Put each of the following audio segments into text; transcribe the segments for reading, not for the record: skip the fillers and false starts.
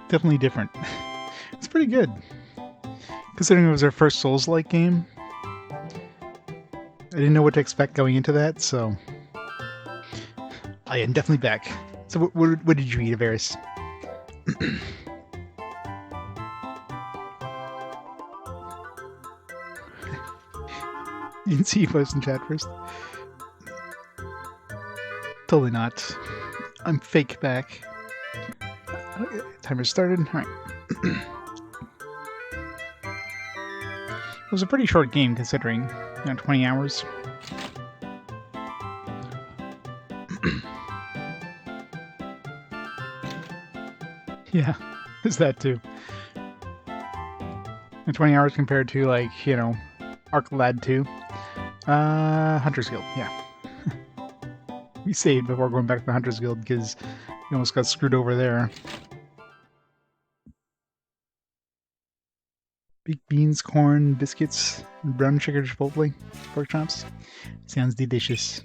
Definitely different. It's pretty good. Considering it was our first Souls-like game, I didn't know what to expect going into that, so I am definitely back. So what did you eat, Avaris? You can see you post in chat first. Totally not. I'm fake back. Okay, timer started. Alright. It was a pretty short game considering, 20 hours. Yeah, is that too. And 20 hours compared to, like, Arc Lad 2. Hunter's Guild, yeah. We saved before going back to the Hunter's Guild because we almost got screwed over there. Baked beans, corn, biscuits, brown sugar chipotle, pork chops. Sounds delicious.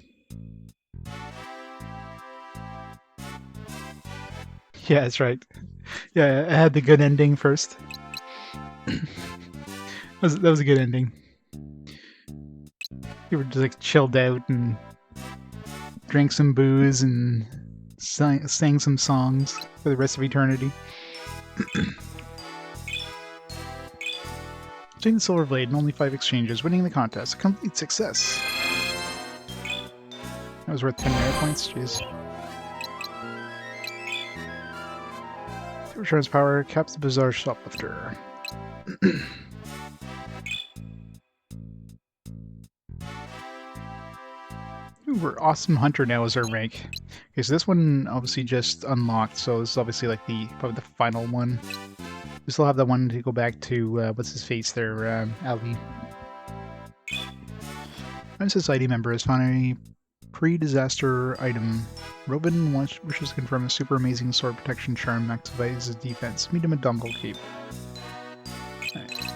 Yeah, that's right. Yeah, I had the good ending first. that was a good ending. You were just like chilled out and drank some booze and sang some songs for the rest of eternity. Obtained the Silver Blade in only 5 exchanges, winning the contest. A complete success. That was worth 10 merit points, jeez. Returns power, caps the bizarre shoplifter. Ooh, we're Awesome Hunter now as our rank. Okay, so this one obviously just unlocked, so this is obviously like probably the final one. We still have that one to go back to, what's his face there, Ali. A society member has found a pre-disaster item. Robin wishes to confirm a super amazing sword protection charm activates his defense. Meet him at Dumble Cape. Right.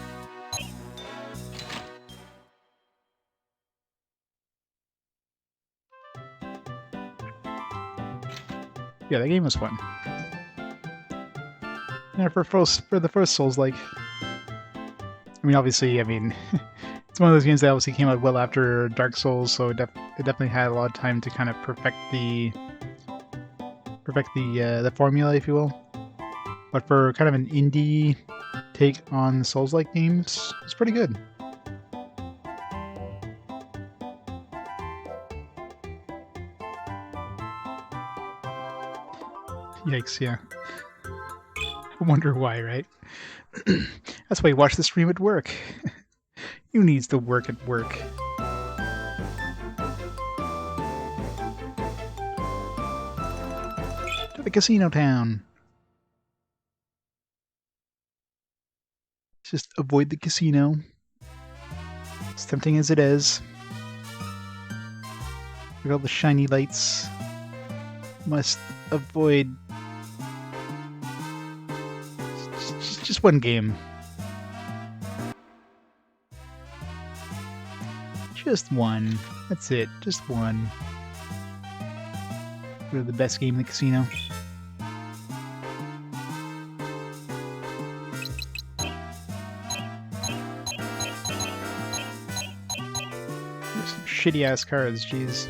Yeah, that game was fun. Yeah, for the first Souls-like. I mean, obviously, it's one of those games that obviously came out well after Dark Souls, so it definitely had a lot of time to kind of perfect the formula, if you will. But for kind of an indie take on Souls-like games, it's pretty good. Yikes, yeah. I wonder why, right? That's why you watch the stream at work. You needs to work at work. To the casino town. Just avoid the casino. As tempting as it is. Look at all the shiny lights. Must avoid just one game. Just one. That's it. Just one. We're the best game in the casino. There's some shitty ass cards, jeez.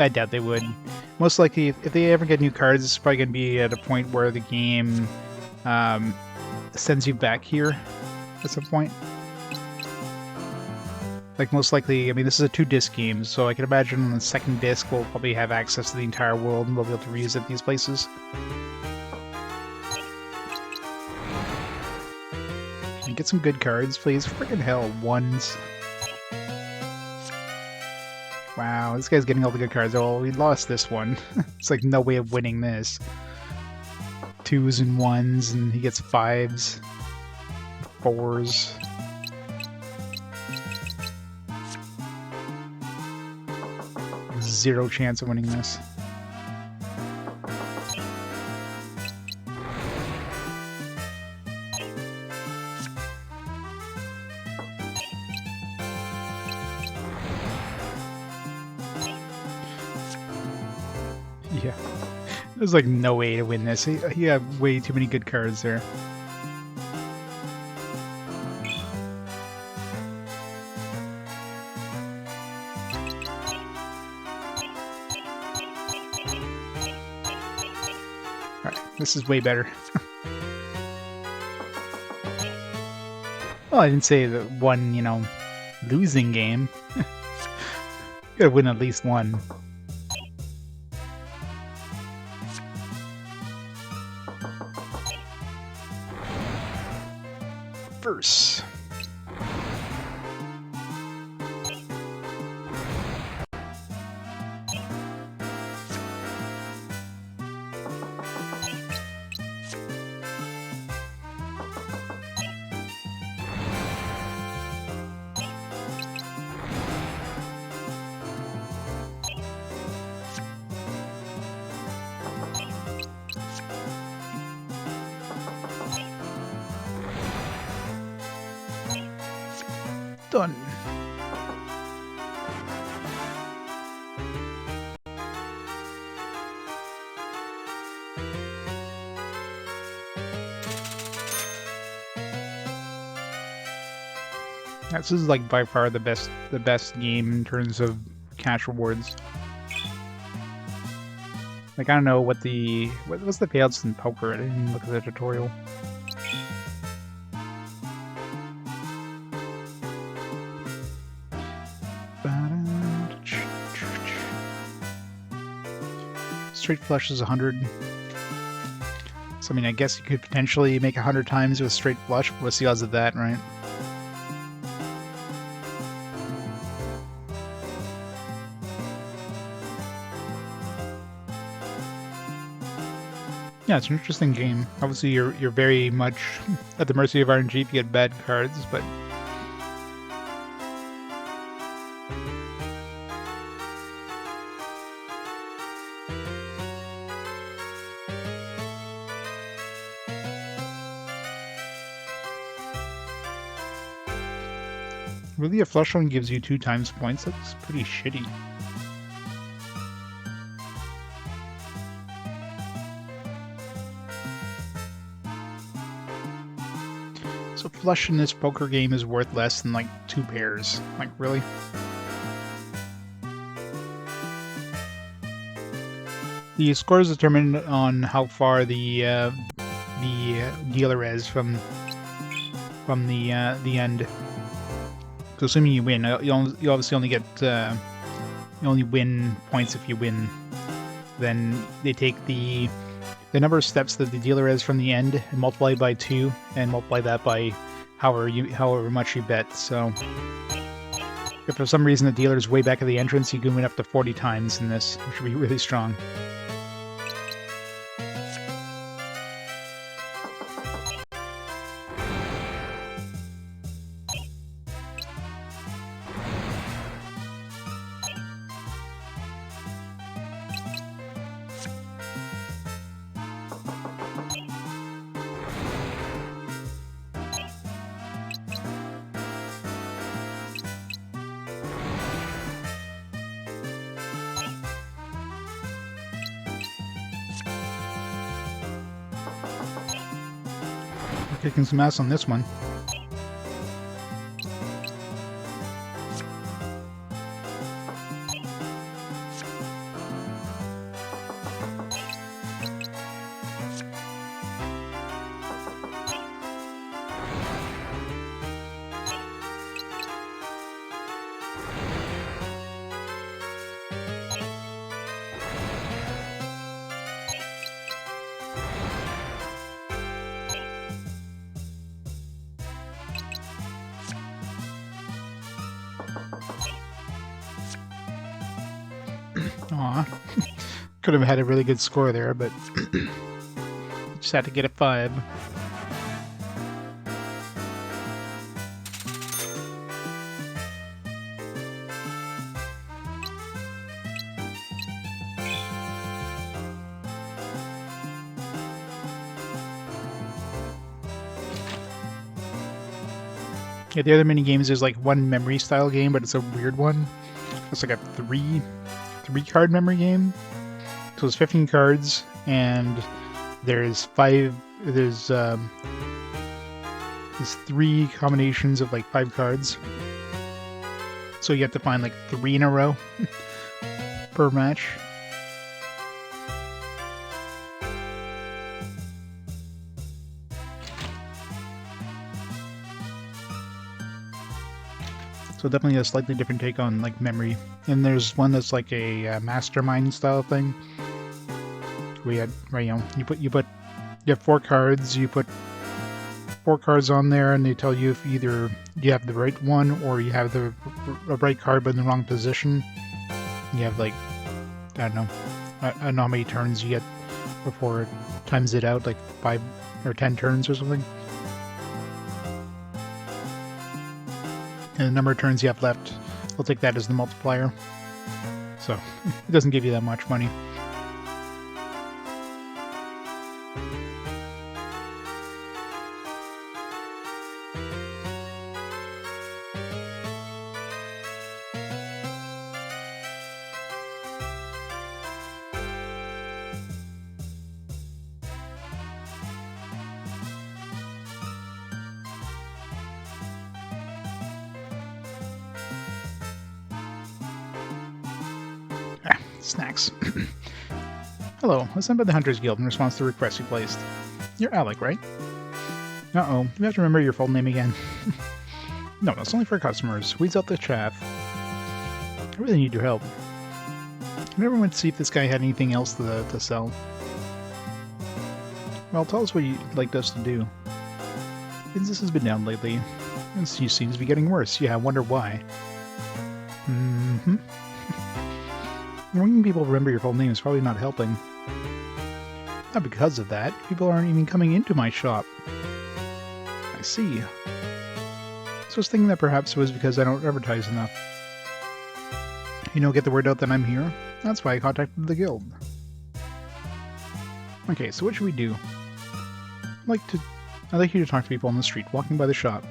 I doubt they would. Most likely, if they ever get new cards, it's probably going to be at a point where the game sends you back here at some point. Like, most likely, this is a 2-disc game, so I can imagine on the second disc we'll probably have access to the entire world and we'll be able to revisit these places. And get some good cards, please. Friggin' hell, ones. Wow, this guy's getting all the good cards. Oh, we lost this one. It's like no way of winning this. 2s and 1s, and he gets 5s. 4s. Zero chance of winning this. Yeah. There's like no way to win this. He had way too many good cards there. Alright, this is way better. Well, I didn't say that one, losing game. You gotta win at least one. Verse. Done. This is like by far the best game in terms of cash rewards. Like I don't know what's the payouts in poker. I didn't look at the tutorial. Straight flush is 100. So I mean, I guess you could potentially make 100 times with straight flush. What's the odds of that, right? Yeah, it's an interesting game. Obviously, you're very much at the mercy of RNG if you get bad cards, but really, a flush one gives you 2 times points. That's pretty shitty. So flush in this poker game is worth less than like 2 pairs. Like, really? The score is determined on how far the dealer is from the end. So assuming you win, you obviously only get you only win points if you win. Then they take the number of steps that the dealer is from the end and multiply by 2, and multiply that by however much you bet. So if for some reason the dealer is way back at the entrance, you can win up to 40 times in this, which would be really strong. Kicking some ass on this one. Aw. Could have had a really good score there, but just had to get a 5. Yeah, the other mini games is like one memory style game, but it's a weird one. It's like a three card memory game. So it's 15 cards, and there's there's 3 combinations of like 5 cards. So you have to find like 3 in a row per match. So definitely a slightly different take on like memory. And there's one that's like a mastermind style thing. We had, right, you have 4 cards. You put 4 cards on there, and they tell you if either you have the right one or you have the right card but in the wrong position. You have like, I don't know how many turns you get before it times it out, like 5 or 10 turns or something. And the number of turns you have left, we'll take that as the multiplier. So it doesn't give you that much money. Snacks. Hello, I sent by the Hunters Guild in response to a request you placed. You're Alec, right? Uh-oh, you have to remember your full name again. No, that's only for customers. Weeds out the chaff. I really need your help. I never went to see if this guy had anything else to sell. Well, tell us what you'd like us to do. Business has been down lately. It seems to be getting worse. Yeah, I wonder why. Mm-hmm. Making people remember your full name is probably not helping. Not because of that. People aren't even coming into my shop. I see. So I was thinking that perhaps it was because I don't advertise enough. Get the word out that I'm here. That's why I contacted the guild. Okay, so what should we do? I'd like you to talk to people on the street, walking by the shop.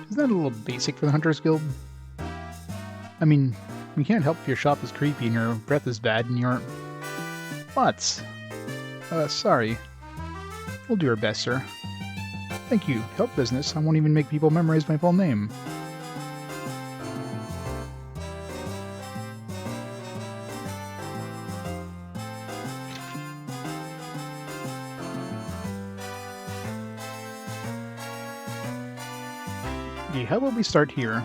Isn't that a little basic for the Hunters Guild? I mean, we can't help if your shop is creepy and your breath is bad and you're... Lutz! Sorry. We'll do our best, sir. Thank you. Help business. I won't even make people memorize my full name. Okay, how about we start here?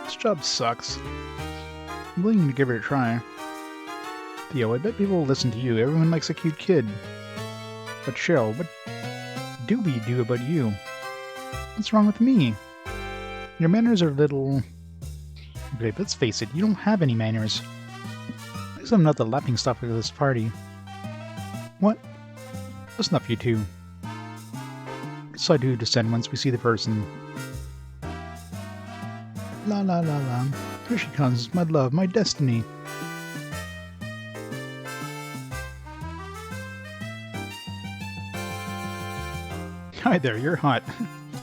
This job sucks. I'm willing to give it a try. Theo, I bet people will listen to you. Everyone likes a cute kid. But Cheryl, what do we do about you? What's wrong with me? Your manners are a little... Babe, let's face it, you don't have any manners. At least I'm not the laughingstock of this party. What? That's enough, you two. Guess I do descend once we see the person. La la la la. Here she comes, my love, my destiny. Hi there, you're hot.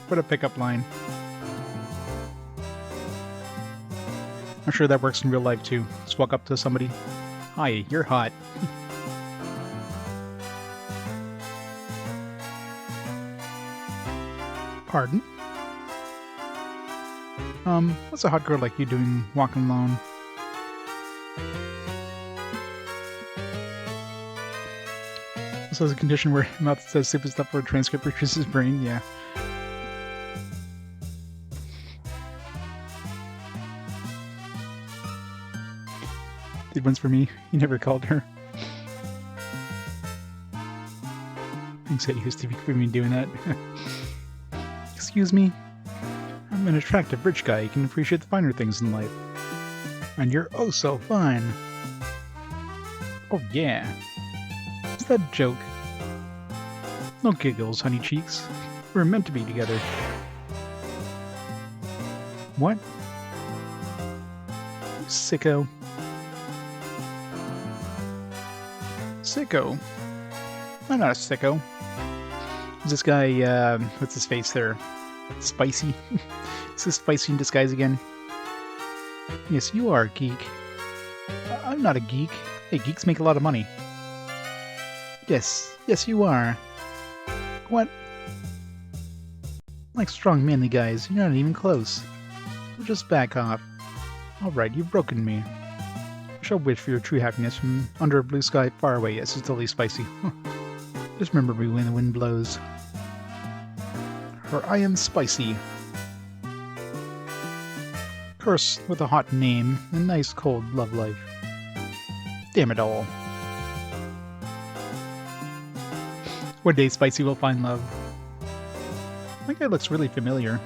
What a pickup line. I'm sure that works in real life too. Just walk up to somebody. Hi, you're hot. Pardon? What's a hot girl like you doing walking alone? This is a condition where mouth says stupid stuff where transcript reaches his brain, yeah. Did ones for me. You never called her. Thanks that used to be for me doing that. Excuse me? I'm an attractive rich guy. You can appreciate the finer things in life. And you're oh so fine. Oh yeah. Is that a joke? No giggles, honey cheeks. We're meant to be together. What? You sicko. Sicko? I'm not a sicko. Is this guy, what's his face there? Spicy? Is this Spicy in disguise again? Yes, you are, geek. I'm not a geek. Hey, geeks make a lot of money. Yes, yes you are. What? Like strong manly guys, you're not even close. So just back off. Alright, you've broken me. I shall wish for your true happiness from under a blue sky far away. Yes, it's totally spicy. Just remember me when the wind blows. For I am spicy. Curse with a hot name and nice cold love life. Damn it all. One day Spicy will find love. That guy looks really familiar.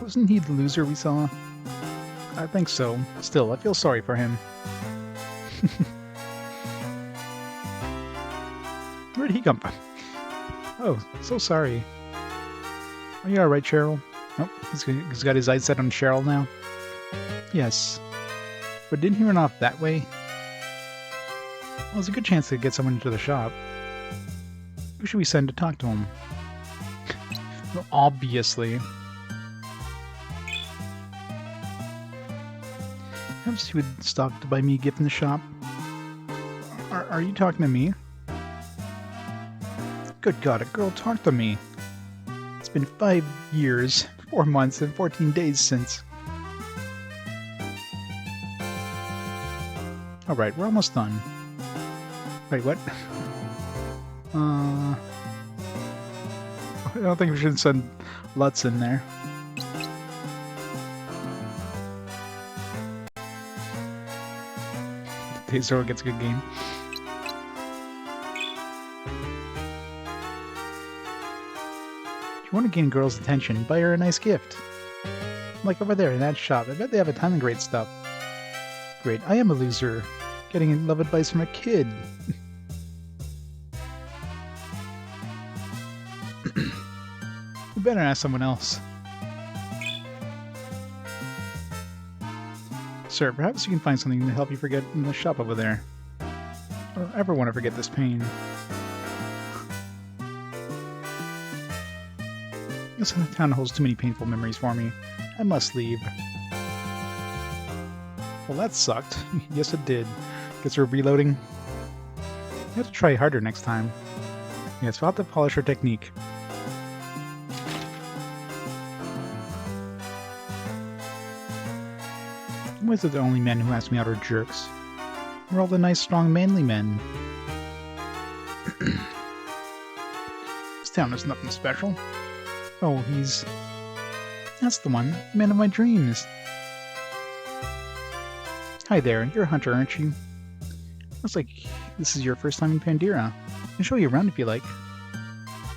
Wasn't he the loser we saw? I think so. Still, I feel sorry for him. Where'd he come from? Oh, so sorry. Are you alright, Cheryl? Oh, he's got his eyes set on Cheryl now. Yes. But didn't he run off that way? Well, there's a good chance to get someone into the shop. Who should we send to talk to him? Well, obviously. Perhaps he would stop to buy me a gift in the shop. Are you talking to me? Good God, a girl talk to me. It's been 5 years, 4 months, and 14 days since. Alright, we're almost done. Wait, what? I don't think we should send Lutz in there. Zoro gets a good game. If you want to gain girls' attention, buy her a nice gift. Like over there in that shop, I bet they have a ton of great stuff. Great, I am a loser. Getting love advice from a kid. You better ask someone else. Sir, perhaps you can find something to help you forget in the shop over there. I don't ever want to forget this pain. This town holds too many painful memories for me. I must leave. Well, that sucked. Yes, it did. Guess we're reloading. You have to try harder next time. Yes, we'll have to polish our technique. Why is it the only men who ask me out are jerks? We're all the nice, strong, manly men. This town is nothing special. Oh, he's... That's the one. The man of my dreams. Hi there, you're a hunter, aren't you? Looks like this is your first time in Pandira. I can show you around if you like.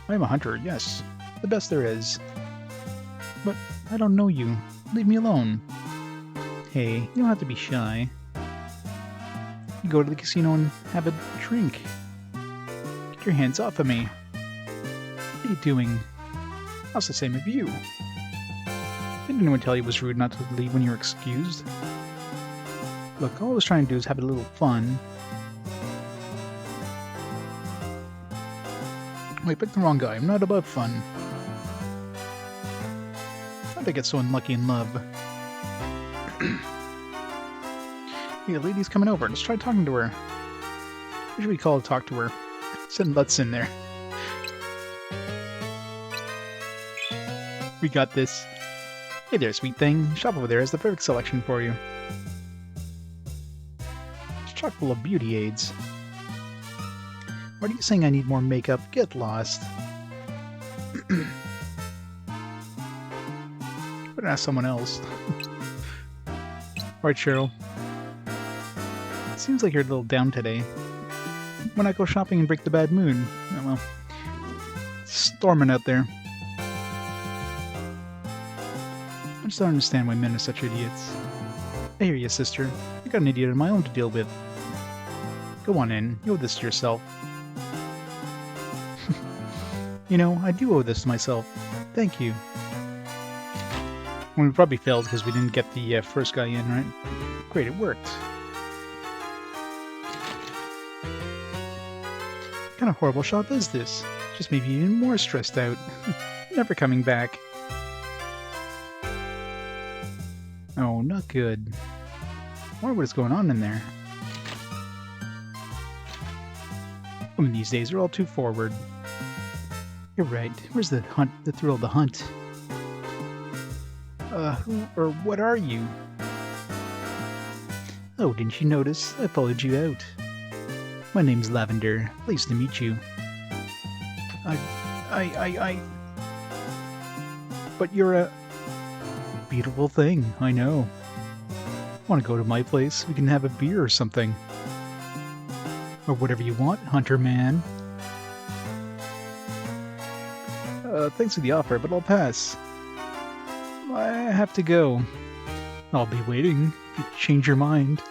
I'm a hunter, yes. The best there is. But I don't know you. Leave me alone. Hey, you don't have to be shy. You go to the casino and have a drink. Get your hands off of me. What are you doing? How's the same of you? Didn't anyone tell you it was rude not to leave when you were excused? Look, all I was trying to do is have a little fun. Wait, picked the wrong guy. I'm not about fun. How'd I get so unlucky in love? Hey, the lady's coming over. Let's try talking to her. What should we call to talk to her? Send Lutz in there. We got this. Hey there, sweet thing. The shop over there has the perfect selection for you. It's chock full of beauty aids. Why are you saying I need more makeup? Get lost. Better ask someone else. Alright, Cheryl. It seems like you're a little down today. Why not go shopping and break the bad mood? Oh well. It's storming out there. I just don't understand why men are such idiots. I hear you, sister. I got an idiot of my own to deal with. Go on in. You owe this to yourself. You know, I do owe this to myself. Thank you. Well, we probably failed because we didn't get the first guy in, right? Great, it worked. What kind of horrible shop is this? Just made me even more stressed out. Never coming back. Oh, not good. wonder what is going on in there. Women these days are all too forward. You're right. Where's the hunt? The thrill of the hunt? Who or what are you? Oh, didn't you notice? I followed you out. My name's Lavender. Pleased to meet you. But you're a beautiful thing, I know. Want to go to my place? We can have a beer or something. Or whatever you want, Hunter Man. Thanks for the offer, but I'll pass. I have to go. I'll be waiting if you change your mind.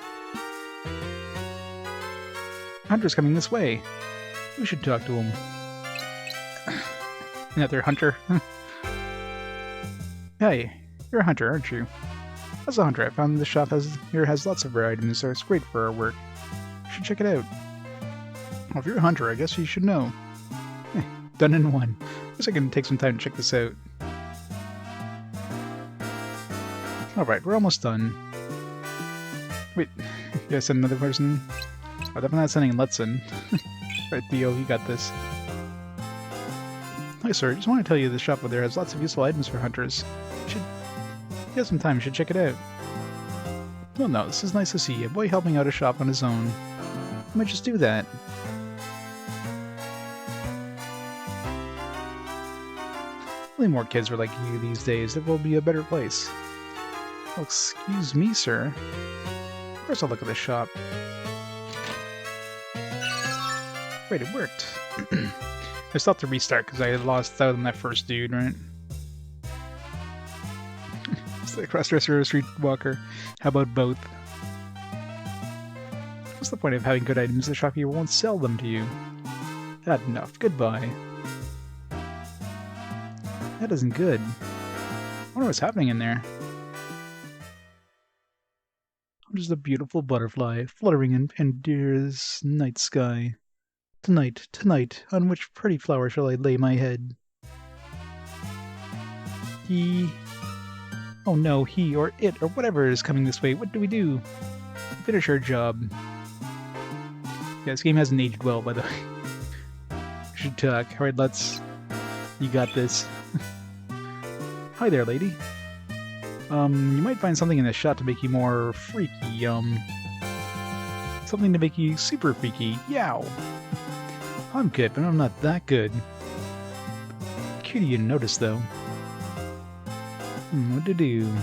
Hunter's coming this way. We should talk to him. Another Hunter. Hey, you're a hunter, aren't you? As a hunter, I found the shop here has lots of rare items, so it's great for our work. You should check it out. Well, if you're a hunter, I guess you should know. Done in one. Guess I can take some time to check this out. Alright, we're almost done. Wait, you guys send another person? Oh, definitely not sending Lutz in. Right, Theo, you got this. Hi, sir. Just want to tell you the shop over there has lots of useful items for hunters. If you have some time, you should check it out. Well, no, this is nice to see a boy helping out a shop on his own. I might just do that. Only more kids are like you these days. It will be a better place. Oh, excuse me, sir. First I'll look at the shop. Wait, it worked. I still have to restart because I had lost out on that first dude, right? It's the crossdresser or a streetwalker. How about both? What's the point of having good items? The shopkeeper won't sell them to you. Had enough. Goodbye. That isn't good. I wonder what's happening in there. I'm just a beautiful butterfly fluttering in Pandira's night sky. Tonight, tonight, on which pretty flower shall I lay my head? He... Oh no, he or it or whatever is coming this way. What do we do? Finish our job. Yeah, this game hasn't aged well, by the way. We should talk. Alright, let's... You got this. Hi there, lady. You might find something in this shop to make you more freaky, something to make you super freaky. Yow! I'm good, but I'm not that good. Cutie you notice, though. What to do? You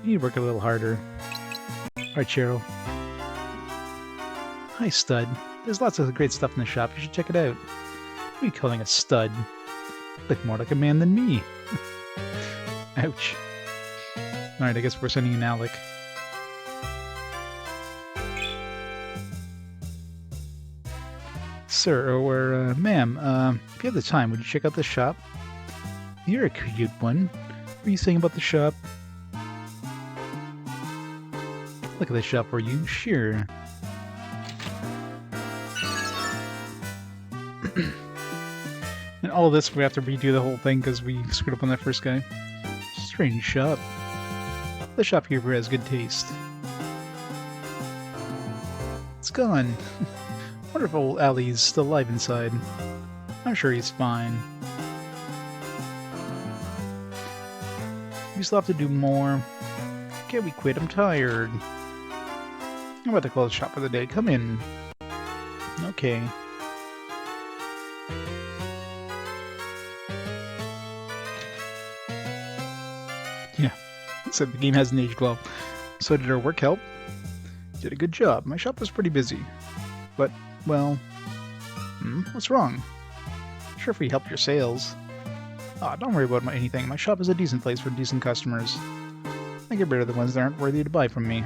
need to work a little harder. Alright, Cheryl. Hi, stud. There's lots of great stuff in the shop. You should check it out. What are you calling a stud? You look more like a man than me. Ouch. Alright, I guess we're sending in Alec. Sir, or ma'am, if you have the time, would you check out the shop? You're a cute one. What are you saying about the shop? Look at the shop for you, sure. And all of this, we have to redo the whole thing because we screwed up on that first guy. Strange shop. The shopkeeper has good taste. It's gone. Wonder if old Ali's still alive inside. I'm sure he's fine. We still have to do more. Can't we quit? I'm tired. I'm about to close shop for the day. Come in. Okay. Yeah. Said the game hasn't aged well. So did our work help? Did a good job. My shop was pretty busy. But, well... what's wrong? Sure if we helped your sales. Ah, don't worry about anything. My shop is a decent place for decent customers. I get rid of the ones that aren't worthy to buy from me.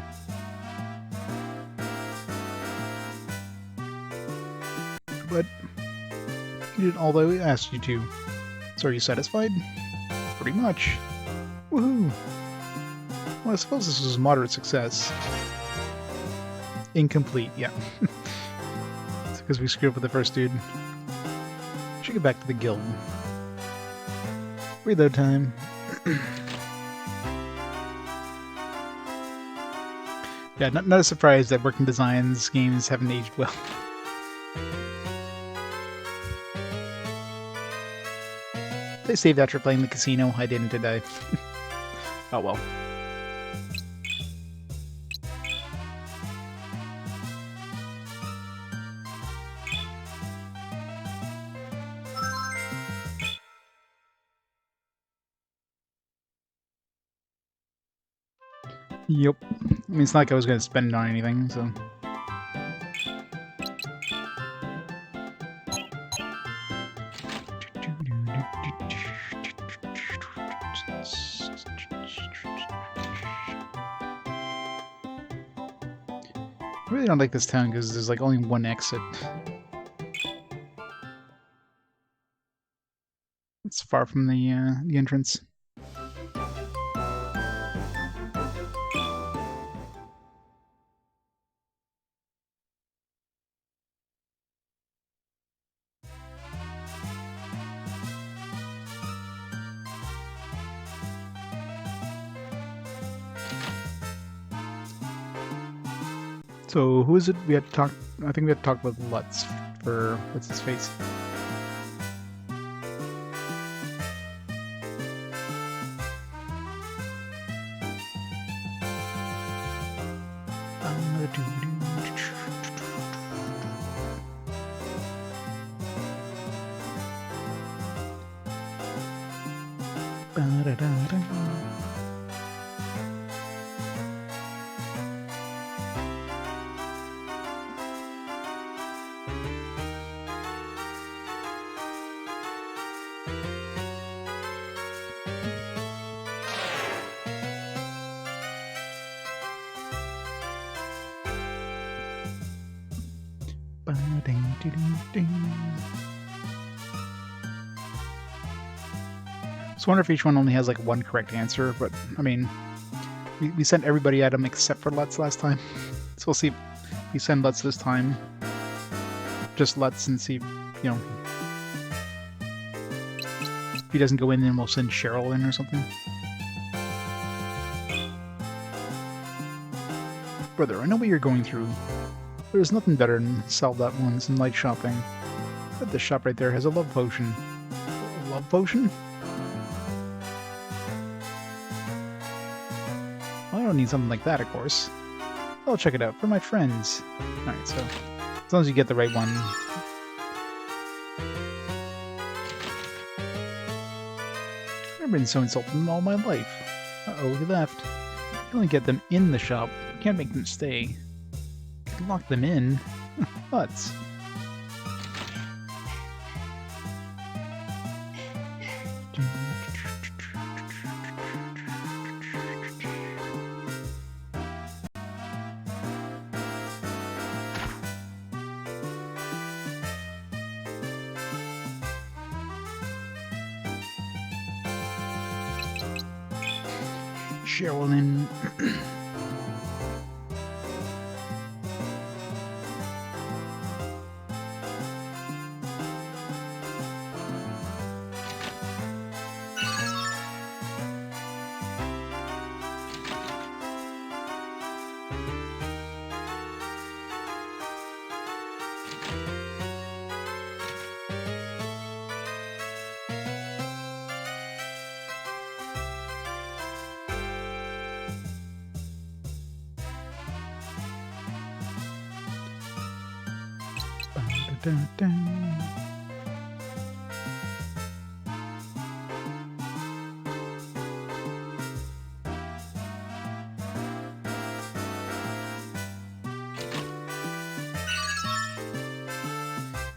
But you did all that we asked you to. So are you satisfied? Pretty much. Woohoo! Well, I suppose this was a moderate success. Incomplete, yeah. It's because we screwed up with the first dude. Should get back to the guild. Reload time. Yeah, not a surprise that Working Designs games haven't aged well. They saved after playing the casino. I didn't, did I? Oh well. Yep. I mean, it's not like I was going to spend it on anything, so... I really don't like this town because there's like only one exit. It's far from the entrance. So who is it we had to talk? I think we had to talk about Lutz for what's his face. So I wonder if each one only has like one correct answer, but I mean, we sent everybody at him except for Lutz last time. So we'll see if we send Lutz this time. Just Lutz and see, you know, if he doesn't go in, then we'll send Cheryl in or something. Brother, I know what you're going through. There's nothing better than solved at once and light shopping. But this shop right there has a love potion. A love potion? Well, I don't need something like that, of course. I'll check it out for my friends. Alright, so as long as you get the right one. I've been so insulted all my life. Uh-oh, he left. You can only get them in the shop. You can't make them stay. You can lock them in. Nuts. Sherilyn. Dun, dun.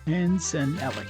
And send Alec.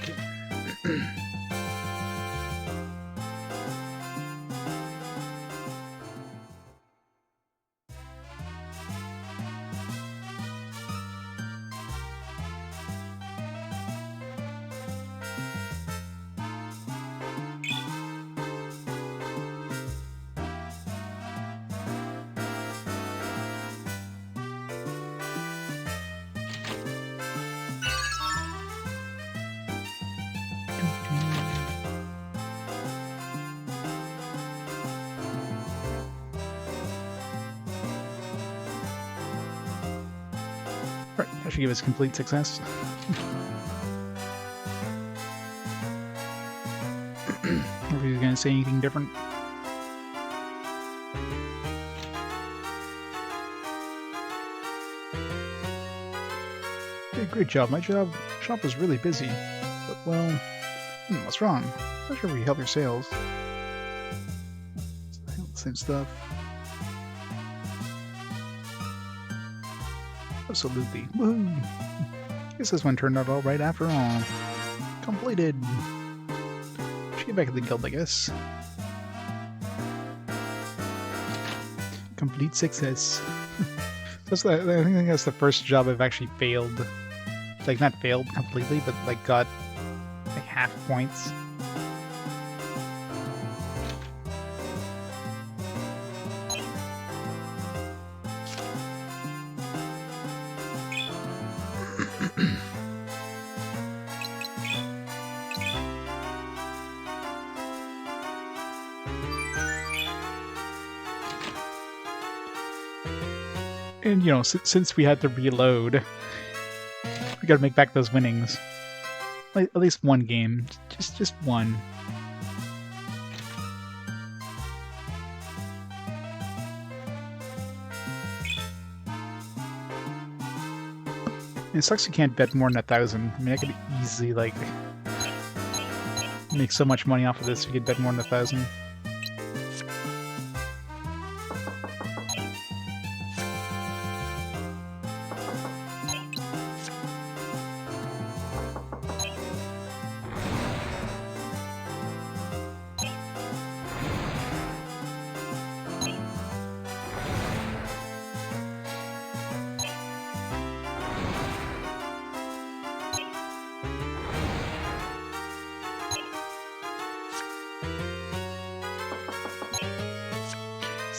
Right, that should give us complete success. If he's gonna say anything different. Okay, great job. My shop was really busy. But, well, what's wrong? Not sure if we help your sales. Same stuff. Absolutely. Woohoo! Guess this one turned out all right after all. Completed. Should get back in the guild, I guess. Complete success. I think that's the first job I've actually failed. Like, not failed completely, but like got like half points. And, you know, since we had to reload, we gotta make back those winnings. Like, at least one game. Just one. It sucks you can't bet more than 1,000. I mean, I could easily, like, make so much money off of this if you could bet more than 1,000.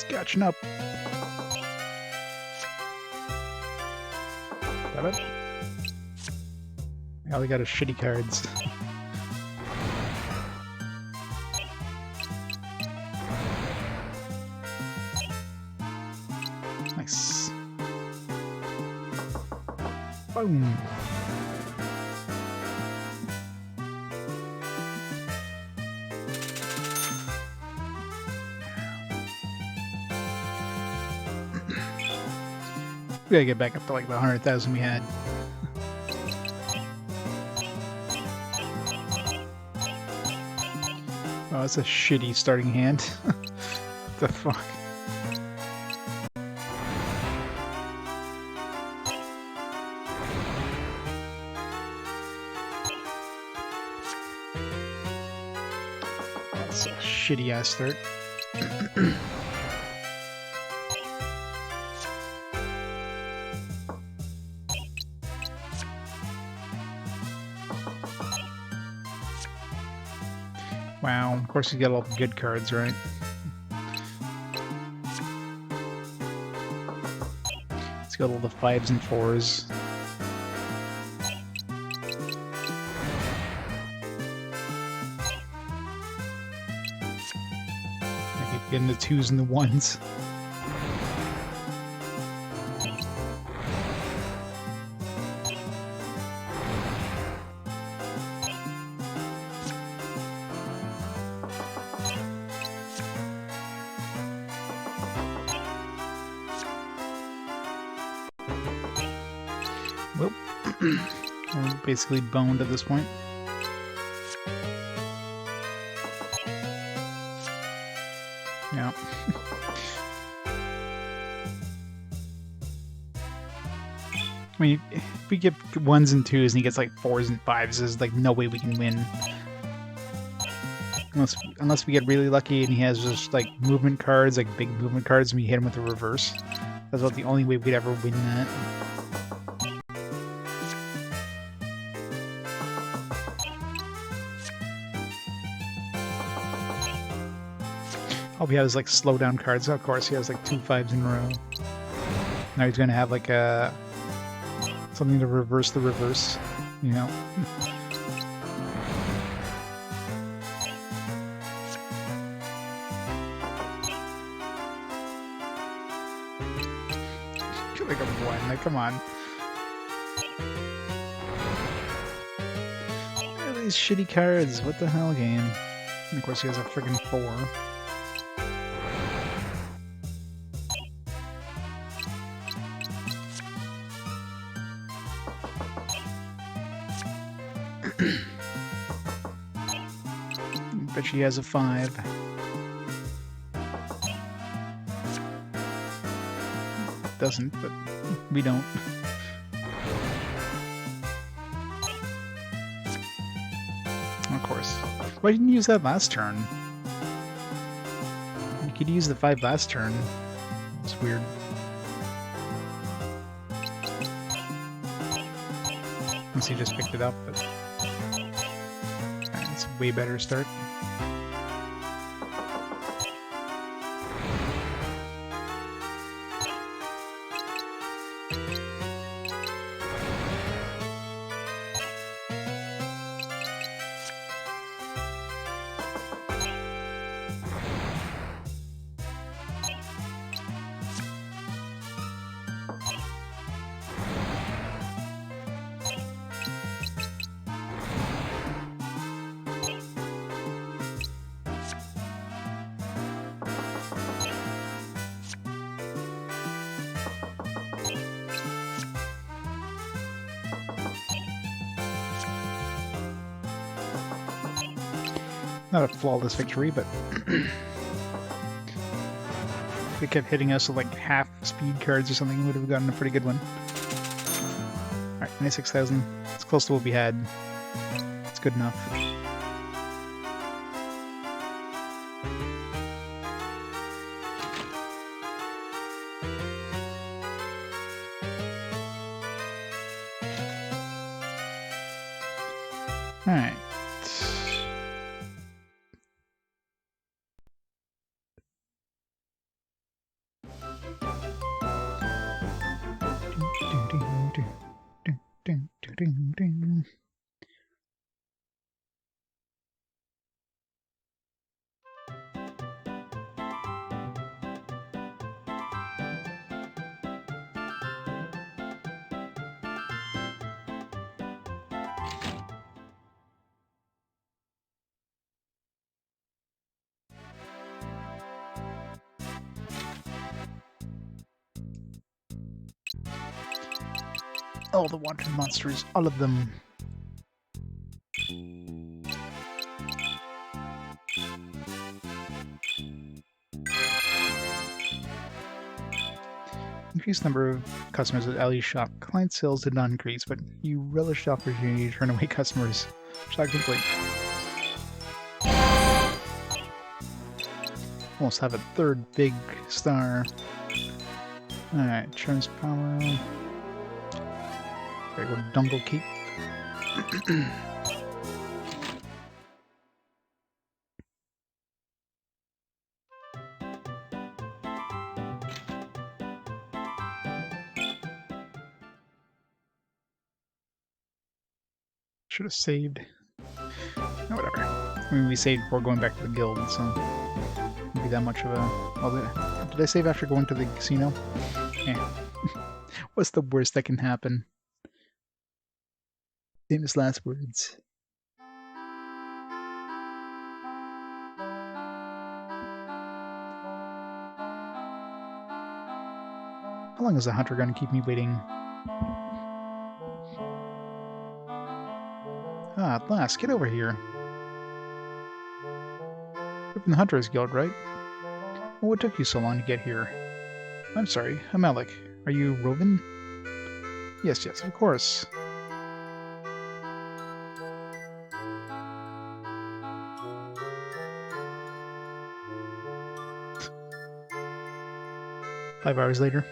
Catching up. Damn it. All we got is shitty cards. Nice. Boom. We gotta get back up to like the 100,000 we had. Oh, that's a shitty starting hand. What the fuck? That's a shitty ass start. Wow, of course you got all the good cards, right? It's got all the 5s and 4s. I keep getting the 2s and the 1s. Well, we're basically boned at this point. Yeah. I mean, if we get 1s and 2s and he gets like 4s and 5s, there's like no way we can win. Unless we get really lucky and he has just like movement cards, like big movement cards, and we hit him with a reverse. That's about the only way we'd ever win that. All we have is like slowdown cards. Of course, he has like 2 5s in a row. Now he's gonna have like a something to reverse the reverse, you know. Like a 1, like come on. What are these shitty cards? What the hell, game? And of course, he has a friggin' 4. Bet she has a 5. Doesn't, but we don't. Of course. Why didn't you use that last turn? You could use the 5 last turn. It's weird. Unless he just picked it up, but it's a way better start. Not a flawless victory, but if they kept hitting us with like half speed cards or something, we would have gotten a pretty good one. Alright, 96,000. It's close to what we had. It's good enough. Alright. All the wanted monsters, all of them. Increased number of customers at Ali's shop. Client sales did not increase, but you relish the opportunity to turn away customers. Shock complete. Almost have a third big star. Alright, Churns Power. There we go, Dungle Keep. Should have saved. Oh, whatever. I mean, we saved before going back to the guild, so wouldn't be that much of a... Well, did I save after going to the casino? Yeah. What's the worst that can happen? Famous last words. How long is the hunter going to keep me waiting? Ah, at last, get over here. You're from the Hunters Guild, right? Well, what took you so long to get here? I'm sorry, I'm Alec. Are you Rovin? Yes, yes, of course. Five hours later.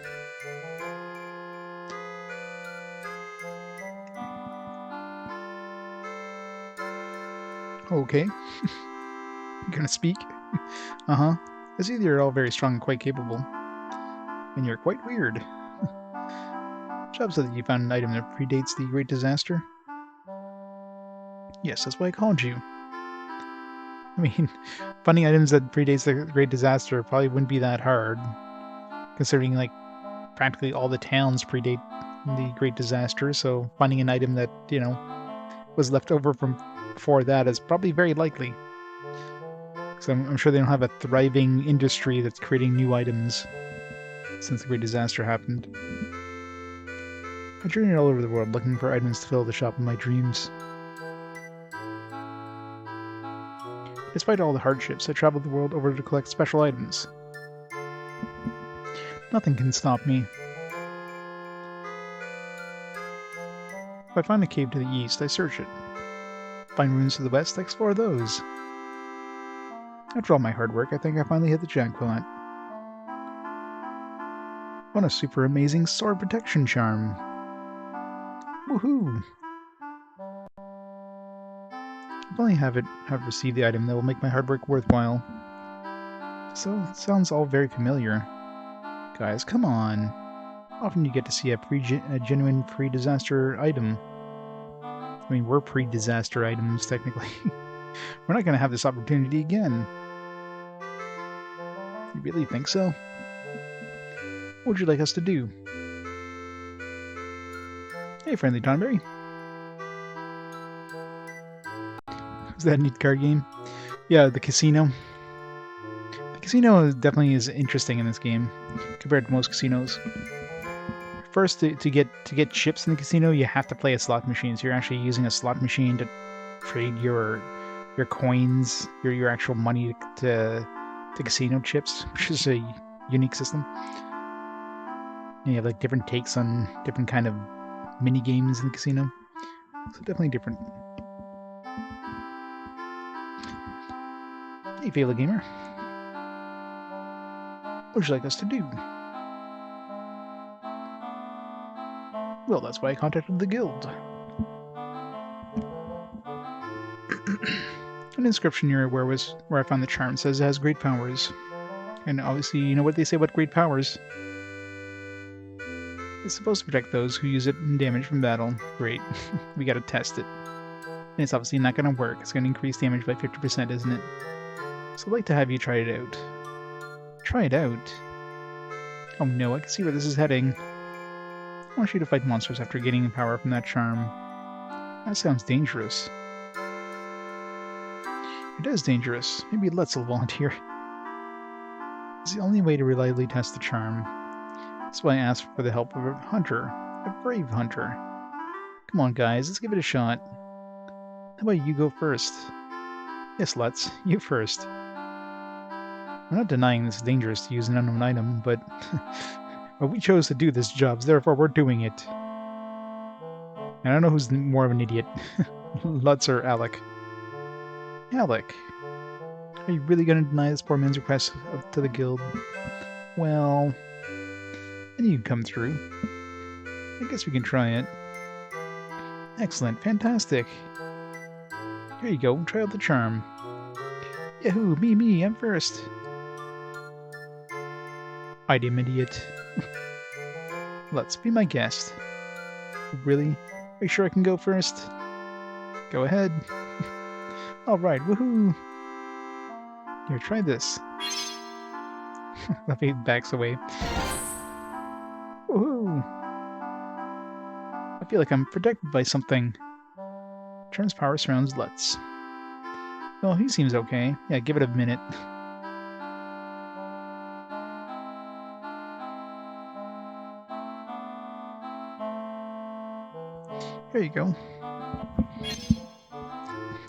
Okay. You gonna speak? Uh-huh. I see that you're all very strong and quite capable. And you're quite weird. Job said that you found an item that predates the Great Disaster? Yes, that's why I called you. I mean, finding items that predates the Great Disaster probably wouldn't be that hard. Considering, like, practically all the towns predate in the Great Disaster, so finding an item that, you know, was left over from before that is probably very likely. Because I'm sure they don't have a thriving industry that's creating new items since the Great Disaster happened. I journeyed all over the world looking for items to fill the shop of my dreams. Despite all the hardships, I traveled the world over to collect special items. Nothing can stop me. If I find a cave to the east, I search it. Find ruins to the west, I explore those. After all my hard work, I think I finally hit the jackpot. What a super amazing sword protection charm. Woohoo! If I only have received the item that will make my hard work worthwhile. So, it sounds all very familiar. Guys, come on. Often you get to see a genuine pre-disaster item. I mean, we're pre-disaster items, technically. We're not going to have this opportunity again. You really think so? What would you like us to do? Hey, friendly Tonberry. Is that a neat card game? Yeah, the casino. The casino definitely is interesting in this game compared to most casinos. First, to get chips in the casino, you have to play a slot machine. So you're actually using a slot machine to trade your coins, your actual money to casino chips, which is a unique system. And you have like different takes on different kind of mini games in the casino. So definitely different. Hey, Fela Gamer. What would you like us to do? Well, that's why I contacted the guild. An inscription you're aware was where I found the charm. It says it has great powers. And obviously, you know what they say about great powers. It's supposed to protect those who use it in damage from battle. Great. We gotta test it. And it's obviously not gonna work. It's gonna increase damage by 50%, isn't it? So I'd like to have you try it out. Try it out? Oh no, I can see where this is heading. I want you to fight monsters after gaining power from that charm. That sounds dangerous. It is dangerous. Maybe Lutz will volunteer. It's the only way to reliably test the charm. That's why I asked for the help of a hunter. A brave hunter. Come on, guys, let's give it a shot. How about you go first? Yes, Lutz, you first. I'm not denying this is dangerous to use an unknown item, but well, we chose to do this job, so therefore we're doing it. And I don't know who's more of an idiot, Lutz or Alec. Alec, are you really going to deny this poor man's request to the guild? Well, then you can come through. I guess we can try it. Excellent, fantastic. Here you go, try out the charm. Yahoo, me, I'm first. Item idiot. Let's be my guest. Really? Are you sure I can go first? Go ahead. Alright, woohoo! Here, try this. He backs away. Woohoo! I feel like I'm protected by something. Charm's power surrounds Lutz. Well, he seems okay. Yeah, give it a minute. There you go.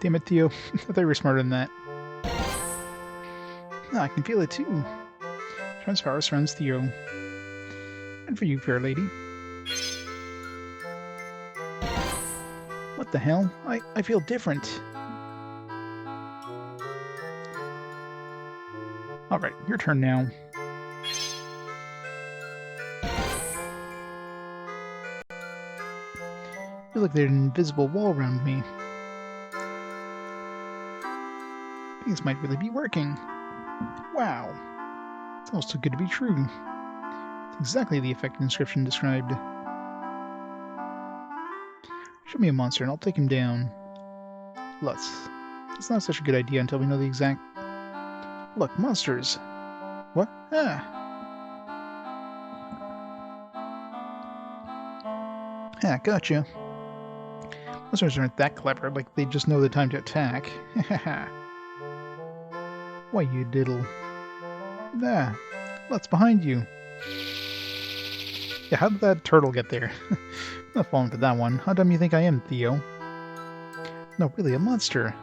Damn it, Theo. I thought you were smarter than that. Ah, I can feel it too. Charm's power surrounds Theo. And for you, fair lady. What the hell? I feel different. Alright, your turn now. Feels like there's an invisible wall around me. I think this might really be working. Wow. It's almost too good to be true. It's exactly the effect the inscription described. Show me a monster and I'll take him down. Lutz. It's not such a good idea until we know the exact... Look, monsters! What? Ah! Ha, gotcha. Monsters aren't that clever, like they just know the time to attack. Why, you diddle. There. Lutz behind you. Yeah, how did that turtle get there? I'm not falling for that one. How dumb you think I am, Theo? No, really, a monster.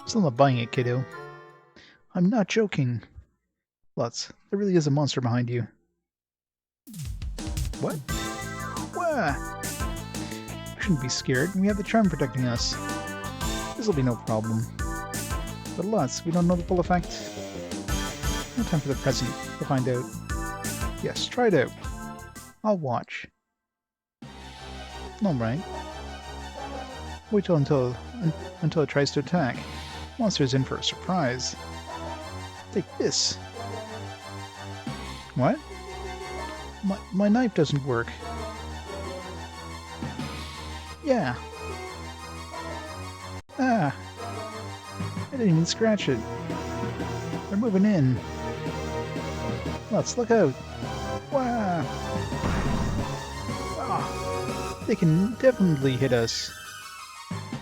Still not buying it, kiddo. I'm not joking. Lutz, there really is a monster behind you. What? Wah! We shouldn't be scared. We have the charm protecting us. This'll be no problem. But Lutz, we don't know the full effect. No time for the present. We'll find out. Yes, try it out. I'll watch. Alright. Wait till until it tries to attack. Monster's in for a surprise. Take this. What? My knife doesn't work. Yeah. Ah. I didn't even scratch it. They're moving in. Let's look out. Wow. Ah. They can definitely hit us.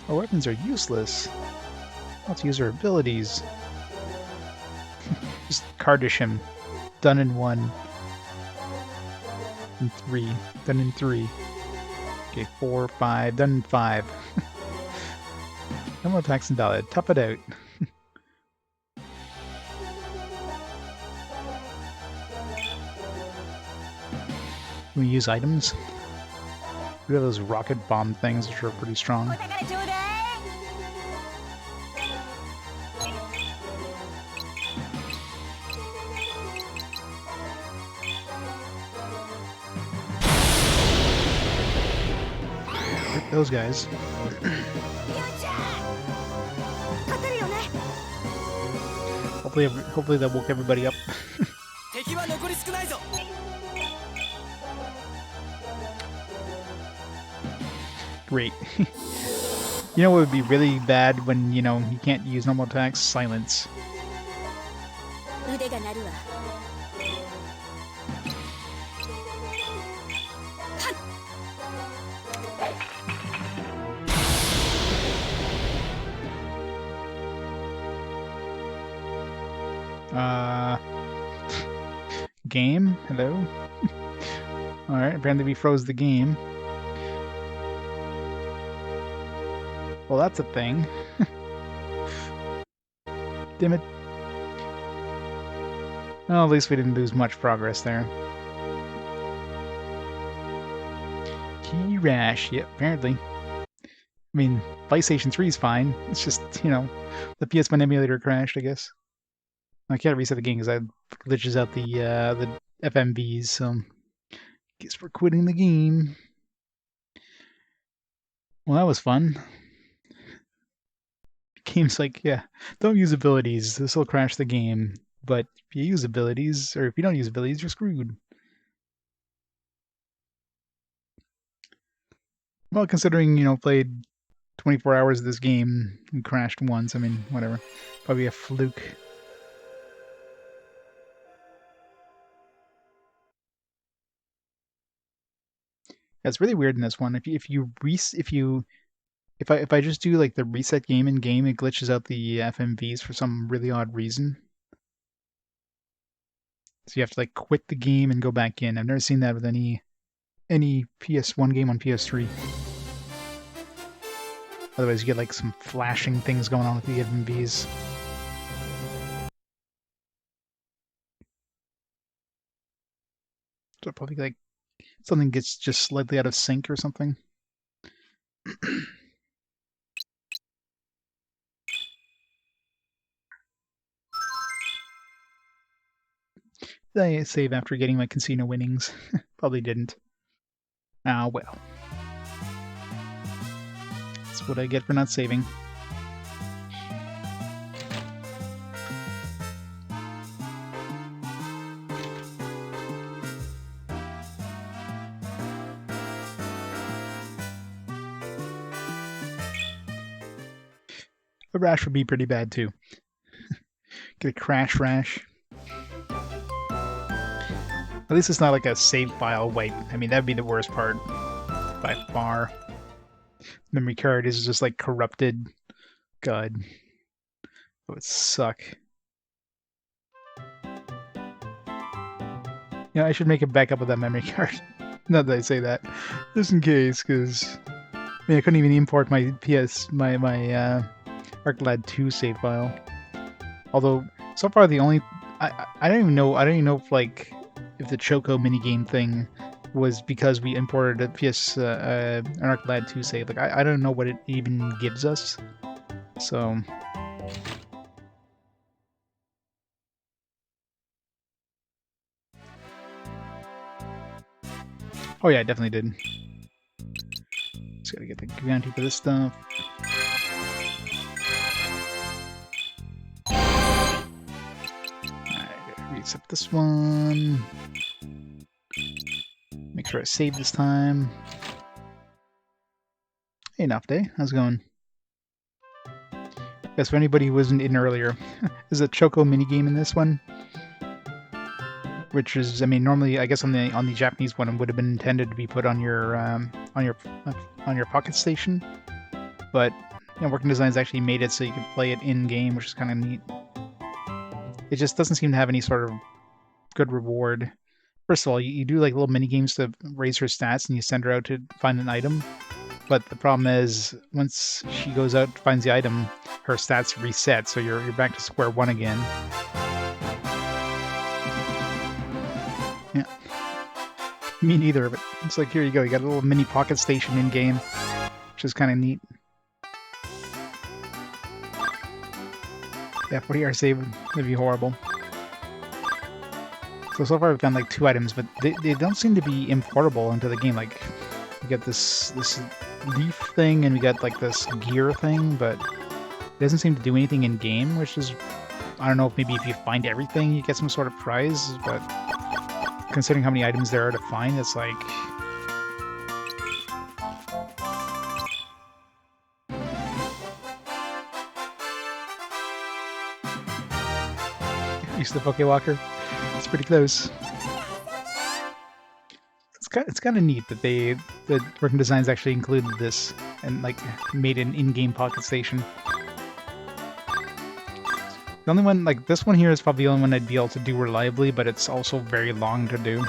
Our weapons are useless. Let's use our abilities. Just Kardish him. Done in 1. In 3. Done in 3. Okay, 4, 5. Done in 5. No more attacks invalid. Tough it out. Can we use items? We have those rocket bomb things, which are pretty strong. Rip those guys. Hopefully that woke everybody up. Great. You know what would be really bad when, you know, you can't use normal attacks? Silence. Game? Hello? Alright, apparently we froze the game. Well, that's a thing. Damn it. Well, at least we didn't lose much progress there. Key rash. Yep, apparently. I mean, PlayStation 3 is fine. It's just, you know, the PS1 emulator crashed, I guess. I can't reset the game because that glitches out the FMVs, so guess we're quitting the game. Well, that was fun. Game's like, yeah, don't use abilities. This will crash the game. But if you use abilities, or if you don't use abilities, you're screwed. Well, considering, you know, played 24 hours of this game and crashed once, I mean, whatever. Probably a fluke. That's really weird in this one. If I just do like the reset game in game, it glitches out the FMVs for some really odd reason. So you have to like quit the game and go back in. I've never seen that with any PS1 game on PS3. Otherwise, you get like some flashing things going on with the FMVs. So probably like something gets just slightly out of sync or something. I save after getting my casino winnings. Probably didn't. Ah, well. That's what I get for not saving. A rash would be pretty bad too. Get a crash rash. At least it's not like a save file wipe. I mean, that'd be the worst part. If by far. Memory card is just like corrupted. God. That would suck. Yeah, I should make a backup of that memory card. Not that I say that. Just in case, because I mean I couldn't even import my ArcLad 2 save file. Although so far the only I don't even know if like if the Choco minigame thing was because we imported a an ArcLad 2 save. Like I don't know what it even gives us. So oh yeah, I definitely did. Just gotta get the bounty for this stuff. Alright, reset this one. Make sure I save this time. Hey, enough day. How's it going? Guess for anybody who wasn't in earlier, there's a Choco minigame in this one. Which is, I mean, normally, I guess on the Japanese one, it would have been intended to be put on your pocket station, but you know, Working Designs actually made it so you could play it in game, which is kind of neat. It just doesn't seem to have any sort of good reward. First of all, you do like little mini games to raise her stats, and you send her out to find an item. But the problem is, once she goes out and finds the item, her stats reset, so you're back to square one again. Yeah. Me neither, but it's like, here you go, you got a little mini pocket station in-game, which is kind of neat. Yeah, 40-hour save would be horrible. So far we've found like 2 items, but they don't seem to be importable into the game. Like, we got this leaf thing, and we got like this gear thing, but it doesn't seem to do anything in-game, which is, I don't know if maybe if you find everything, you get some sort of prize, but considering how many items there are to find, it's like... Use the Pokewalker. It's pretty close. It's kind of neat that Working Designs actually included this and like made an in-game pocket station. The only one, like this one here, is probably the only one I'd be able to do reliably, but it's also very long to do.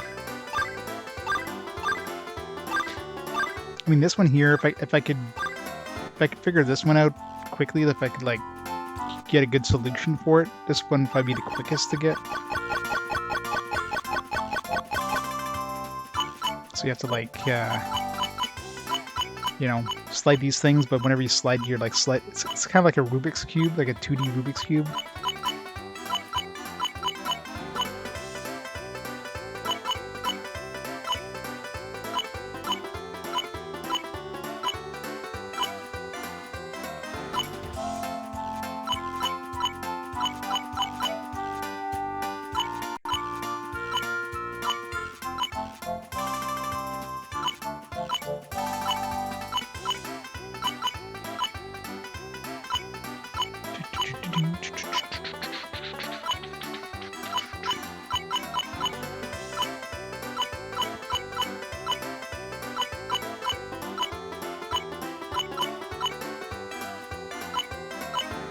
I mean, this one here, if I could figure this one out quickly, if I could like get a good solution for it, this one would probably be the quickest to get. So you have to like, you know, slide these things, but whenever you slide, you're like it's kind of like a Rubik's Cube, like a 2D Rubik's Cube.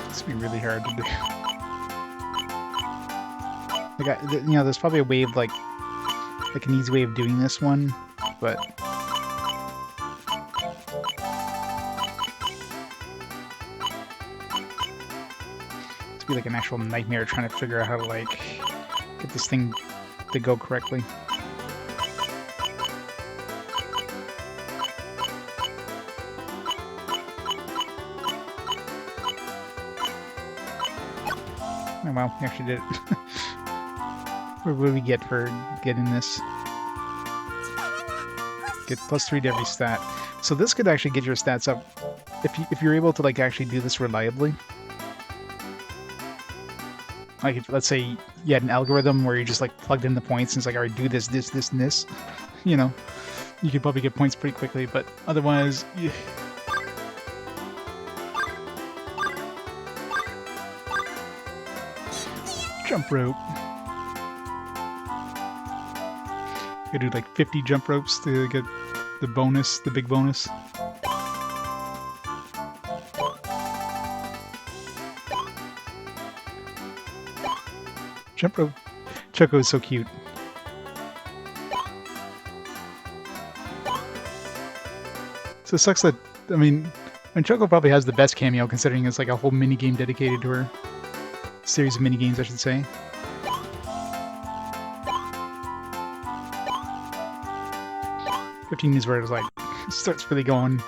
This would be really hard to do. Like, you know, there's probably a way of like an easy way of doing this one, but it's be like an actual nightmare trying to figure out how to like get this thing to go correctly. Oh well, we actually did it. What do we get for getting this? Get +3 to every stat. So this could actually get your stats up if you're able to like actually do this reliably. Like if, let's say you had an algorithm where you just like plugged in the points and it's like, alright, do this, this, this, and this. You know, you could probably get points pretty quickly, but otherwise... Jump rope. You do like 50 jump ropes to get The bonus, the big bonus. Jump rope. Choco is so cute. So it sucks that, I mean, and Choco probably has the best cameo considering it's like a whole mini game dedicated to her. Series of mini games, I should say. "15 is where it's like, starts really going.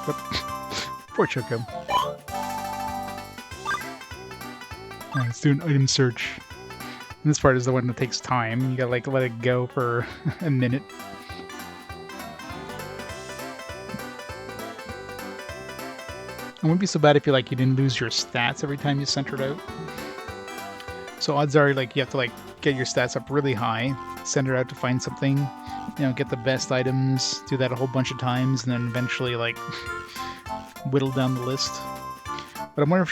But, poor Choco. Let's do an item search. And this part is the one that takes time. You gotta like let it go for a minute. It wouldn't be so bad if you didn't lose your stats every time you sent it out. So odds are like you have to like get your stats up really high, send her out to find something, get the best items, do that a whole bunch of times, and then eventually like whittle down the list. But I wonder if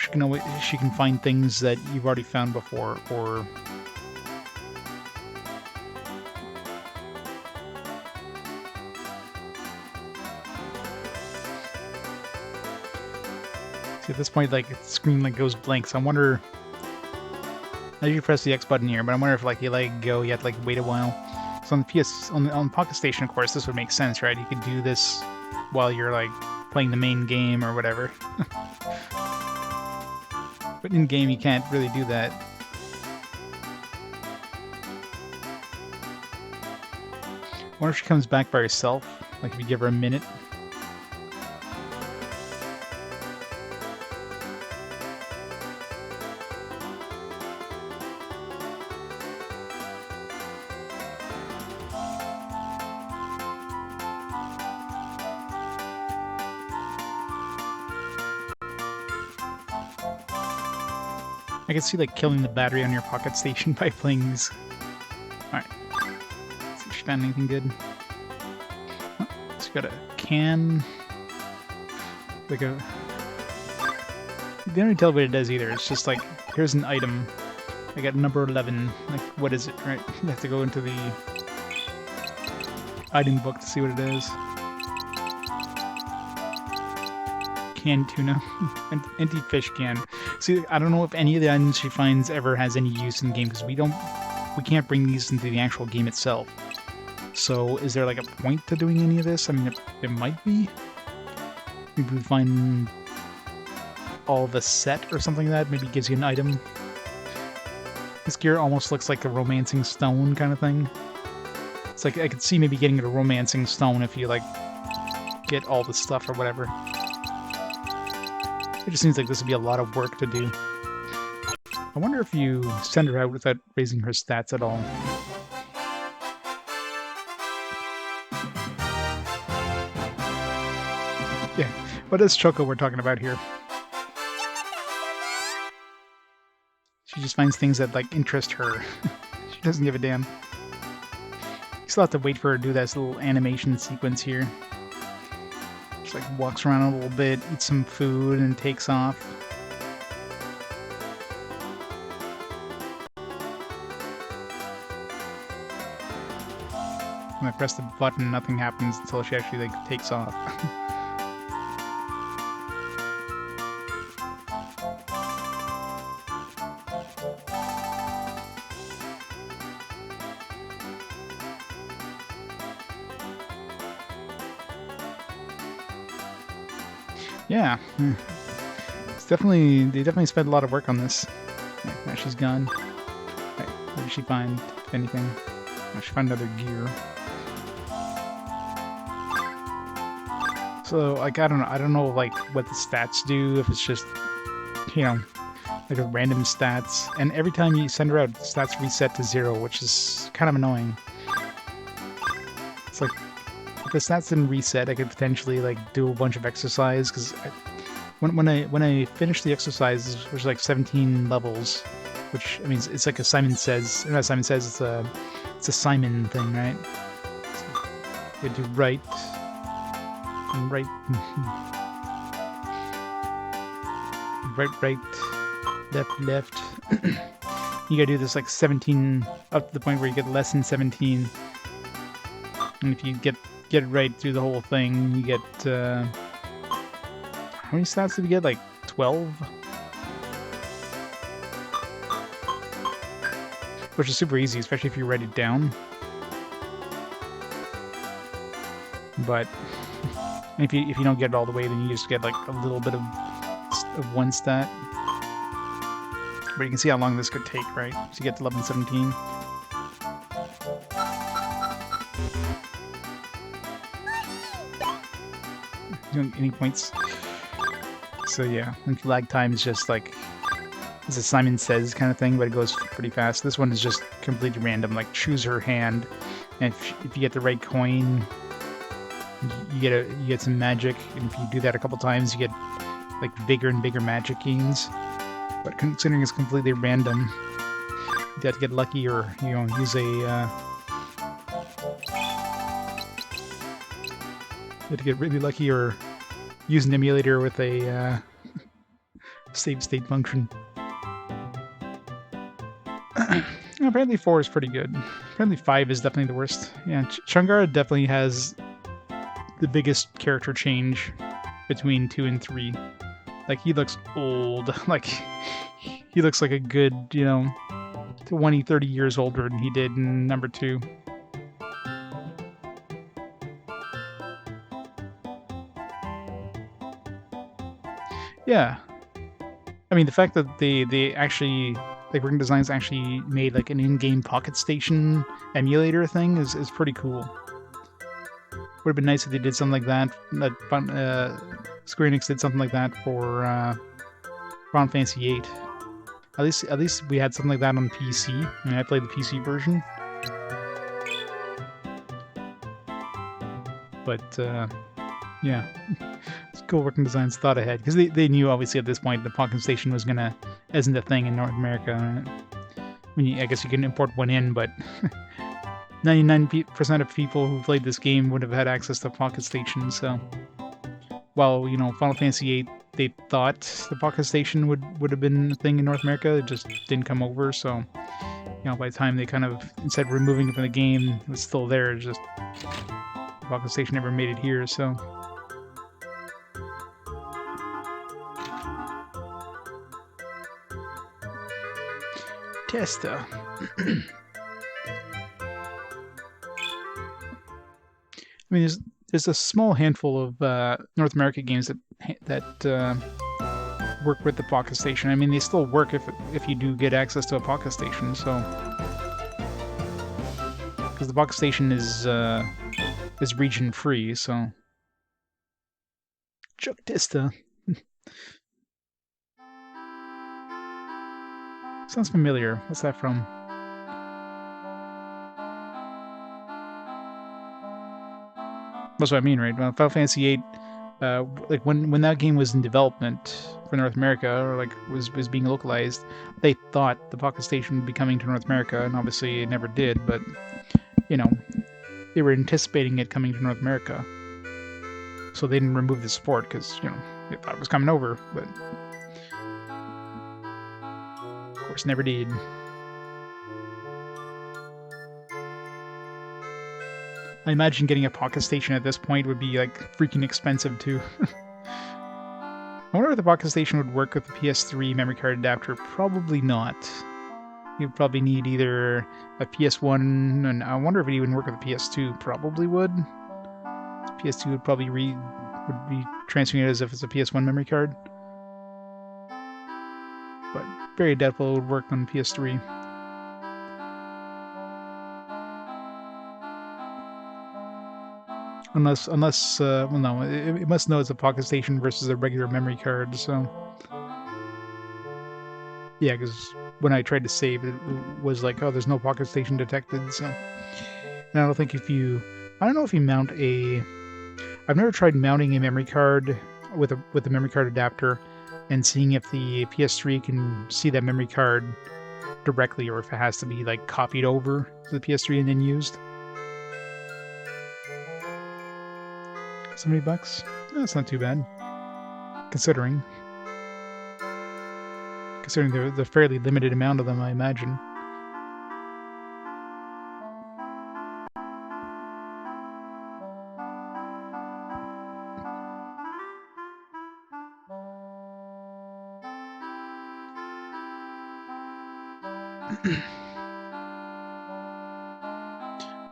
she can find things that you've already found before, or see, at this point, like, the screen like goes blank, so I wonder. As you press the X button here, but I wonder if like you let it go, you have to like wait a while. So on Pocket Station, of course, this would make sense, right? You could do this while you're like playing the main game or whatever. But in game, you can't really do that. I wonder if she comes back by herself, like if you give her a minute. I can see like killing the battery on your Pocket Station by playing these. Alright. See if she found anything good. Oh, so got a can. Like a. They don't even tell what it does either. It's just like, here's an item. I got number 11. Like, what is it, right? You have to go into the item book to see what it is. Canned tuna. Empty fish can. See, I don't know if any of the items she finds ever has any use in the game, because we can't bring these into the actual game itself. So is there like a point to doing any of this? I mean, it might be. Maybe we find all the set or something like that. Maybe it gives you an item. This gear almost looks like a romancing stone kind of thing. It's like I could see maybe getting a romancing stone if you like get all the stuff or whatever. It just seems like this would be a lot of work to do. I wonder if you send her out without raising her stats at all. Yeah, what is Choco we're talking about here? She just finds things that like interest her. She doesn't give a damn. You still have to wait for her to do this little animation sequence here. Like walks around a little bit, eats some food, and takes off. When I press the button, nothing happens until she actually like takes off. Yeah, it's they definitely spent a lot of work on this. Right, now she's gone. Right, what did she find, if anything? Oh, she found another gear. So, like, I don't know, like, what the stats do, if it's just, like a random stats. And every time you send her out, the stats reset to 0, which is kind of annoying. It's like, if the stats didn't reset, I could potentially like do a bunch of exercise, because when I finished the exercises, which was like 17 levels, which I mean it's like a Simon Says, not Simon Says, it's a Simon thing, right? So you do right and right, right, left. You gotta do this like 17 up to the point where you get less than 17. And if you get get it right through the whole thing, you get how many stats did we get? Like 12, which is super easy, especially if you write it down. But if you don't get it all the way, then you just get like a little bit of one stat. But you can see how long this could take, right? So you get to 11, 17. Any points? So yeah, and lag time is just like, it's a Simon Says kind of thing, but it goes pretty fast. This one is just completely random, like choose her hand, and if you get the right coin, you get some magic, and if you do that a couple times, you get like bigger and bigger magic gains. But considering it's completely random, you have to get lucky or, you know, use a you have to get really lucky or use an emulator with a save state function. Apparently 4 is pretty good. Apparently 5 is definitely the worst. Yeah, Chungara definitely has the biggest character change between 2 and 3. Like, he looks old. Like, he looks like a good, you know, 20, 30 years older than he did in number 2. Yeah. I mean, the fact that they actually, like, Brigands Designs actually made, like, an in-game Pocket Station emulator thing is pretty cool. Would have been nice if they did something like that. Square Enix did something like that for Final Fantasy VIII. At least we had something like that on PC. I mean, I played the PC version. But yeah, it's cool. Brigands Designs thought ahead because they knew obviously at this point the Pocket Station was gonna isn't a thing in North America. I mean, I guess you can import one in, but 99% of people who played this game would have had access to Pocket Station, so while, you know, Final Fantasy VIII, they thought the Pocket Station would have been a thing in North America, it just didn't come over, so, you know, by the time they kind of, instead of removing it from the game, it was still there, it's just the Pocket Station never made it here, so. Testa. I mean, there's a small handful of North America games that work with the Pocket Station. I mean, they still work if you do get access to a Pocket Station. So, because the Pocket Station is region free, so. Chuktista. Sounds familiar. What's that from? That's what I mean, right? Final Fantasy VIII, like when that game was in development for North America, or like was being localized, they thought the Pocket Station would be coming to North America, and obviously it never did. But you know, they were anticipating it coming to North America, so they didn't remove the support because, you know, they thought it was coming over, but of course never did. I imagine getting a Pocket Station at this point would be, like, freaking expensive, too. I wonder if the Pocket Station would work with the PS3 memory card adapter. Probably not. You'd probably need either a PS1, and I wonder if it even work with the PS2. Probably would. PS2 would probably would be transferring it as if it's a PS1 memory card. But very doubtful it would work on PS3. Unless, well, no, it must know it's a Pocket Station versus a regular memory card, so. Yeah, because when I tried to save, it was like, oh, there's no Pocket Station detected, so. And I don't think I don't know if you mount I've never tried mounting a memory card with a memory card adapter and seeing if the PS3 can see that memory card directly, or if it has to be, like, copied over to the PS3 and then used. $70? That's not too bad, considering the fairly limited amount of them, I imagine.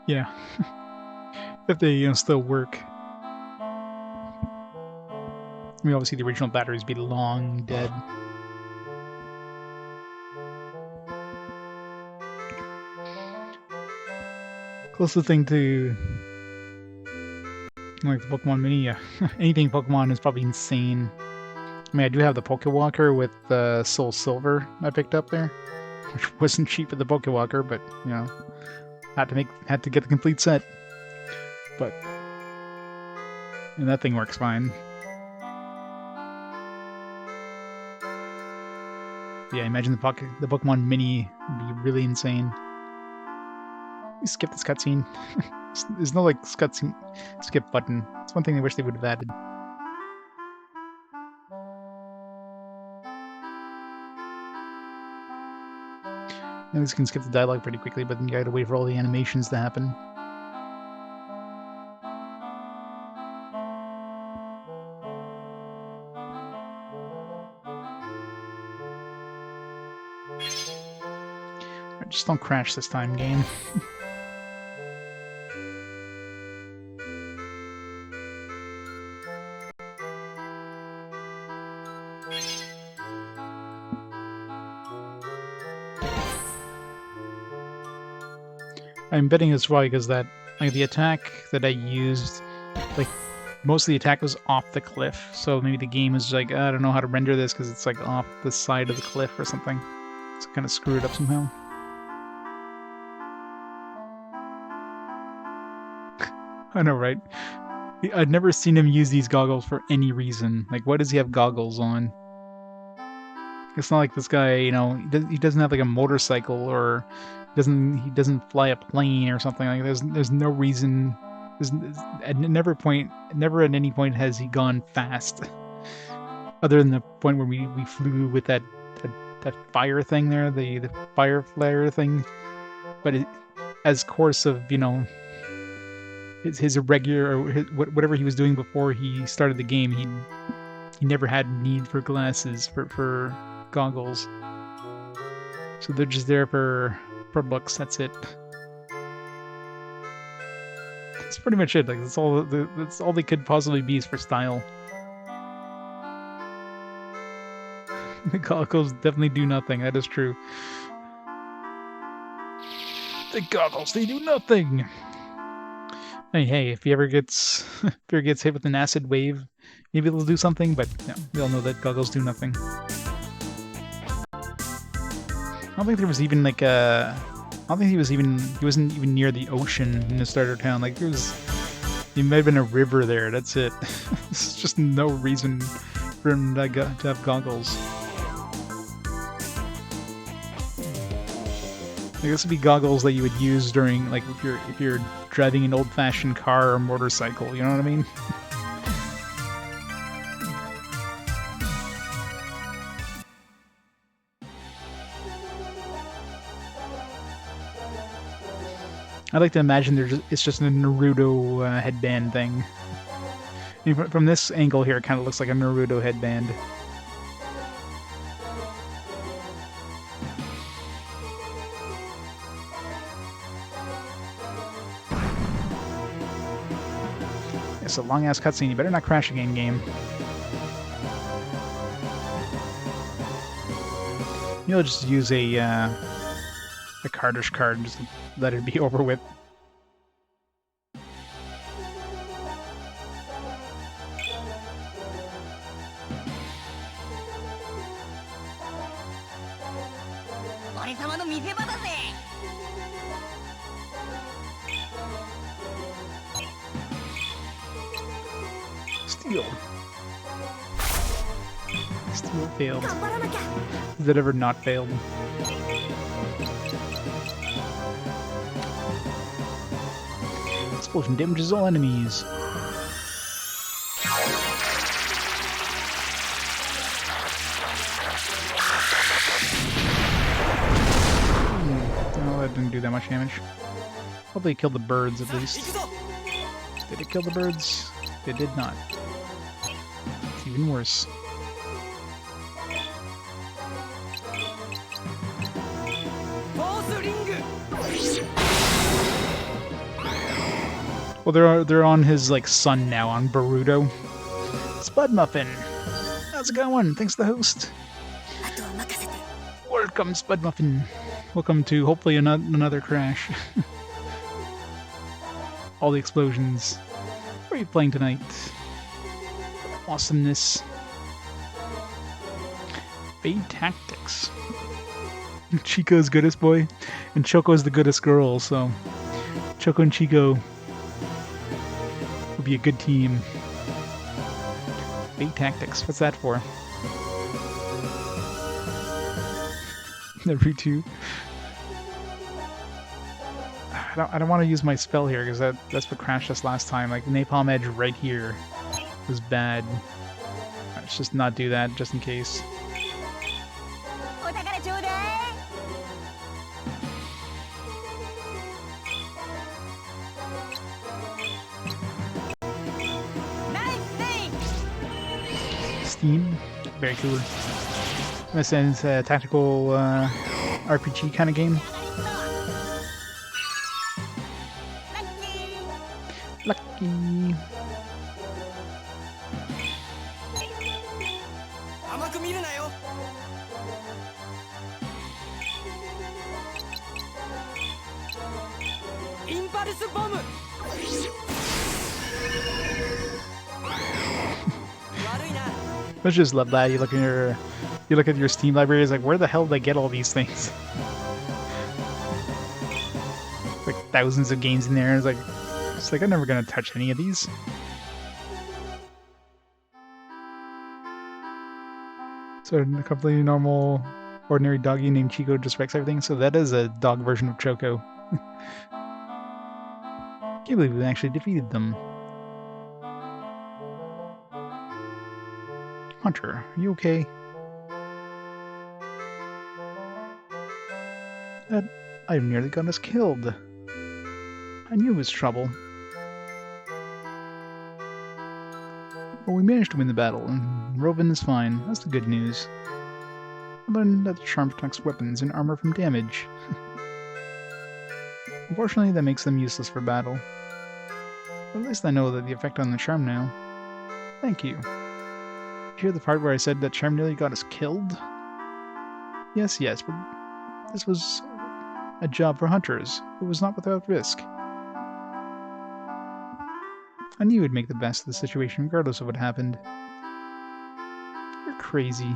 Yeah. If they, still work. I mean, obviously the original batteries be long dead. Closest thing to like the Pokemon Mini, yeah. Anything Pokemon is probably insane. I mean, I do have the Pokewalker with Soul Silver I picked up there, which wasn't cheap at the Pokewalker, but had to get the complete set. But and that thing works fine. Yeah, imagine the Pokemon Mini would be really insane. Skip this cutscene. There's no like skip button. It's one thing I wish they would have added. And this can skip the dialogue pretty quickly, but then you gotta wait for all the animations to happen. Right, just don't crash this time, game. I'm betting it's probably because that the attack that I used, like most of the attack was off the cliff, so maybe the game is like, I don't know how to render this because it's like off the side of the cliff or something. So kind of screw it up somehow. I know, right? I'd never seen him use these goggles for any reason. Like, why does he have goggles on? It's not like this guy, he doesn't have like a motorcycle or he doesn't fly a plane or something. Like there's no reason. Never at any point has he gone fast, other than the point where we flew with that fire thing there, the fire flare thing. But as course of his irregular or whatever he was doing before he started the game, he never had need for glasses for goggles. So they're just there for looks. That's it. That's pretty much it. Like that's all they could possibly be is for style. The goggles definitely do nothing. That is true. The goggles, they do nothing. Hey, if he ever gets hit with an acid wave, maybe they'll do something. But we all know that goggles do nothing. I don't think there was even like a. I don't think he wasn't even near the ocean in the starter town. Like there might have been a river there. That's it. There's just no reason for him to have goggles. Like this would be goggles that you would use during like if you're driving an old-fashioned car or motorcycle. You know what I mean? I like to imagine it's just a Naruto headband thing. I mean, from this angle here, it kind of looks like a Naruto headband. It's a long-ass cutscene. You better not crash again, game. You'll just use a Carter's card and just let it be over with. Steel. Steel failed. Has it ever not failed? Explosion damages all enemies. No, that didn't do that much damage. Hopefully it killed the birds at least. Did it kill the birds? It did not. It's even worse. Well, they're on his like son now on Baruto. Spud Muffin, how's it going? Thanks to the host. Welcome, Spud Muffin. Welcome to hopefully another crash. All the explosions. What are you playing tonight? Awesomeness. Fade Tactics. Chico's goodest boy, and Choco's the goodest girl, so Choco and Chico would be a good team. Fade Tactics, what's that for? Every two. I don't want to use my spell here because that's what crashed us last time. Like Napalm Edge right here was bad. Let's just not do that just in case. Steam, very cool. This is a tactical RPG kind of game. Lucky. I just love that. You look at your Steam library. It's like, where the hell did I get all these things? Like thousands of games in there. It's like I'm never gonna touch any of these. So a completely normal, ordinary doggy named Chico just wrecks everything. So that is a dog version of Choco. Can't believe we actually defeated them. Hunter, are you okay? I've nearly got us killed. I knew it was trouble. But we managed to win the battle, and Roven is fine. That's the good news. I learned that the charm protects weapons and armor from damage. Unfortunately, that makes them useless for battle. But at least I know that the effect on the charm now. Thank you. Did you hear the part where I said that charm nearly got us killed? Yes, but this was a job for hunters. It was not without risk. I knew you would make the best of the situation regardless of what happened. You're crazy.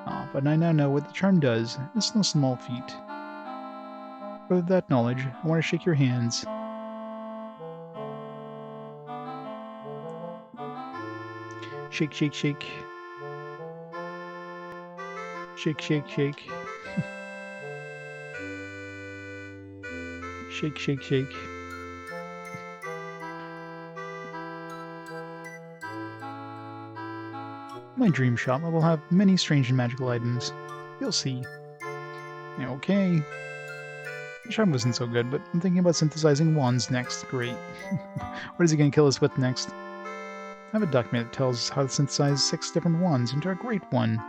Oh, but I now know what the charm does. It's no small feat. With that knowledge, I want to shake your hands. Shake, shake, shake. Shake, shake, shake. Shake, shake, shake. My dream shop will have many strange and magical items. You'll see. Okay. The charm wasn't so good, but I'm thinking about synthesizing wands next. Great. What is he going to kill us with next? I have a document that tells us how to synthesize 6 different wands into a great one.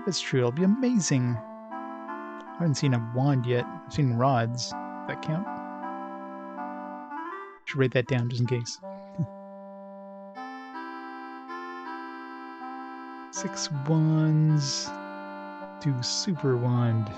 If it's true, it'll be amazing. I haven't seen a wand yet. I've seen rods. Does that count? Should write that down just in case. 6 wands to super wand.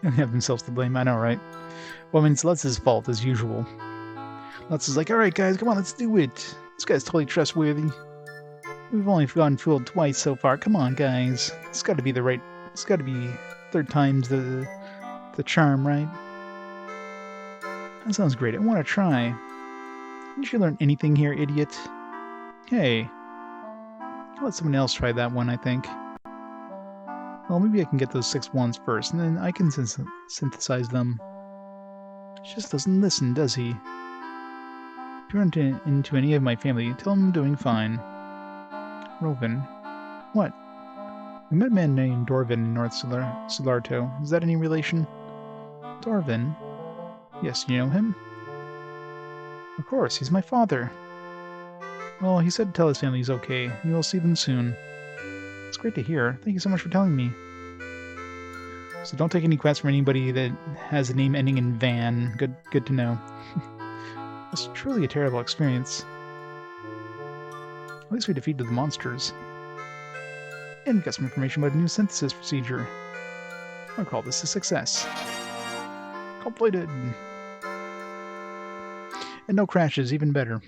They have themselves to blame, I know, right? Well, I mean, it's Lutz's fault, as usual. Lutz is like, alright guys, come on, let's do it. This guy's totally trustworthy. We've only gotten fooled twice so far. Come on, guys. It's gotta be third time's the charm, right? That sounds great. I want to try. Didn't you learn anything here, idiot? Hey. I'll let someone else try that one, I think. Well, maybe I can get those 6 wands first, and then I can synthesize them. He just doesn't listen, does he? If you run into any of my family, tell them I'm doing fine. Roven. What? We met a man named Dorvin in North Solarto. Is that any relation? Dorvin? Yes, you know him? Of course, he's my father. Well, he said to tell his family he's okay. We will see them soon. It's great to hear. Thank you so much for telling me. So don't take any quests from anybody that has a name ending in Van. Good to know. It's truly a terrible experience. At least we defeated the monsters. And we got some information about a new synthesis procedure. I'll call this a success. Completed! And no crashes, even better.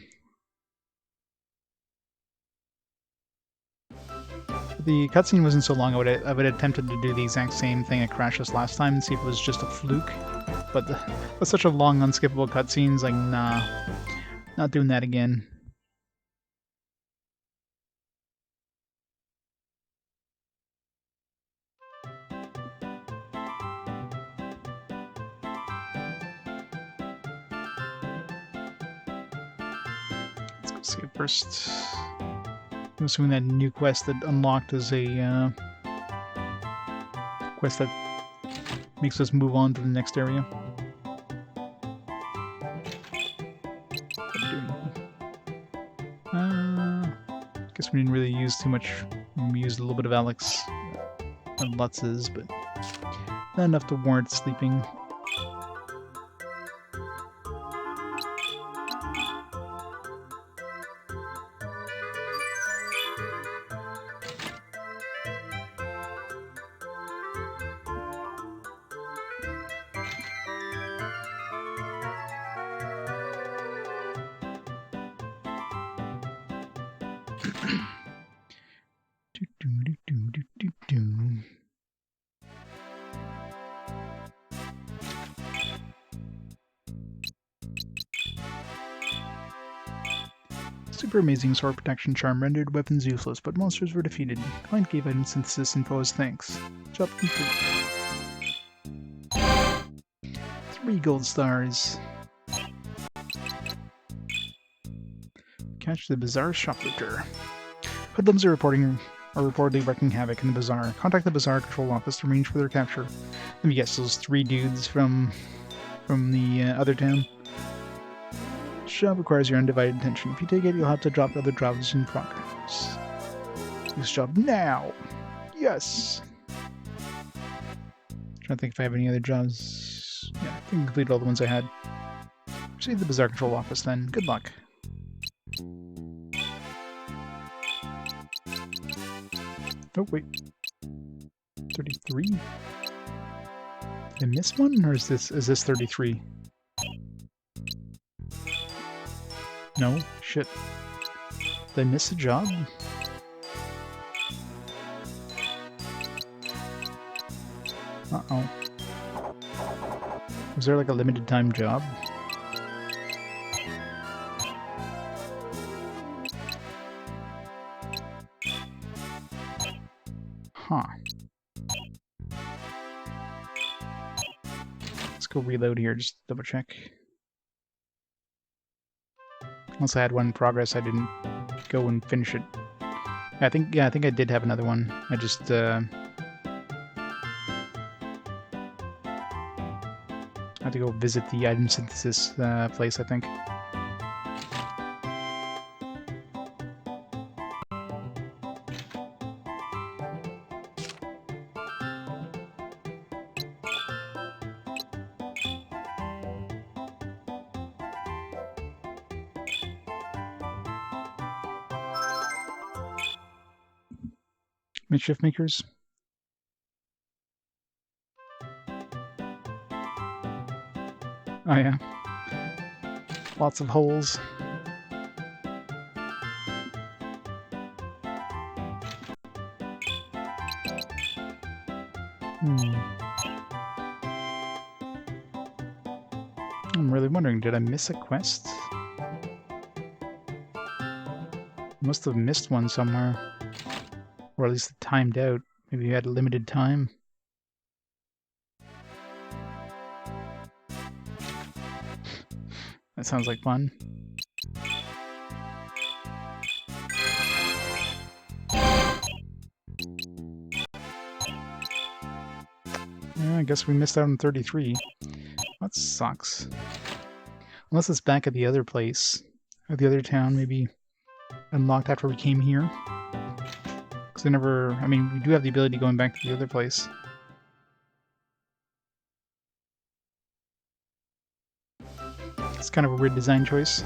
If the cutscene wasn't so long, I would have attempted to do the exact same thing at Crashes last time and see if it was just a fluke. But with such a long, unskippable cutscenes, like, nah. Not doing that again. Let's go see it first. I'm assuming that new quest that unlocked is a quest that makes us move on to the next area. Guess we didn't really use too much. We used a little bit of Alec's and Lutz's, but not enough to warrant sleeping. Super amazing sword protection charm rendered weapons useless, but monsters were defeated. Client gave item synthesis info as thanks. Job complete. 3 gold stars. Catch the Bazaar shoplifter. Hoodlums are reportedly wreaking havoc in the bazaar. Contact the Bazaar Control Office to arrange for their capture. Let me guess, those 3 dudes from the other town. This job requires your undivided attention. If you take it, you'll have to drop the other jobs in progress. This job now! Yes! Trying to think if I have any other jobs. Yeah, I think I completed all the ones I had. Proceed to the Bazaar Control Office then. Good luck. Oh, wait. 33? Did I miss one? Or is this 33? No? Shit. Did I miss a job? Uh-oh. Was there like a limited time job? Huh. Let's go reload here, just double check. Once I had one in progress, I didn't go and finish it. I think I did have another one. I just had to go visit the item synthesis place, I think. Makeshift makers. Oh yeah. Lots of holes. I'm really wondering, did I miss a quest? Must have missed one somewhere. Or at least timed out. Maybe you had a limited time. That sounds like fun. Yeah, I guess we missed out on 33. That sucks. Unless it's back at the other place. At the other town, maybe unlocked after we came here. Because I never... I mean, we do have the ability going back to the other place. It's kind of a weird design choice.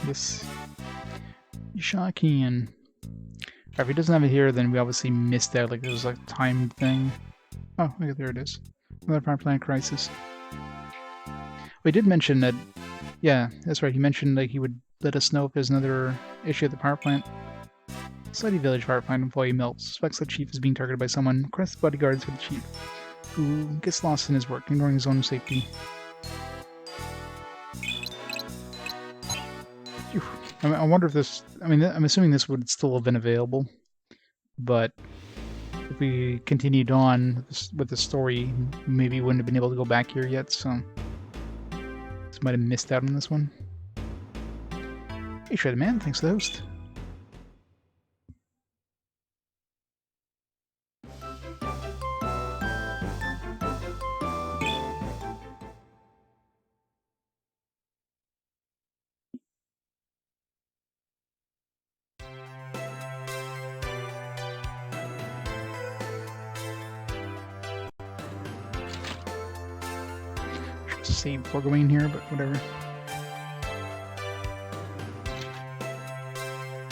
Yes. Shocking. If he doesn't have it here, then we obviously missed out. Like, there was like a time thing. Oh, okay, there it is. Another power plant crisis. We did mention that... Yeah, that's right. He mentioned that he would let us know if there's another issue at the power plant. Slutty Village power plant employee Milt suspects the chief is being targeted by someone. Requests bodyguards for the chief, who gets lost in his work, ignoring his own safety. Phew. I wonder if this... I mean, I'm assuming this would still have been available, but if we continued on with the story, maybe we wouldn't have been able to go back here yet, so... Might have missed out on this one. Hey, Shredder Man, thanks for the host. Save before going in here, but whatever.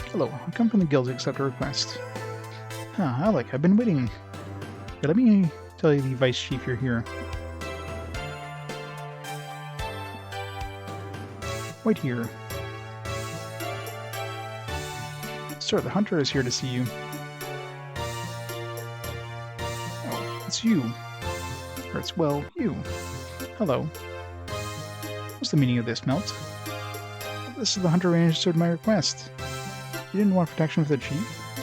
Hello, I come from the guild to accept a request. Alec, I've been waiting. Yeah, let me tell you the vice chief you're here. Wait here. Sir, the hunter is here to see you. Oh, it's you. Or it's, well, you. Hello. What's the meaning of this, Milt? This is the hunter who answered my request. You didn't want protection for the chief?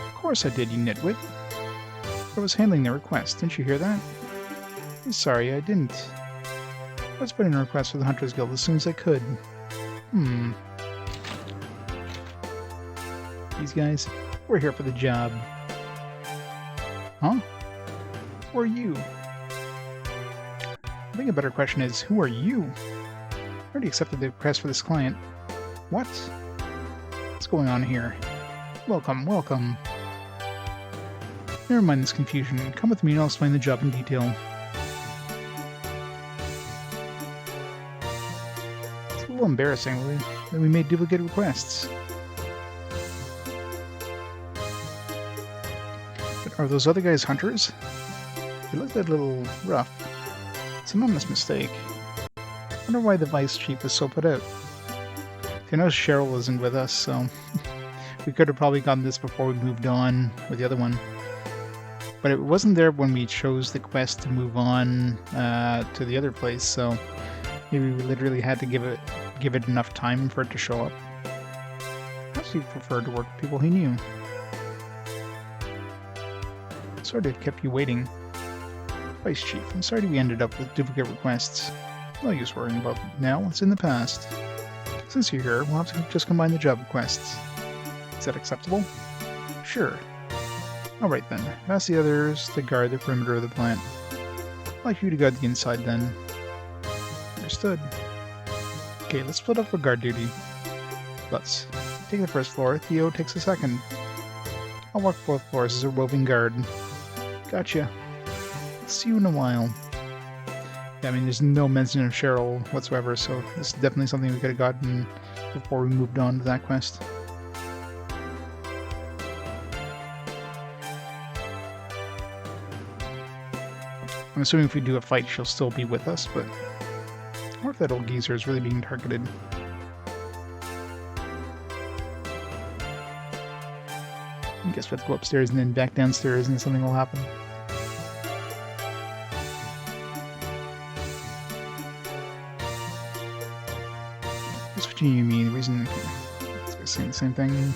Of course I did, you nitwit. I was handling their request. Didn't you hear that? I'm sorry, I didn't. Let's put in a request for the Hunters Guild as soon as I could. These guys, we're here for the job. Huh? Who are you? I think a better question is, who are you? I already accepted the request for this client. What? What's going on here? Welcome, welcome. Never mind this confusion. Come with me and I'll explain the job in detail. It's a little embarrassing that we made duplicate requests. But are those other guys hunters? They looked a little rough. It's an honest mistake. I wonder why the vice chief is so put out. I know Cheryl isn't with us, so we could have probably gotten this before we moved on with the other one. But it wasn't there when we chose the quest to move on to the other place, so maybe we literally had to give it enough time for it to show up. Perhaps he preferred to work with people he knew. Sorry to have kept you waiting. Vice Chief, I'm sorry we ended up with duplicate requests. No use worrying about it now, it's in the past. Since you're here, we'll have to just combine the job requests. Is that acceptable? Sure. Alright then, ask the others to guard the perimeter of the plant. I'd like you to guard the inside then. Understood. Okay, let's split up for guard duty. Lutz, take the first floor, Theo takes the second. I'll walk both floors as a roving guard. Gotcha. See you in a while. Yeah, I mean, there's no mention of Cheryl whatsoever, so this is definitely something we could have gotten before we moved on to that quest. I'm assuming if we do a fight, she'll still be with us, but I wonder if that old geezer is really being targeted. I guess we have to go upstairs and then back downstairs and something will happen. What do you mean? The reason... It's saying the same thing.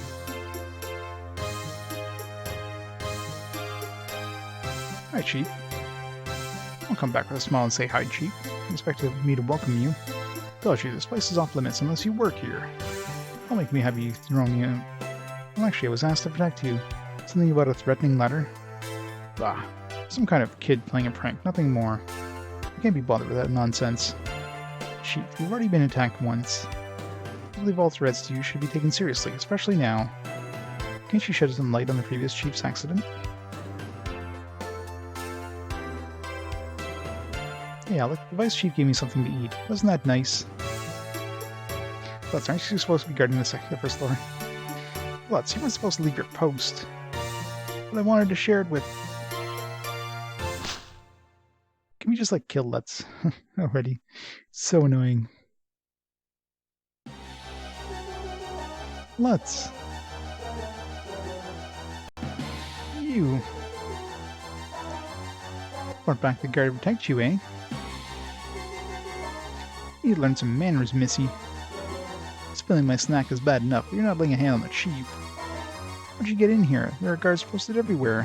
Hi, Chief. I'll come back with a smile and say hi, Chief. Expect me to welcome you. Tells you this place is off limits unless you work here. Don't make me have you thrown me out. Well, actually, I was asked to protect you. Something about a threatening letter? Bah. Some kind of kid playing a prank, nothing more. I can't be bothered with that nonsense. Chief, you've already been attacked once. I believe all threats to you should be taken seriously, especially now. Can't you shed some light on the previous Chief's accident? Hey Alec, the Vice Chief gave me something to eat. Wasn't that nice? Lutz, aren't you supposed to be guarding the first floor? Lutz, you weren't supposed to leave your post. But I wanted to share it with... Can we just, like, kill Lutz already? So annoying. Lutz! You... Brought back the guard to protect you, eh? You need to learn some manners, missy. Spilling my snack is bad enough, but you're not laying a hand on the Chief. How'd you get in here? There are guards posted everywhere.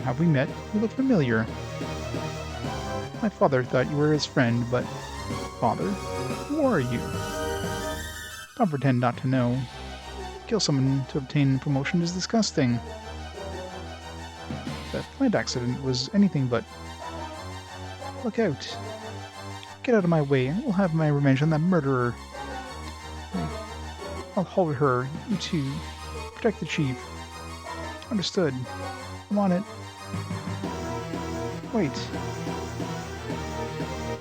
Have we met? You look familiar. My father thought you were his friend, but... Father? Who are you? Don't pretend not to know. Kill someone to obtain promotion is disgusting. That flight accident was anything but... Look out. Get out of my way. I will have my revenge on that murderer. I'll hold her. You too. Protect the Chief. Understood. I'm on it. Wait.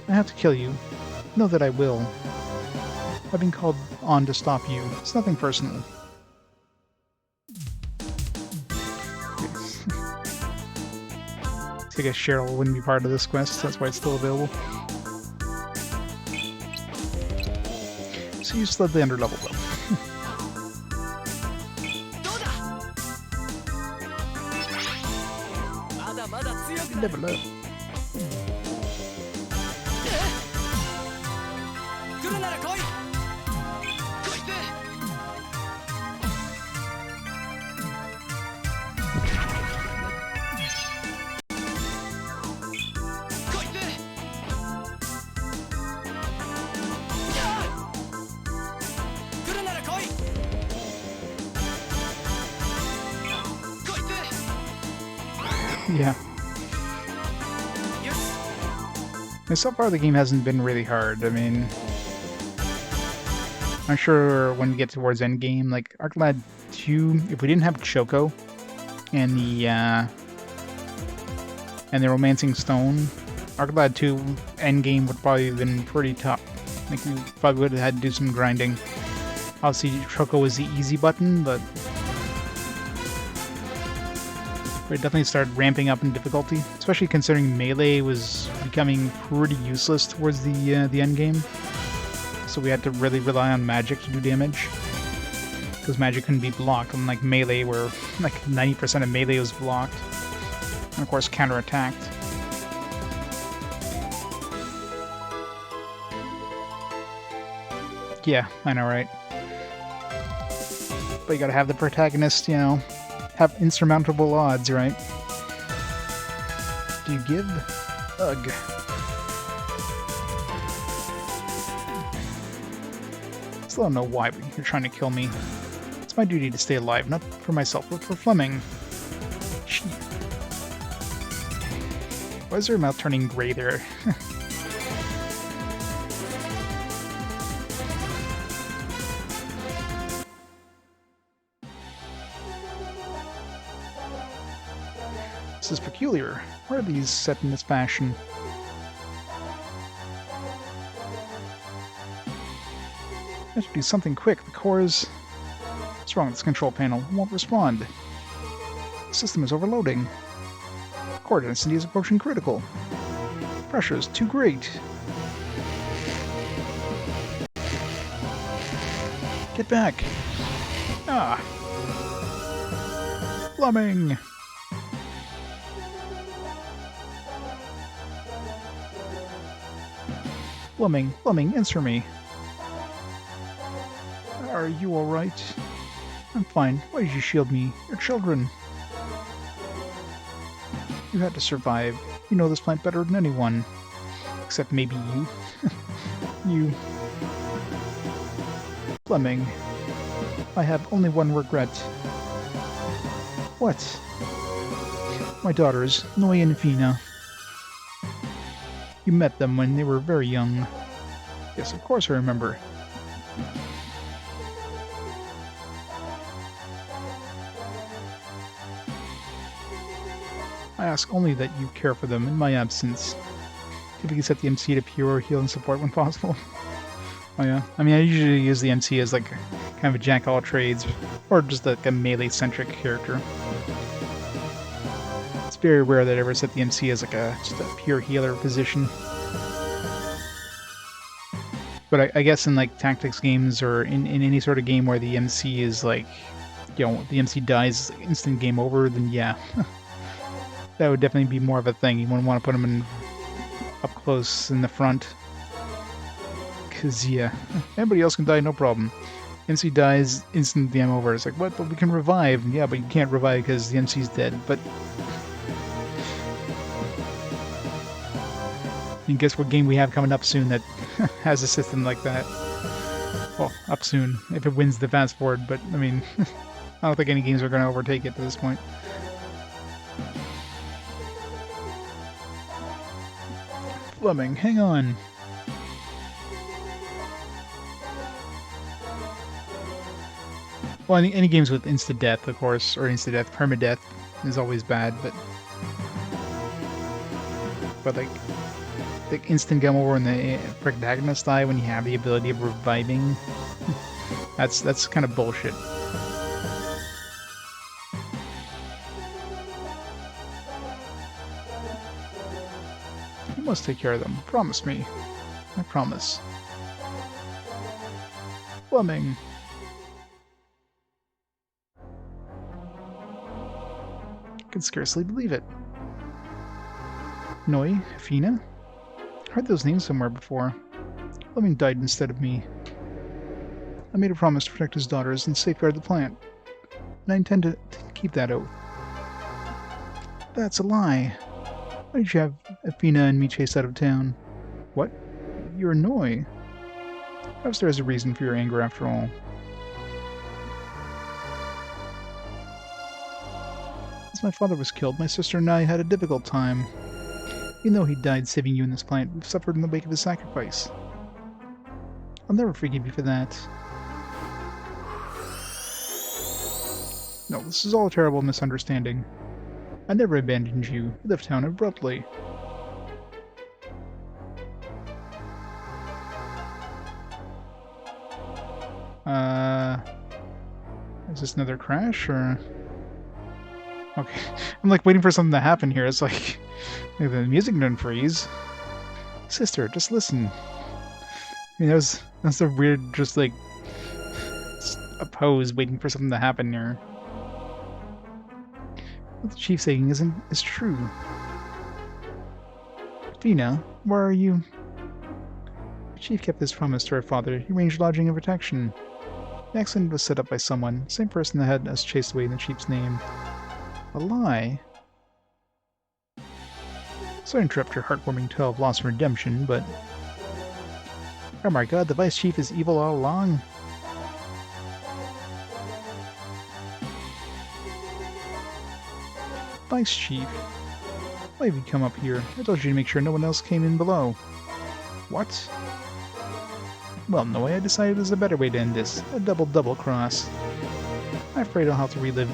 I have to kill you. Know that I will. I've been called on to stop you. It's nothing personal. I guess Cheryl wouldn't be part of this quest, that's why it's still available. So you just let the underlevel go. Level up. Yeah. And so far the game hasn't been really hard. I mean, I'm sure when we get towards endgame, like Arclad 2, if we didn't have Choco and the Romancing Stone, Arclad 2 endgame would probably have been pretty tough. Like we probably would have had to do some grinding. Obviously Choco was the easy button, but it definitely started ramping up in difficulty, especially considering melee was becoming pretty useless towards the end game. So we had to really rely on magic to do damage, because magic couldn't be blocked, unlike melee where like 90% of melee was blocked, and of course counterattacked. Yeah, I know, right? But you gotta have the protagonist, you know, have insurmountable odds, right? Do you give? Ugh. Still don't know why, but you're trying to kill me. It's my duty to stay alive, not for myself, but for Fleming. Chief. Why is her mouth turning gray there? This is peculiar. Why are these set in this fashion? I have to do something quick. The core is... What's wrong with this control panel? It won't respond. The system is overloading. Core density is approaching critical. Pressure is too great. Get back. Ah! Fleming! Fleming, answer me. Are you alright? I'm fine. Why did you shield me? Your children. You had to survive. You know this plant better than anyone. Except maybe you. You. Fleming. I have only one regret. What? My daughters, Noi and Fina. You met them when they were very young. Yes, of course I remember. I ask only that you care for them in my absence. Typically set the MC to pure heal and support when possible. Oh yeah. I mean, I usually use the MC as like kind of a jack of all trades, or just like a melee-centric character. It's very rare that I ever set the MC as like just a pure healer position. But I guess in like tactics games or in any sort of game where the MC is like, you know, the MC dies, instant game over, then yeah. That would definitely be more of a thing. You wouldn't want to put them in up close in the front. Cause yeah, everybody else can die, no problem. MC dies, instant game over. It's like, what? But we can revive. Yeah, but you can't revive because the MC's dead. But and guess what game we have coming up soon that has a system like that? Well, up soon, if it wins the fast forward. But I mean, I don't think any games are going to overtake it to this point. Fleming, hang on. Well, any games with insta-death, of course, or insta-death, permadeath is always bad, but like instant game over when the protagonist die when you have the ability of reviving, that's kind of bullshit. You must take care of them. Promise me. I promise. Fleming. I can scarcely believe it. Noi, Fina? Heard those names somewhere before. Fleming died instead of me. I made a promise to protect his daughters and safeguard the plant, and I intend to keep that oath. That's a lie. Why did you have Fina and me chased out of town? What? You're Noi. Perhaps there is a reason for your anger after all. As my father was killed, my sister and I had a difficult time. Even though he died saving you in this plant, we've suffered in the wake of his sacrifice. I'll never forgive you for that. No, this is all a terrible misunderstanding. I never abandoned you. You left town abruptly. Is this another crash, or...? Okay, I'm like waiting for something to happen here. It's like the music didn't freeze. Sister, just listen. I mean, that's a weird, just like a pose waiting for something to happen here. What the chief's saying is true. Fina, where are you? The chief kept his promise to our father. He arranged lodging and protection. The accident was set up by someone, the same person that had us chased away in the chief's name. A lie? Sorry to interrupt your heartwarming tale of loss and redemption, but... Oh my god, the Vice Chief is evil all along? Vice Chief? Why have you come up here? I told you to make sure no one else came in below. What? Well, no way, I decided there's a better way to end this. A double cross. I'm afraid I'll have to relieve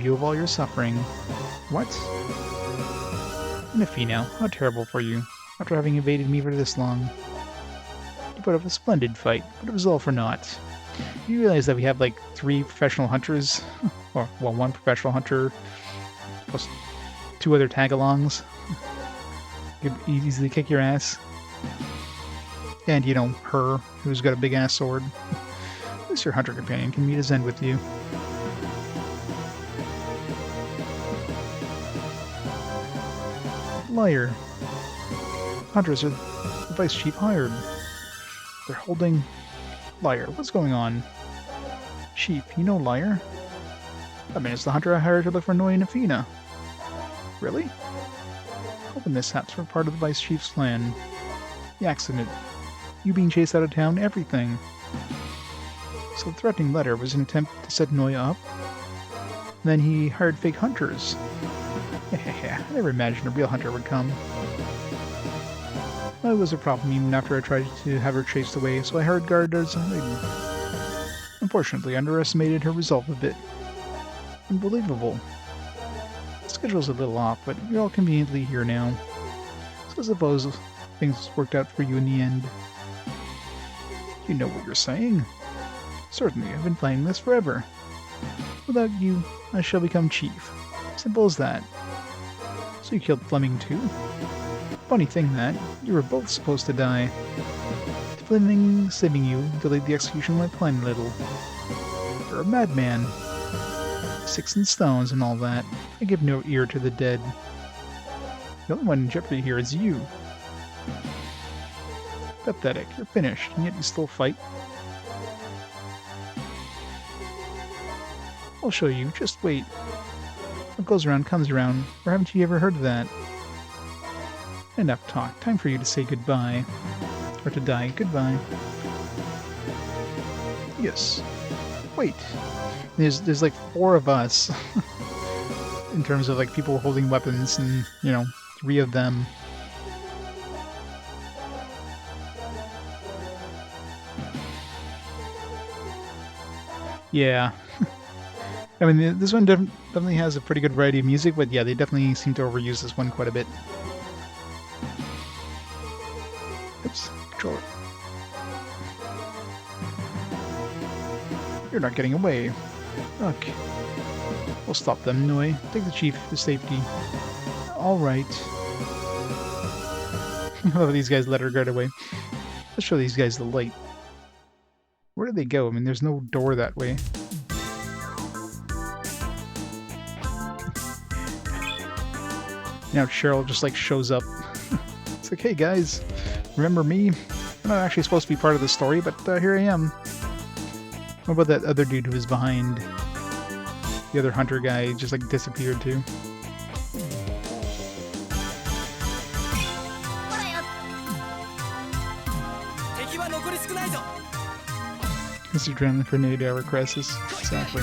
you of all your suffering. What? Nefino, how terrible for you. After having evaded me for this long. You put up a splendid fight, but it was all for naught. You realize that we have like 3 professional hunters? Or, well, 1 professional hunter, plus 2 other tag-alongs. Could easily kick your ass. And, you know, her, who's got a big-ass sword. This least your hunter companion can meet his end with you. Liar. Hunters are the vice chief hired. They're holding... Liar. What's going on? Chief, you know Liar? I mean, it's the hunter I hired to look for Noi and Afina. Really? All the mishaps were part of the vice chief's plan. The accident. You being chased out of town, everything. So the threatening letter was an attempt to set Noi up? Then he hired fake hunters. I never imagined a real hunter would come. Well, it was a problem even after I tried to have her chased away, so I hired guards and lady. Unfortunately, I underestimated her resolve a bit. Unbelievable. The schedule's a little off, but you're all conveniently here now. So I suppose things worked out for you in the end. You know what you're saying? Certainly, I've been playing this forever. Without you, I shall become chief. Simple as that. So you killed Fleming too? Funny thing that, you were both supposed to die. Fleming saving you delayed the execution of my plan a little. You're a madman. Sticks and stones and all that. I give no ear to the dead. The only one in jeopardy here is you. Pathetic. You're finished, and yet you still fight. I'll show you. Just wait. What goes around comes around. Or haven't you ever heard of that? Enough talk. Time for you to say goodbye. Or to die. Goodbye. Yes. Wait. There's like 4 of us. In terms of like people holding weapons and, you know, 3 of them. Yeah. I mean, this one definitely has a pretty good variety of music, but yeah, they definitely seem to overuse this one quite a bit. Oops, controller. You're not getting away. Look. We'll stop them, Noi. Take the chief to safety. Alright. I love these guys let her get away. Let's show these guys the light. Where did they go? I mean, there's no door that way. Now Cheryl just like shows up. It's like, hey guys, remember me? I'm not actually supposed to be part of the story, but here I am. What about that other dude who was behind? The other hunter guy just like disappeared too. This is adrenaline for an 8-hour crisis. Exactly.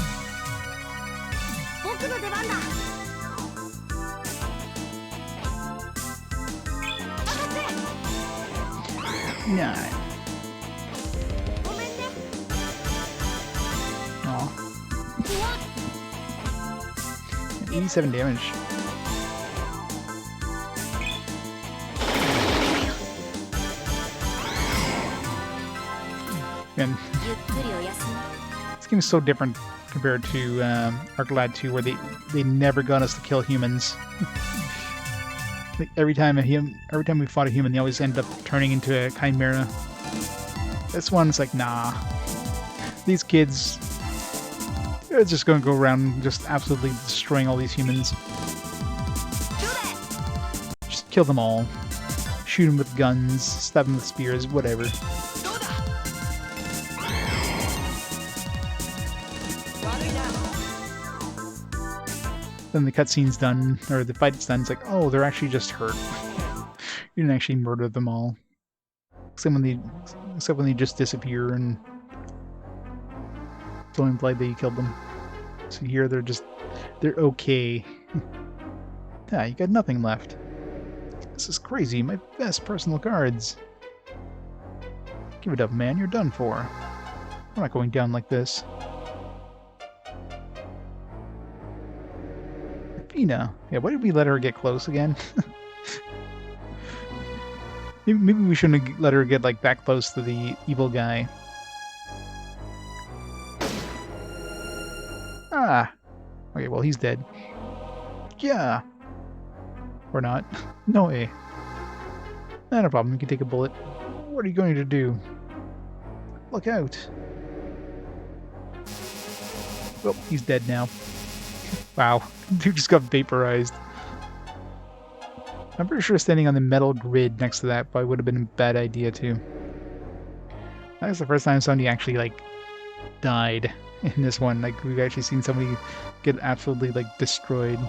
Yeah. Aw. 87 damage. And this game is so different compared to Arclad 2, where they never got us to kill humans. Like every time we fought a human, they always end up turning into a chimera. This one's like, nah. These kids, they're just gonna go around just absolutely destroying all these humans. Just kill them all. Shoot them with guns, stab them with spears, whatever. Then the cutscene's done, or the fight's done, it's like, oh, they're actually just hurt. You didn't actually murder them all. Except when they just disappear and don't imply that you killed them. So here they're okay. Yeah, you got nothing left. This is crazy, my best personal cards. Give it up, man, you're done for. We're not going down like this. Afina. Yeah, why did we let her get close again? Maybe we shouldn't have let her get like that close to the evil guy. Ah. Okay, well he's dead. Yeah. Or not. No way. Not a problem, you can take a bullet. What are you going to do? Look out. Oh, he's dead now. Wow, dude just got vaporized. I'm pretty sure standing on the metal grid next to that probably would have been a bad idea too. That was the first time somebody actually like died in this one. Like we've actually seen somebody get absolutely like destroyed.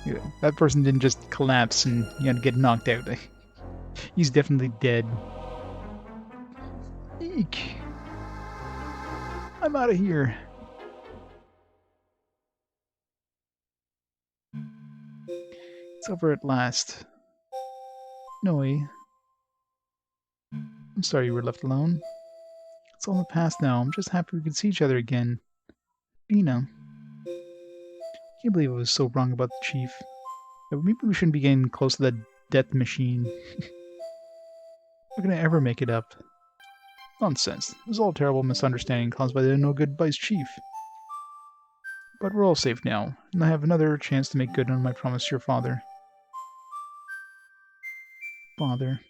Yeah, that person didn't just collapse and get knocked out. He's definitely dead. Eek! I'm out of here. It's over at last. Noe, I'm sorry you were left alone. It's all in the past now. I'm just happy we could see each other again. Can't believe I was so wrong about the chief. Maybe we shouldn't be getting close to that death machine. How can I ever make it up? Nonsense. It was all a terrible misunderstanding caused by the no-good vice chief. But we're all safe now, and I have another chance to make good on my promise to your father. Father.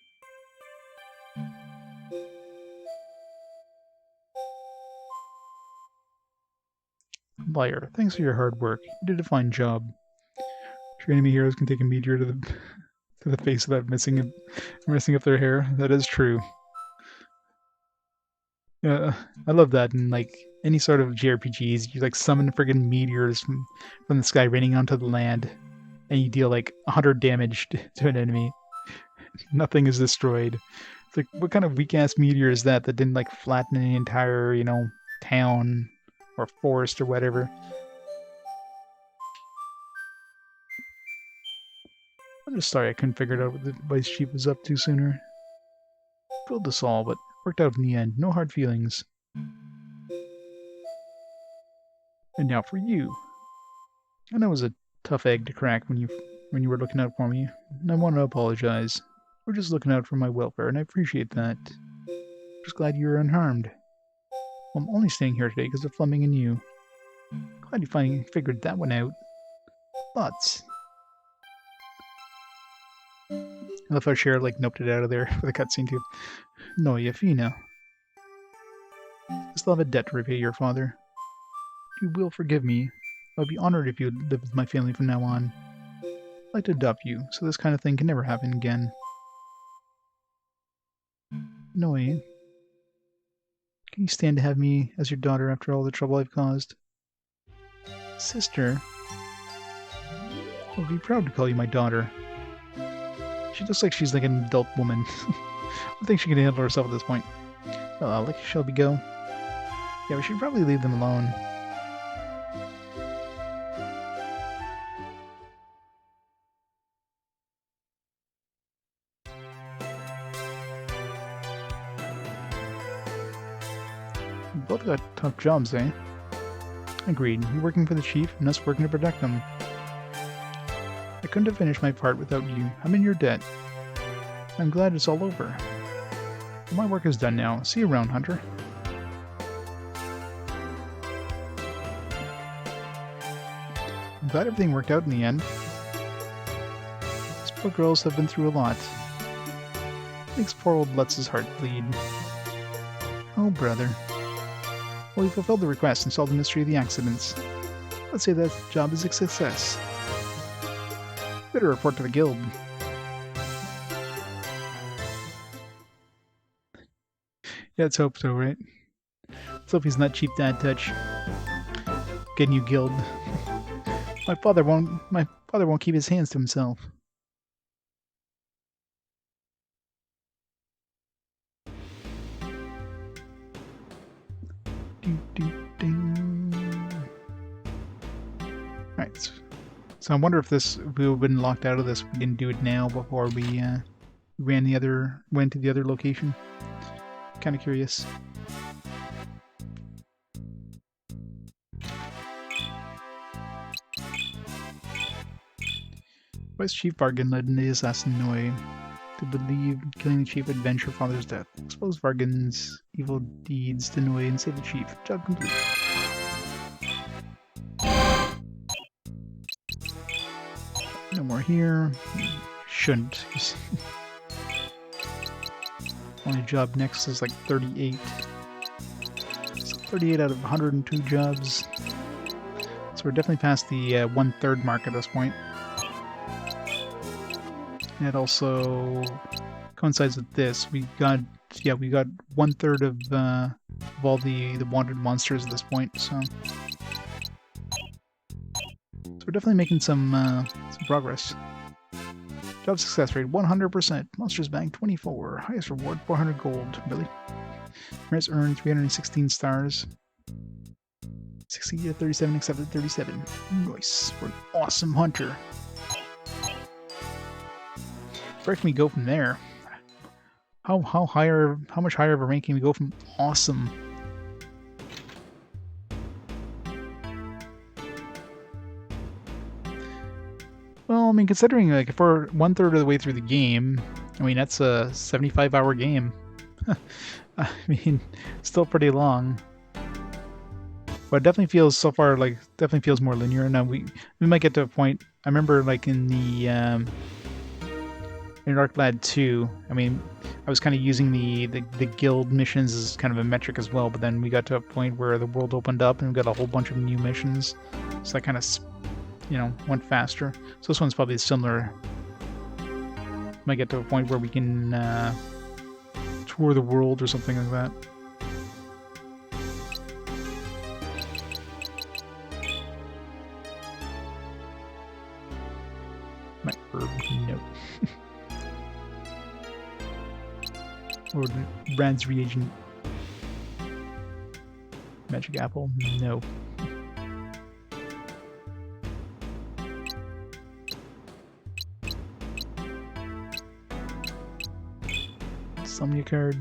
Liar, thanks for your hard work. You did a fine job. Sure, enemy heroes can take a meteor to the face without messing up their hair. That is true. Yeah, I love that. In like any sort of JRPGs, you like summon friggin' meteors from the sky raining onto the land, and you deal like 100 damage to an enemy. Nothing is destroyed. It's like, what kind of weak ass meteor is that didn't like flatten an entire, town or forest or whatever? I'm just sorry I couldn't figure out what the vice chief was up to sooner. Killed us all, but worked out in the end. No hard feelings. And now for you. I know it was a tough egg to crack when you were looking out for me, and I want to apologize. We're just looking out for my welfare, and I appreciate that. Just glad you were unharmed. Well, I'm only staying here today because of Fleming and you. Glad you finally figured that one out. Lutz. I love how Cher like noped it out of there for the cutscene too. No, Yafina. I still have a debt to repay your father. If you will forgive me, I would be honored if you would live with my family from now on. I'd like to adopt you, so this kind of thing can never happen again. Noe, can you stand to have me as your daughter after all the trouble I've caused? Sister? I'll be proud to call you my daughter. She looks like she's like an adult woman. I think she can handle herself at this point. Well, Alec, shall we go? Yeah, we should probably leave them alone. We both got tough jobs, eh? Agreed. You working for the chief, and us working to protect him. I couldn't have finished my part without you. I'm in your debt. I'm glad it's all over. Well, my work is done now. See you around, Hunter. I'm glad everything worked out in the end. These poor girls have been through a lot. Makes poor old Lutz's heart bleed. Oh, brother. Well, we fulfilled the request and solved the mystery of the accidents. Let's say that job is a success. Better report to the guild. Yeah, let's hope so, right? Let's hope he's not cheap that touch. Get a new guild. My father won't keep his hands to himself. Alright, so I wonder if we would have been locked out of this if we didn't do it now before we went to the other location. Kind of curious. Vice Chief Vargan led the assassin Noe to believe killing the chief would avenge her father's death. Expose Vargan's evil deeds to Noe and save the chief. Job complete. No more here. Shouldn't. Only job next is like 38. So 38 out of 102 jobs. So we're definitely past the 1/3 mark at this point. And it also coincides with this. We got 1/3 of all the wanted monsters at this point. So we're definitely making some progress. Job success rate 100%. Monsters banked 24. Highest reward 400 gold. Really? Merits earned 316 stars. 60 to 37 accepted 37. Nice. We're an awesome hunter. Where can we go from there? How much higher of a rank can we go from awesome? Well, I mean, considering like if we're 1/3 of the way through the game, I mean that's a 75-hour game. I mean, still pretty long. But it definitely feels so far like more linear. Now we might get to a point. I remember like in the in Dark Lad 2, I mean, I was kind of using the guild missions as kind of a metric as well, but then we got to a point where the world opened up and we got a whole bunch of new missions. So that kind of, you know, went faster. So this one's probably similar. Might get to a point where we can tour the world or something like that. My herb, no. Or Brad's reagent. Magic apple, no. Insomnia card.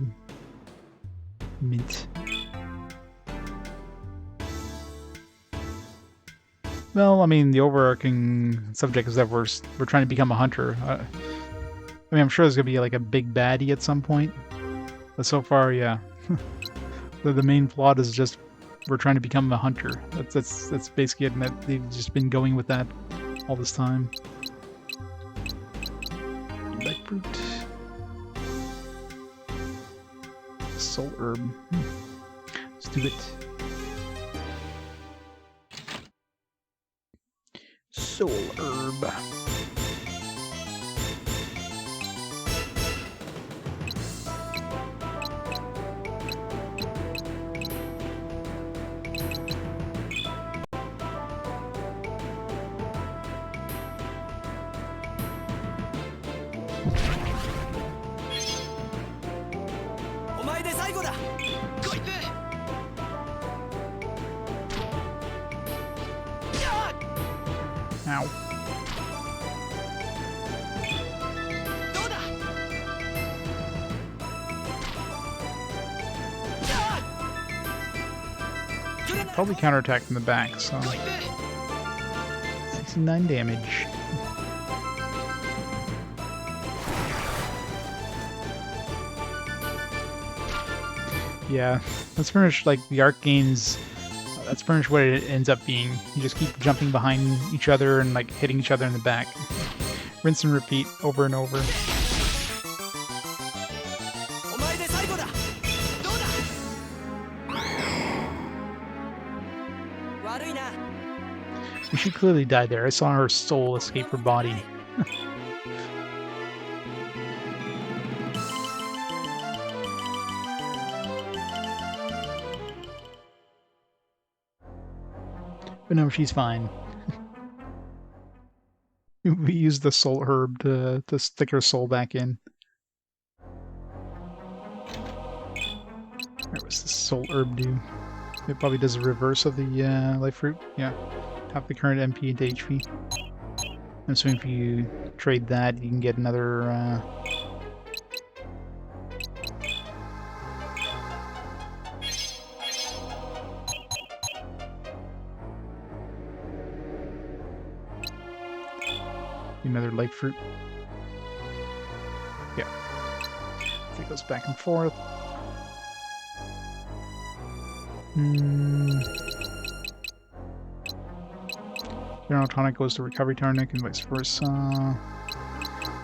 Mint. Well, I mean, the overarching subject is that we're trying to become a hunter. I mean, I'm sure there's gonna be like a big baddie at some point, but so far, yeah, the main plot is just we're trying to become a hunter. That's basically it, and that they've just been going with that all this time. Black fruit, soul herb. Let's do it. Soul herb. Ow. Probably counterattack from the back, so 69 damage. Yeah, that's pretty much like the Arc games. That's pretty much what it ends up being. You just keep jumping behind each other and like hitting each other in the back. Rinse and repeat over and over. She clearly died there. I saw her soul escape her body. But no, she's fine. We used the soul herb to stick her soul back in. What was the soul herb do? It probably does the reverse of the life fruit. Yeah. Tap the current MP into HP. I'm assuming if you trade that, you can get another another life fruit. Yeah. It goes back and forth. General tonic goes to recovery tonic and vice versa.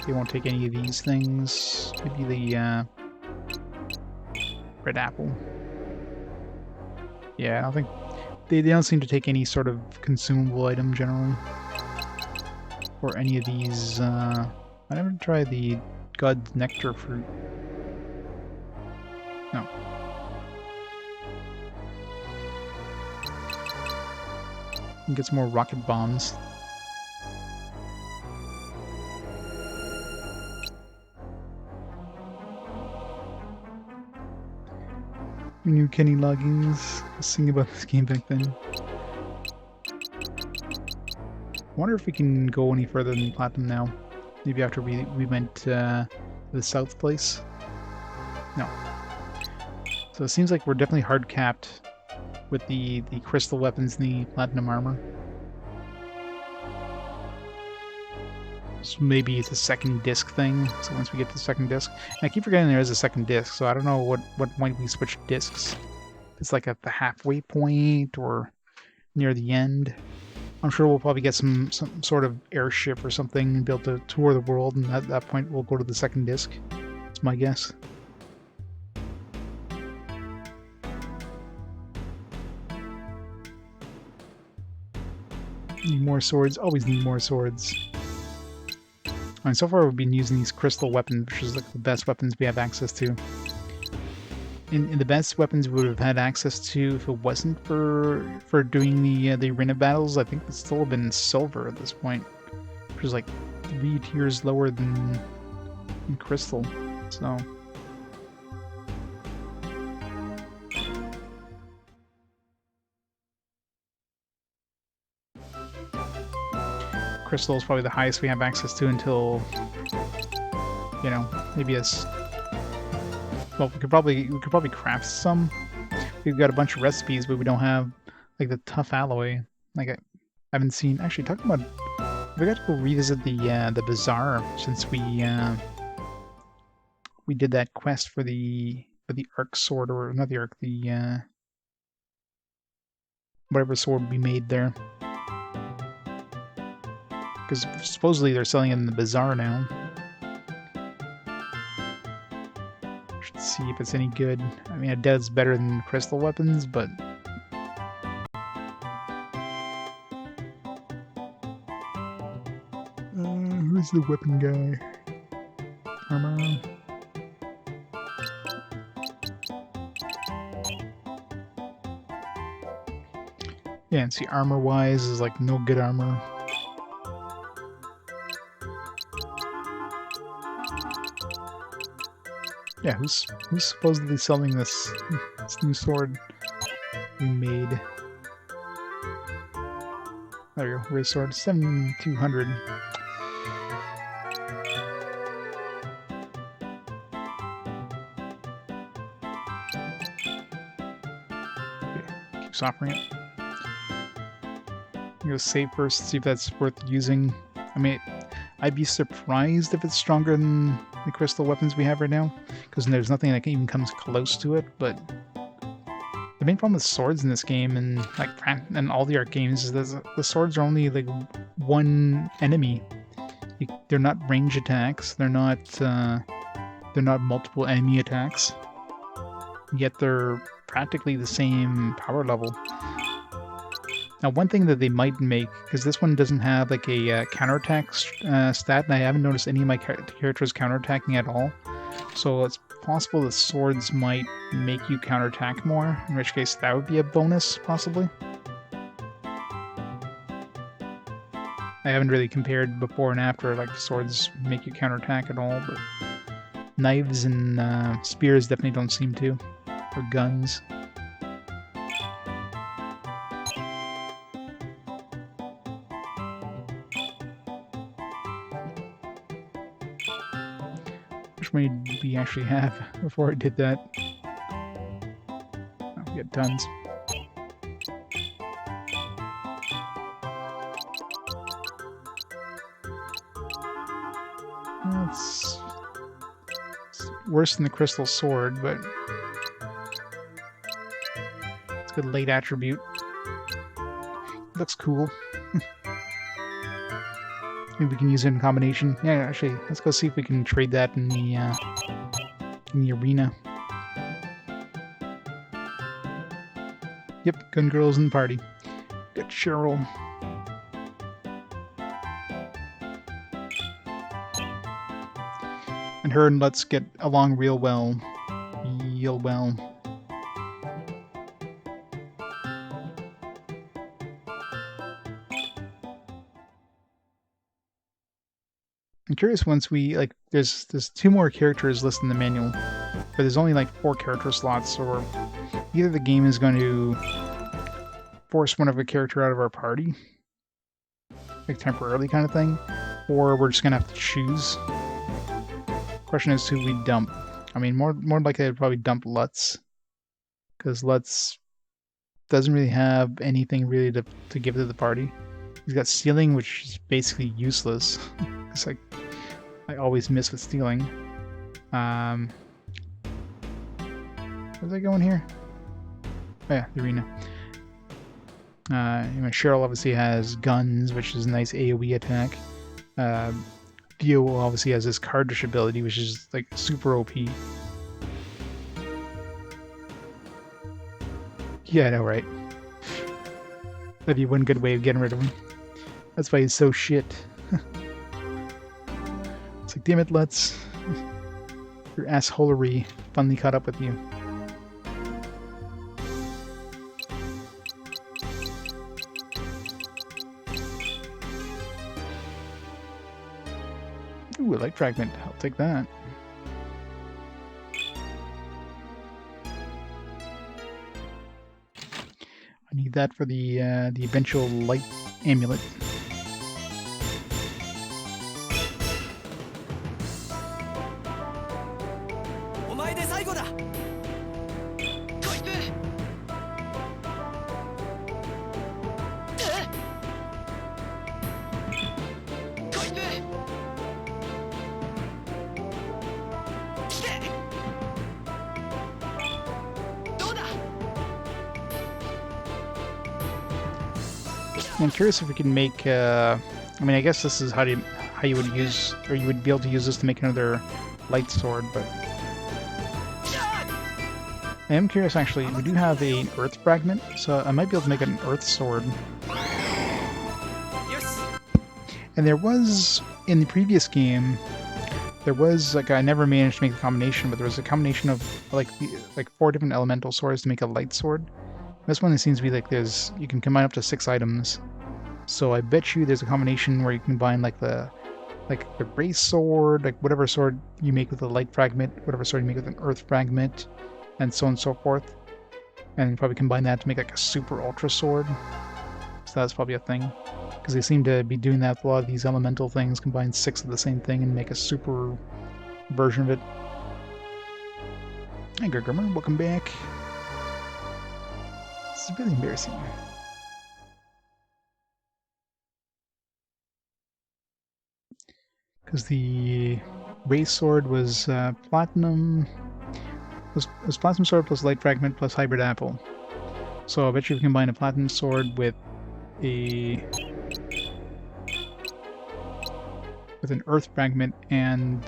They won't take any of these things. Maybe the red apple. Yeah, I don't think they don't seem to take any sort of consumable item generally, or any of these. I never tried the God's Nectar fruit. No. Get some more rocket bombs. We knew Kenny Loggins was singing about this game back then. I wonder if we can go any further than Platinum now. Maybe after we went to the South place? No. So it seems like we're definitely hard capped with the crystal weapons and the Platinum armor. So maybe it's a second disc thing, so once we get to the second disc. And I keep forgetting there is a second disc, so I don't know what point we switch discs. It's like at the halfway point or near the end. I'm sure we'll probably get some sort of airship or something and be able to tour the world, and at that point we'll go to the second disc. That's my guess. Need more swords. Always need more swords. And so far we've been using these crystal weapons, which is like the best weapons we have access to. In the best weapons we would have had access to if it wasn't for doing the arena battles. I think it's still been silver at this point, which is like 3 tiers lower than crystal. So crystal is probably the highest we have access to until, you know, maybe as well. We could probably craft some. We've got a bunch of recipes, but we don't have like the tough alloy. Like I haven't seen. Actually, talking about, we got to go revisit the bazaar since we did that quest for the arc sword, or not the arc, the whatever sword we made there. Because supposedly they're selling it in the bazaar now. Should see if it's any good. I mean, it does better than crystal weapons, but who's the weapon guy? Armor. Yeah, and see, armor-wise is like no good armor. Yeah, who's supposedly selling this new sword we made? There you go, race sword, 7,200. Okay, keeps offering it. I'm gonna save first, see if that's worth using. I mean, I'd be surprised if it's stronger than the crystal weapons we have right now, because there's nothing that even comes close to it. But the main problem with swords in this game, and like and all the art games, is that the swords are only like one enemy. They're not range attacks. They're not multiple enemy attacks. Yet they're practically the same power level. Now, one thing that they might make, because this one doesn't have like a counterattack stat, and I haven't noticed any of my characters counterattacking at all. So it's possible that swords might make you counterattack more, in which case that would be a bonus, possibly. I haven't really compared before and after, like swords make you counterattack at all, but knives and spears definitely don't seem to, or guns. Which many did we actually have before I did that? Oh, we got tons. It's worse than the crystal sword, but it's a good late attribute. Looks cool. Maybe we can use it in combination. Yeah, actually, let's go see if we can trade that in the arena. Yep, gun girls in the party. Got Cheryl. And her and Lutz get along real well. Real well. I'm curious once we, like, there's 2 more characters listed in the manual, but there's only like 4 character slots, so either the game is going to force one of a character out of our party, like temporarily kind of thing, or we're just going to have to choose. Question is who we dump. I mean, more likely I'd probably dump Lutz, because Lutz doesn't really have anything really to give to the party. He's got stealing, which is basically useless. It's like I always miss with stealing. Where's I going here? Oh yeah, the arena. Cheryl obviously has guns, which is a nice AoE attack. Theo obviously has his card ability, which is like super OP. Yeah, I know, right? That'd be one good way of getting rid of him. That's why he's so shit. It's like, damn it, Lutz. Your assholery finally caught up with you. Ooh, a light fragment. I'll take that. I need that for the eventual light amulet. I'm curious if we can make. I mean, I guess this is how you would use, or you would be able to use this to make another light sword. But I am curious. Actually, we do have an earth fragment, so I might be able to make an earth sword. Yes. And there was in the previous game, there was like I never managed to make the combination, but there was a combination of like 4 different elemental swords to make a light sword. This one, it seems to be like you can combine up to 6 items. So I bet you there's a combination where you can combine like the race sword, like whatever sword you make with a light fragment, whatever sword you make with an earth fragment, and so on and so forth. And you probably combine that to make like a super ultra sword. So that's probably a thing. Because they seem to be doing that with a lot of these elemental things, combine 6 of the same thing and make a super version of it. Hey Grimmer, welcome back. This is really embarrassing. Because the race sword was platinum. Was platinum sword plus light fragment plus hybrid apple. So I bet you can combine a platinum sword with an earth fragment and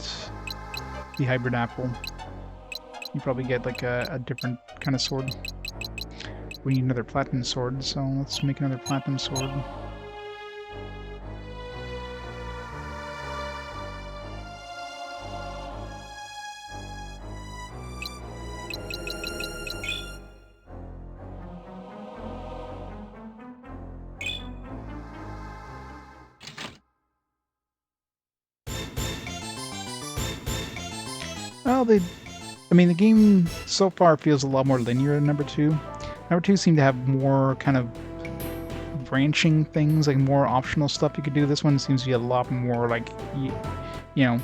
the hybrid apple. You probably get like a different kind of sword. We need another platinum sword, so let's make another platinum sword. Well, I mean, the game so far feels a lot more linear than number 2. Number 2 seemed to have more kind of branching things, like more optional stuff you could do. This one seems to be a lot more like, you know,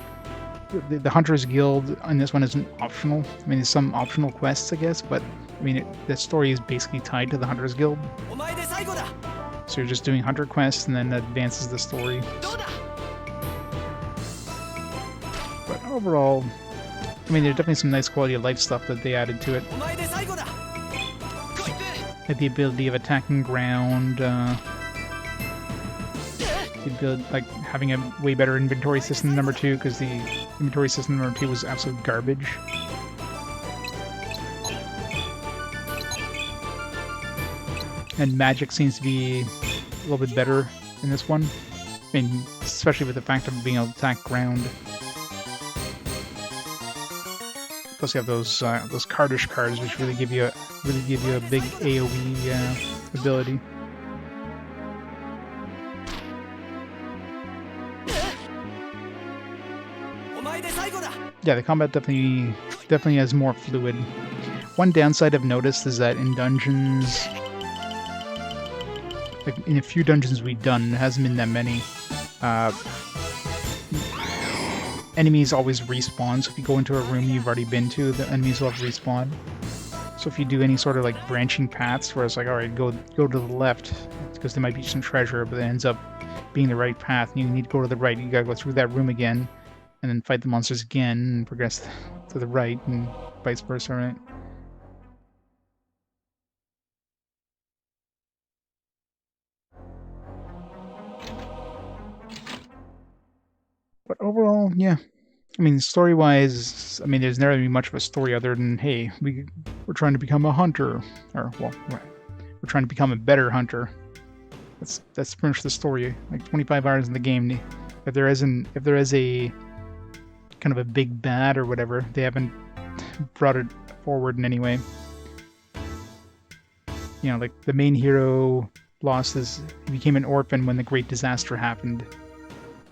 the Hunter's Guild in this one isn't optional. I mean, there's some optional quests, I guess, but I mean, the story is basically tied to the Hunter's Guild. So you're just doing Hunter quests and then advances the story. But overall, I mean, there's definitely some nice quality of life stuff that they added to it. Like the ability of attacking ground, the ability, like having a way better inventory system than number 2, because the inventory system in number 2 was absolute garbage. And magic seems to be a little bit better in this one. I mean, especially with the fact of being able to attack ground. Plus, you have those Cardish cards, which really give you a big AOE ability. Yeah, the combat definitely has more fluid. One downside I've noticed is that in dungeons, like in a few dungeons we've done, it hasn't been that many. Enemies always respawn, so if you go into a room you've already been to, the enemies will have respawn. So if you do any sort of like branching paths where it's like, alright, go to the left, because there might be some treasure, but it ends up being the right path, and you need to go to the right, you gotta go through that room again, and then fight the monsters again, and progress to the right, and vice versa, right? But overall, yeah. I mean, story-wise, I mean, there's never been much of a story other than, hey, we're trying to become a hunter, or well, we're trying to become a better hunter. That's pretty much the story. Like 25 hours in the game, if there is a kind of a big bad or whatever, they haven't brought it forward in any way. You know, like the main hero he became an orphan when the great disaster happened,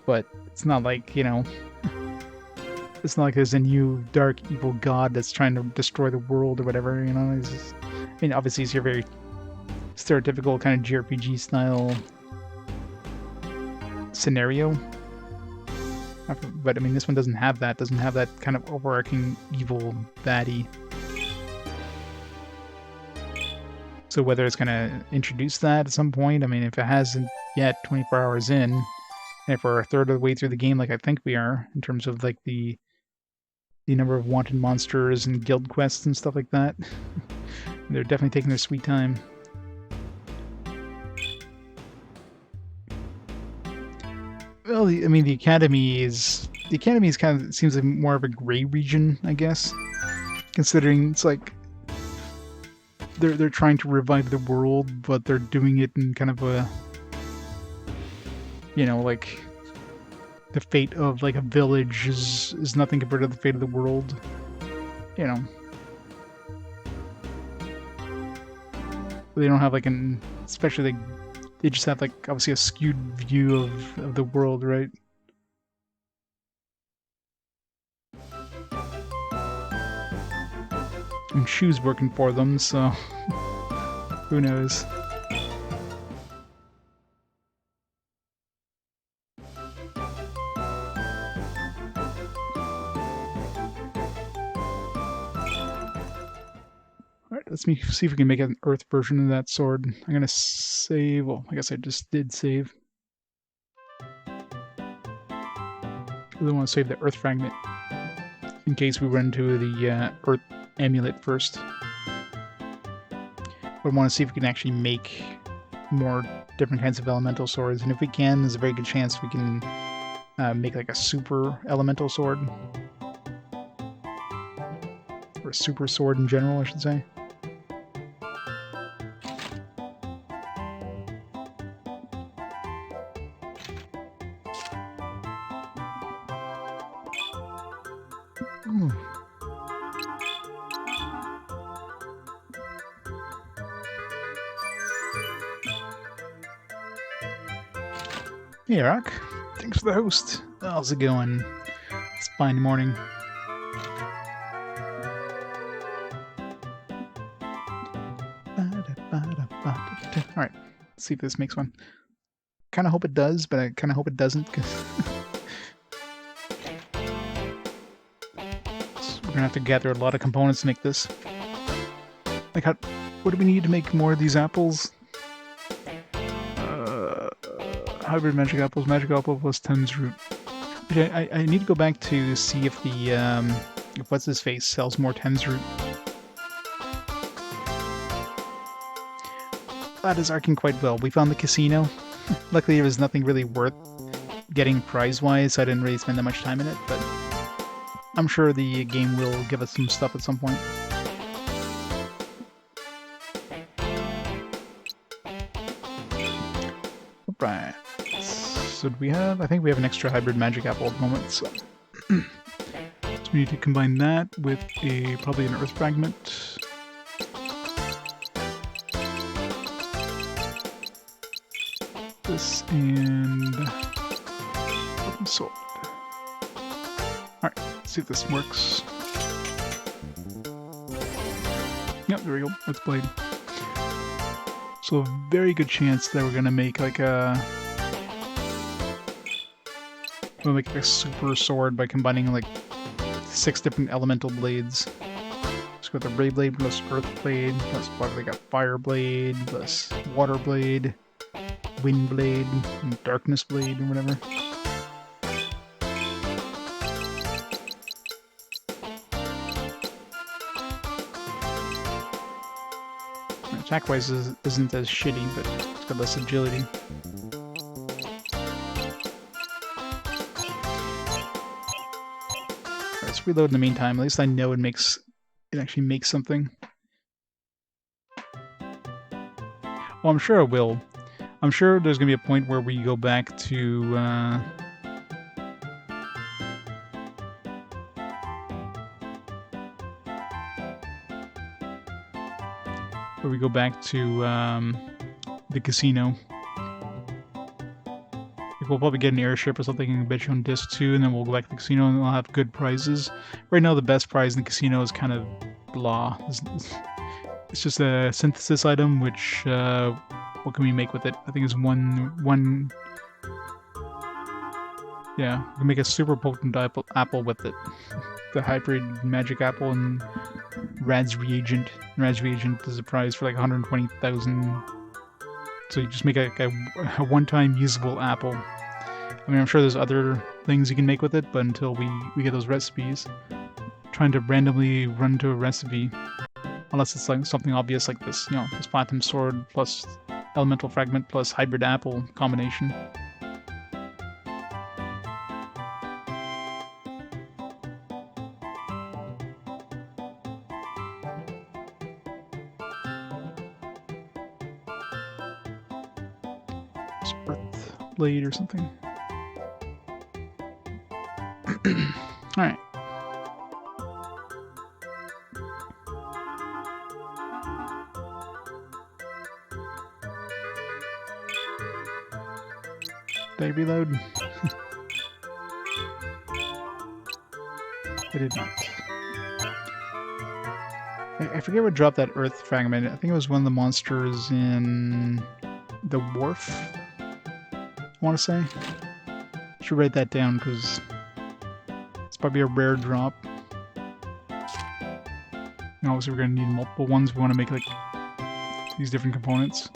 but it's not like, you know, it's not like there's a new dark evil god that's trying to destroy the world or whatever, you know. I mean, obviously it's your very stereotypical kind of JRPG style scenario, but I mean, this one doesn't have that kind of overarching evil baddie. So whether it's going to introduce that at some point, I mean, if it hasn't yet 24 hours in, and if we're a third of the way through the game, like I think we are, in terms of like the number of wanted monsters and guild quests and stuff like that, they're definitely taking their sweet time. Well, I mean, the academy is kind of, it seems like more of a gray region, I guess, considering it's like they're trying to revive the world, but they're doing it in kind of a, you know, like the fate of like a village is nothing compared to the fate of the world, you know. They don't have like especially like, they just have like obviously a skewed view of the world, right? And Shu's working for them, so who knows? Alright, let's see if we can make an earth version of that sword. I'm gonna save, well, I guess I just did save. I really want to save the earth fragment in case we run into the earth amulet first. But I want to see if we can actually make more different kinds of elemental swords, and if we can, there's a very good chance we can make like a super elemental sword. Or a super sword in general, I should say. Hey, Alec. Thanks for the host. How's it going? It's fine morning. Alright, let's see if this makes one. Kind of hope it does, but I kind of hope it doesn't, because we're gonna have to gather a lot of components to make this. Like, what do we need to make more of these apples? Hybrid magic apple plus Thames root. I need to go back to see if the if what's his face sells more Thames root. That is arcing quite well. We found the casino. Luckily, there was nothing really worth getting prize-wise, so I didn't really spend that much time in it, but I'm sure the game will give us some stuff at some point. Right. So do we have... I think we have an extra hybrid magic apple at the moment, so... so we need to combine that with probably an earth fragment. This and... sword. Alright, let's see if this works. Yep, there we go. That's blade. So a very good chance that we're gonna make like a... we'll make a super sword by combining like 6 different elemental blades. Let's go with the ray blade plus earth blade, plus what we got, fire blade, plus water blade, wind blade, and darkness blade, or whatever. Attack-wise isn't as shitty, but it's got less agility. Alright, let's reload in the meantime. At least I know it actually makes something. Well, I'm sure it will. I'm sure there's gonna be a point where we go back to the casino. We'll probably get an airship or something and bet you on disc 2, and then we'll go back to the casino and we'll have good prizes. Right now the best prize in the casino is kind of blah. It's just a synthesis item, which what can we make with it? I think it's one yeah, we can make a super potent apple with it. The hybrid magic apple and Rad's reagent. Rad's reagent is a prize for like 120,000. So you just make a one-time usable apple. I mean, I'm sure there's other things you can make with it, but until we get those recipes, trying to randomly run to a recipe, unless it's like something obvious like this, you know, this platinum sword plus elemental fragment plus hybrid apple combination. Earth blade or something. Alright. Did I reload? I did not. I forget what dropped that earth fragment. I think it was one of the monsters in the wharf, I want to say. Should write that down because it's probably a rare drop. And obviously we're going to need multiple ones. We want to make like these different components.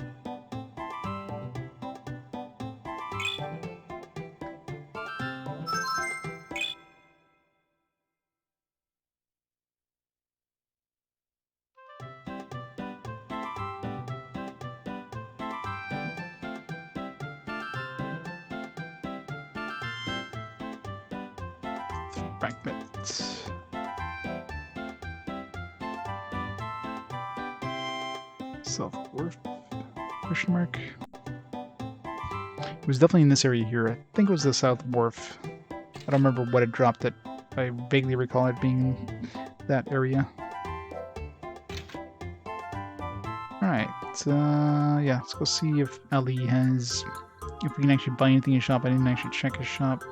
Fragments. Self-worth? Question mark. It was definitely in this area here. I think it was the South Wharf. I don't remember what it dropped it. I vaguely recall it being that area. Alright, yeah, let's go see if Ali has... if we can actually buy anything in his shop. I didn't actually check his shop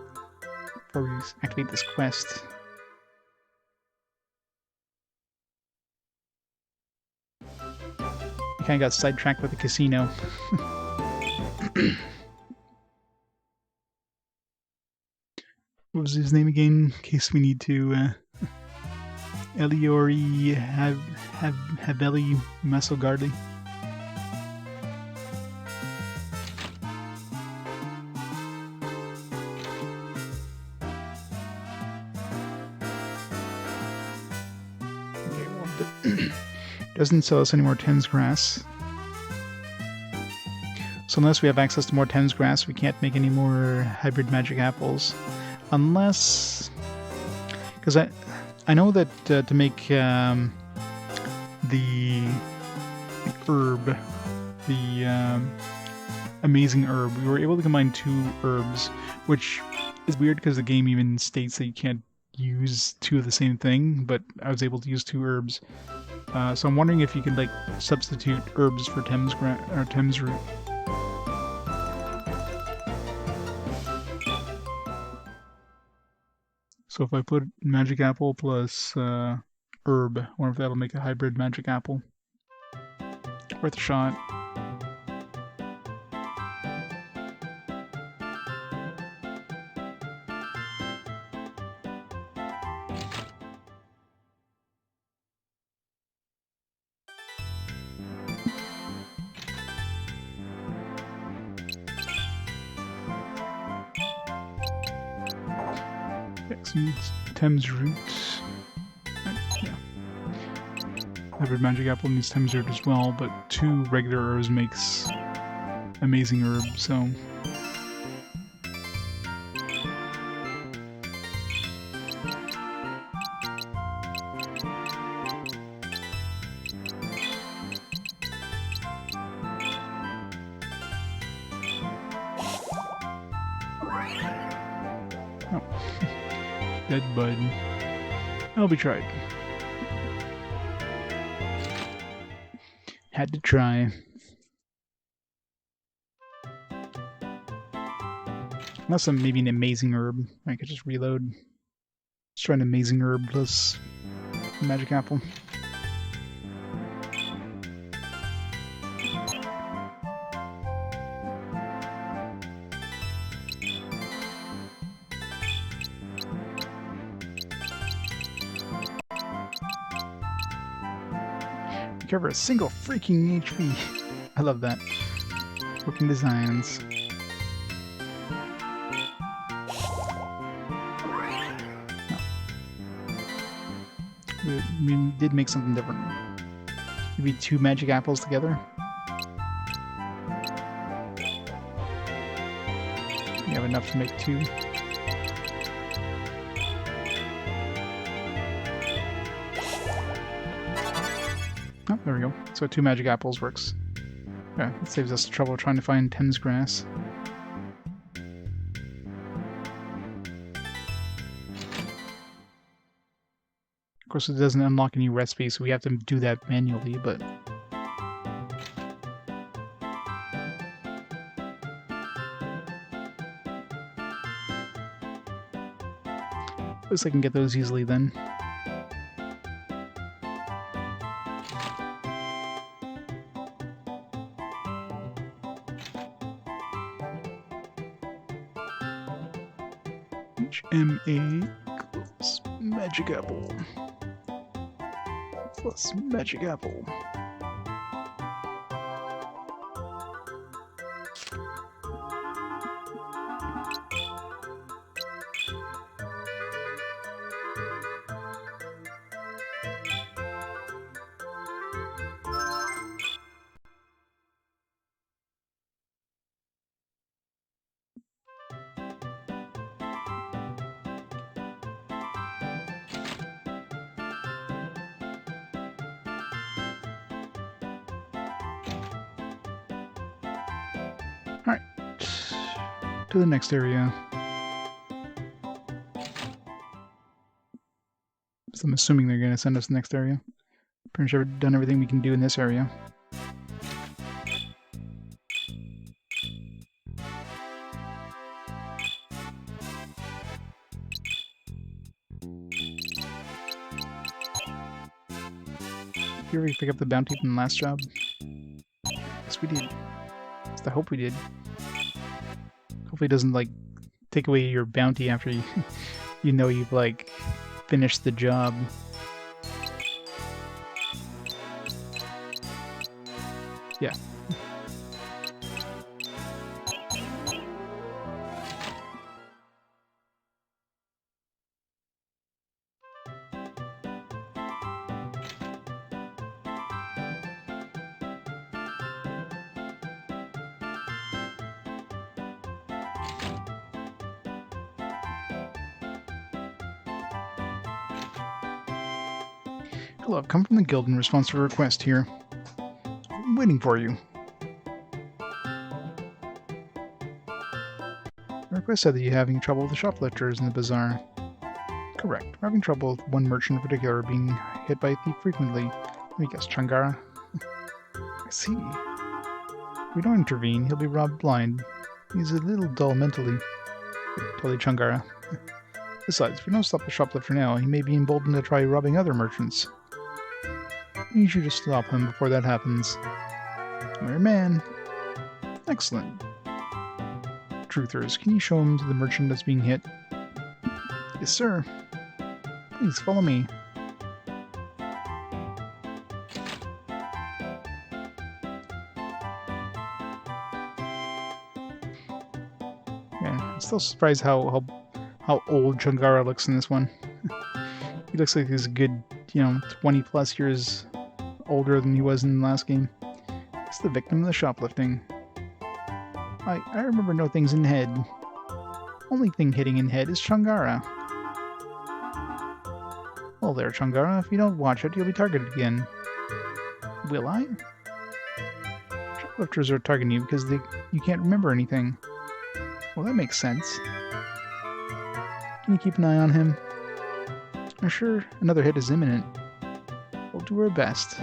before we activate this quest. I kinda got sidetracked with the casino. What was his name again? In case we need to, Eliori Haveli Masogardi. Doesn't sell us any more Tens grass. So unless we have access to more Tens grass, we can't make any more hybrid magic apples. Unless... because I know that to make the herb, the... amazing herb. We were able to combine 2 herbs, which is weird because the game even states that you can't use 2 of the same thing, but I was able to use 2 herbs. So I'm wondering if you could like substitute herbs for Thames root. So if I put magic apple plus herb, I wonder if that'll make a hybrid magic apple. Worth a shot. Needs Thames root. Yeah. Hybrid magic apple needs Thames root as well, but 2 regular herbs makes amazing herb, so. Oh. Dead bud. I'll be tried. Had to try. Unless I'm maybe an amazing herb. I could just reload. Let's try an amazing herb plus magic apple. Recover a single freaking HP. I love that. Working designs. No. We did make something different. Maybe 2 magic apples together. You have enough to make 2. Oh, there we go. So 2 magic apples works. Yeah, it saves us the trouble trying to find Thames grass. Of course, it doesn't unlock any recipes, so we have to do that manually, but... At least I can get those easily then. HMA equals magic apple plus magic apple. Alright, to the next area. So I'm assuming they're going to send us to the next area. Pretty sure we've done everything we can do in this area. Did you already pick up the bounty from the last job? Yes, we did. I hope we did. Hopefully it doesn't, like, take away your bounty after you, you know you've, like, finished the job. Yeah. Hello, I've come from the guild in response to a request here. I'm waiting for you. Request said that you're having trouble with the shoplifters in the bazaar. Correct. We're having trouble with one merchant in particular being hit by a thief frequently. Let me guess, Changara? I see. If we don't intervene, he'll be robbed blind. He's a little dull mentally. Totally Changara. Besides, if we don't stop the shoplifter now, he may be emboldened to try robbing other merchants. I need you to stop him before that happens. I'm your man. Excellent. Truthers, can you show him to the merchant that's being hit? Yes, sir. Please follow me. Yeah, I'm still surprised how old Changara looks in this one. He looks like he's a good, 20 plus years older than he was in the last game. He's the victim of the shoplifting. I remember no things in head. Only thing hitting in head is Changara. Well there, Changara, if you don't watch it, you'll be targeted again. Will I? Shoplifters are targeting you because you can't remember anything. Well, that makes sense. Can you keep an eye on him? I'm sure another hit is imminent. We'll do our best.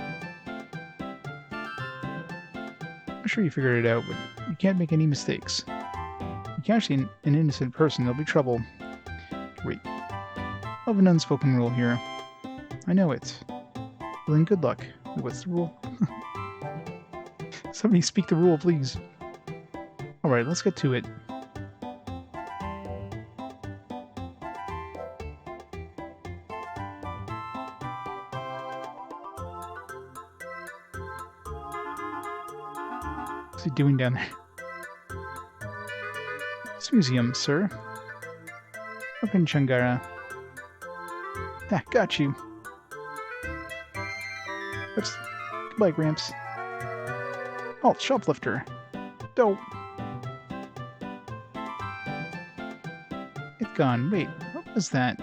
I'm sure you figured it out, but you can't make any mistakes. You catch an innocent person, there'll be trouble. Great. I have an unspoken rule here. I know it. Well then, good luck. Wait, what's the rule? Somebody speak the rule, please. Alright, let's get to it. What's he doing down there? This museum, sir. Open Changara. Ah, got you. Oops. Goodbye, Gramps. Oh, shoplifter. Dope. It's gone. Wait, what was that?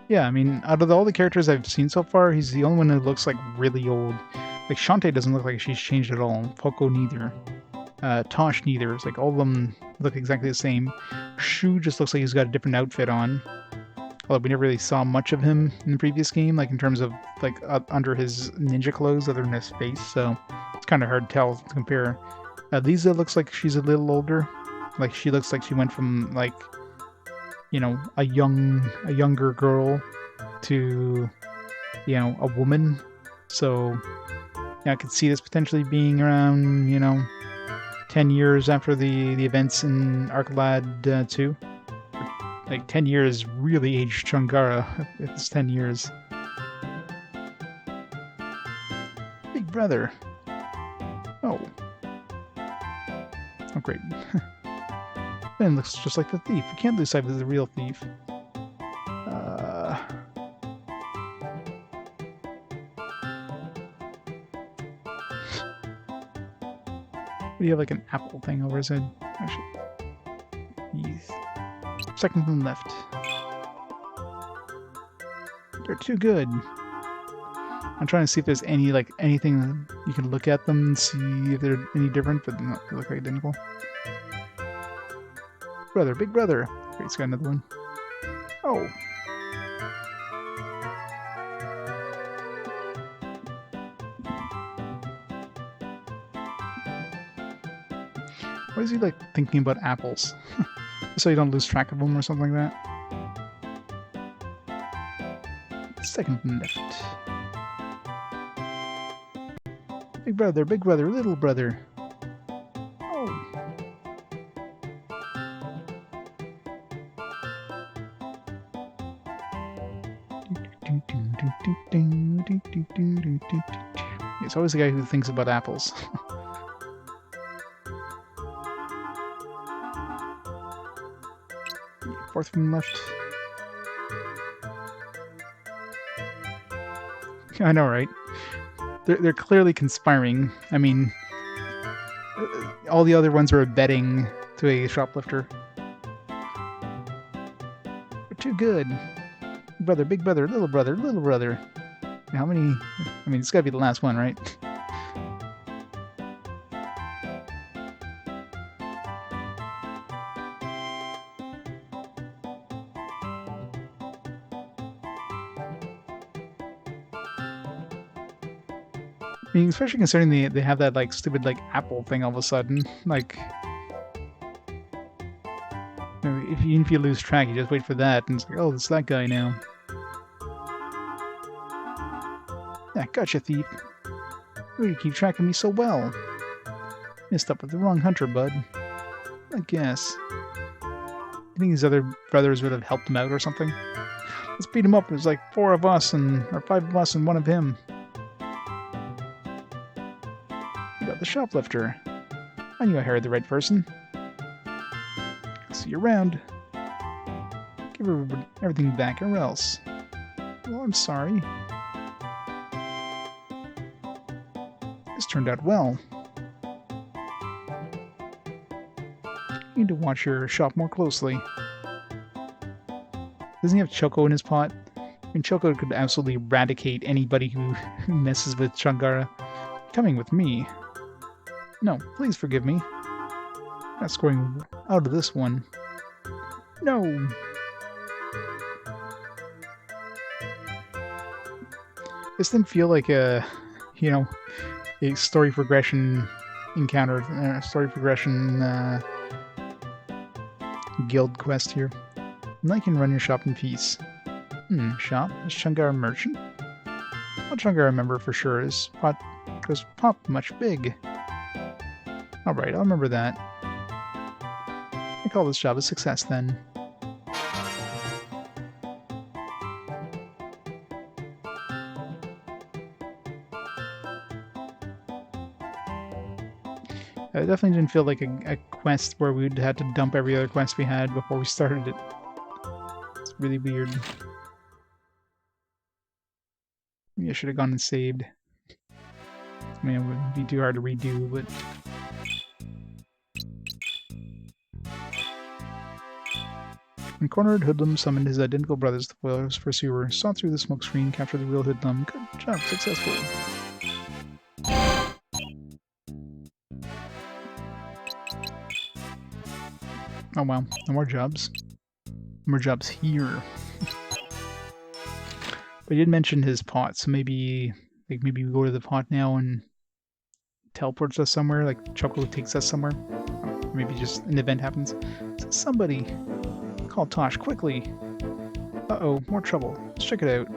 Yeah, I mean, out of all the characters I've seen so far, he's the only one who looks like really old. Like, Shantae doesn't look like she's changed at all. Poco neither. Tosh neither. It's like all of them look exactly the same. Shu just looks like he's got a different outfit on. Although we never really saw much of him in the previous game, like in terms of like under his ninja clothes other than his face, so it's kind of hard to tell to compare. Lisa looks like she's a little older. Like she looks like she went from like, a younger girl to, a woman. So yeah, I could see this potentially being around, 10 years after the events in Arcalad 2. Like 10 years really aged Changara if it's 10 years. Big brother. Oh. Oh great. Ben looks just like the thief. We can't lose sight of the real thief. Do you have like an apple thing over his head? Actually. Yes. Second from the left. They're too good. I'm trying to see if there's anything you can look at them and see if they're any different, but no, they look identical. Brother, big brother. Great, it's got another one. Oh. Why is he like thinking about apples? So you don't lose track of them or something like that. Second from left. Big brother, little brother. Oh. It's always the guy who thinks about apples. Fourth from left. I know, right? They're clearly conspiring. I mean, all the other ones are abetting to a shoplifter. They're too good. Brother, big brother, little brother, little brother. How many? I mean, it's gotta be the last one, right? mean, especially considering they have that like stupid like apple thing all of a sudden. Like, you know, even if you lose track, you just wait for that, and it's like, oh, it's that guy now. Yeah, gotcha, thief. Way to keep track of me so well. Messed up with the wrong hunter, bud. I guess. You think his other brothers would have helped him out or something? Let's beat him up. There's like 4 of us or 5 of us and 1 of him. You got the shoplifter. I knew I hired the right person. See you around. Give everything back or else. Well, I'm sorry. This turned out well. You need to watch your shop more closely. Doesn't he have Choco in his pot? I mean, Choco could absolutely eradicate anybody who messes with Changara. Coming with me. No, please forgive me. Not scoring out of this one. No! This didn't feel like a, you know, a story progression encounter, story progression guild quest here. And I can run your shop in peace. Shop? Is Changara merchant? One Changara I remember for sure is pot, because pop much big. Alright, I'll remember that. I call this job a success then. It definitely didn't feel like a quest where we'd had to dump every other quest we had before we started it. It's really weird. Maybe I should have gone and saved. I mean, it wouldn't be too hard to redo, but... When cornered, Hoodlum summoned his identical brothers, the foilers' pursuer, saw through the smoke screen, captured the real Hoodlum. Good job, successful. Oh wow, no more jobs. No more jobs here. But he did mention his pot, so maybe maybe we go to the pot now and teleports us somewhere, like Choco takes us somewhere. Or maybe just an event happens. So somebody call Tosh quickly. Uh-oh, more trouble. Let's check it out.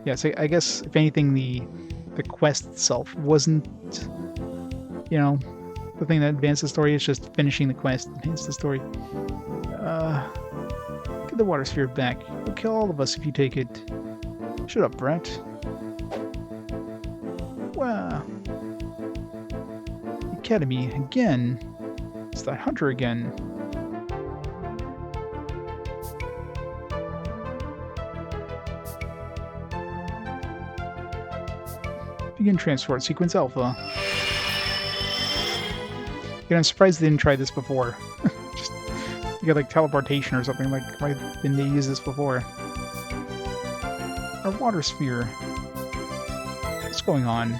Yeah, so I guess if anything the quest itself wasn't, you know, the thing that advanced the story. Is just finishing the quest advanced the story. Get the water sphere back. You'll kill all of us if you take it. Shut up, Brett. Wow. Academy again. It's that hunter again. Begin transport sequence alpha. I'm surprised they didn't try this before. Just, you got like teleportation or something. Like, why didn't they use this before? Our water sphere. What's going on?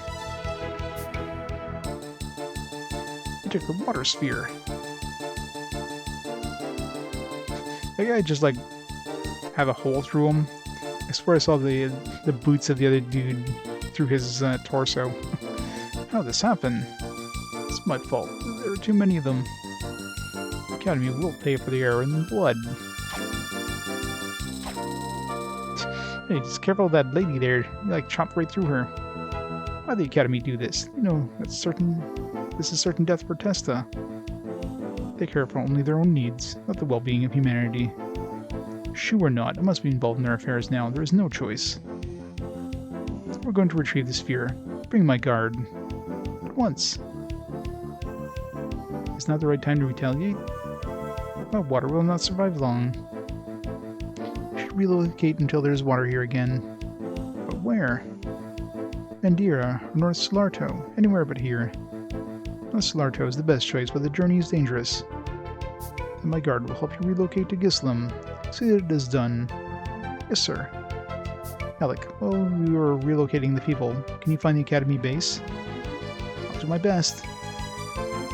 They took the water sphere. That guy just like have a hole through him. I swear I saw the boots of the other dude through his torso. How did this happen? It's my fault. There are too many of them. The Academy will pay for the error in blood. Hey, just careful of that lady there. You like chopped right through her. Why'd the Academy do this? You know, that's certain. This is certain death for Testa. They care for only their own needs, not the well-being of humanity. Sure or not, I must be involved in their affairs now. There is no choice. We're going to retrieve the sphere. Bring my guard. At once. It's not the right time to retaliate. My water will not survive long. We should relocate until there's water here again. But where? Mandira, or North Solarto, anywhere but here. North Solarto is the best choice, but the journey is dangerous. Then my guard will help you relocate to Gislam. See that it is done. Yes, sir. Alec, while we were relocating the people, can you find the Academy base? I'll do my best.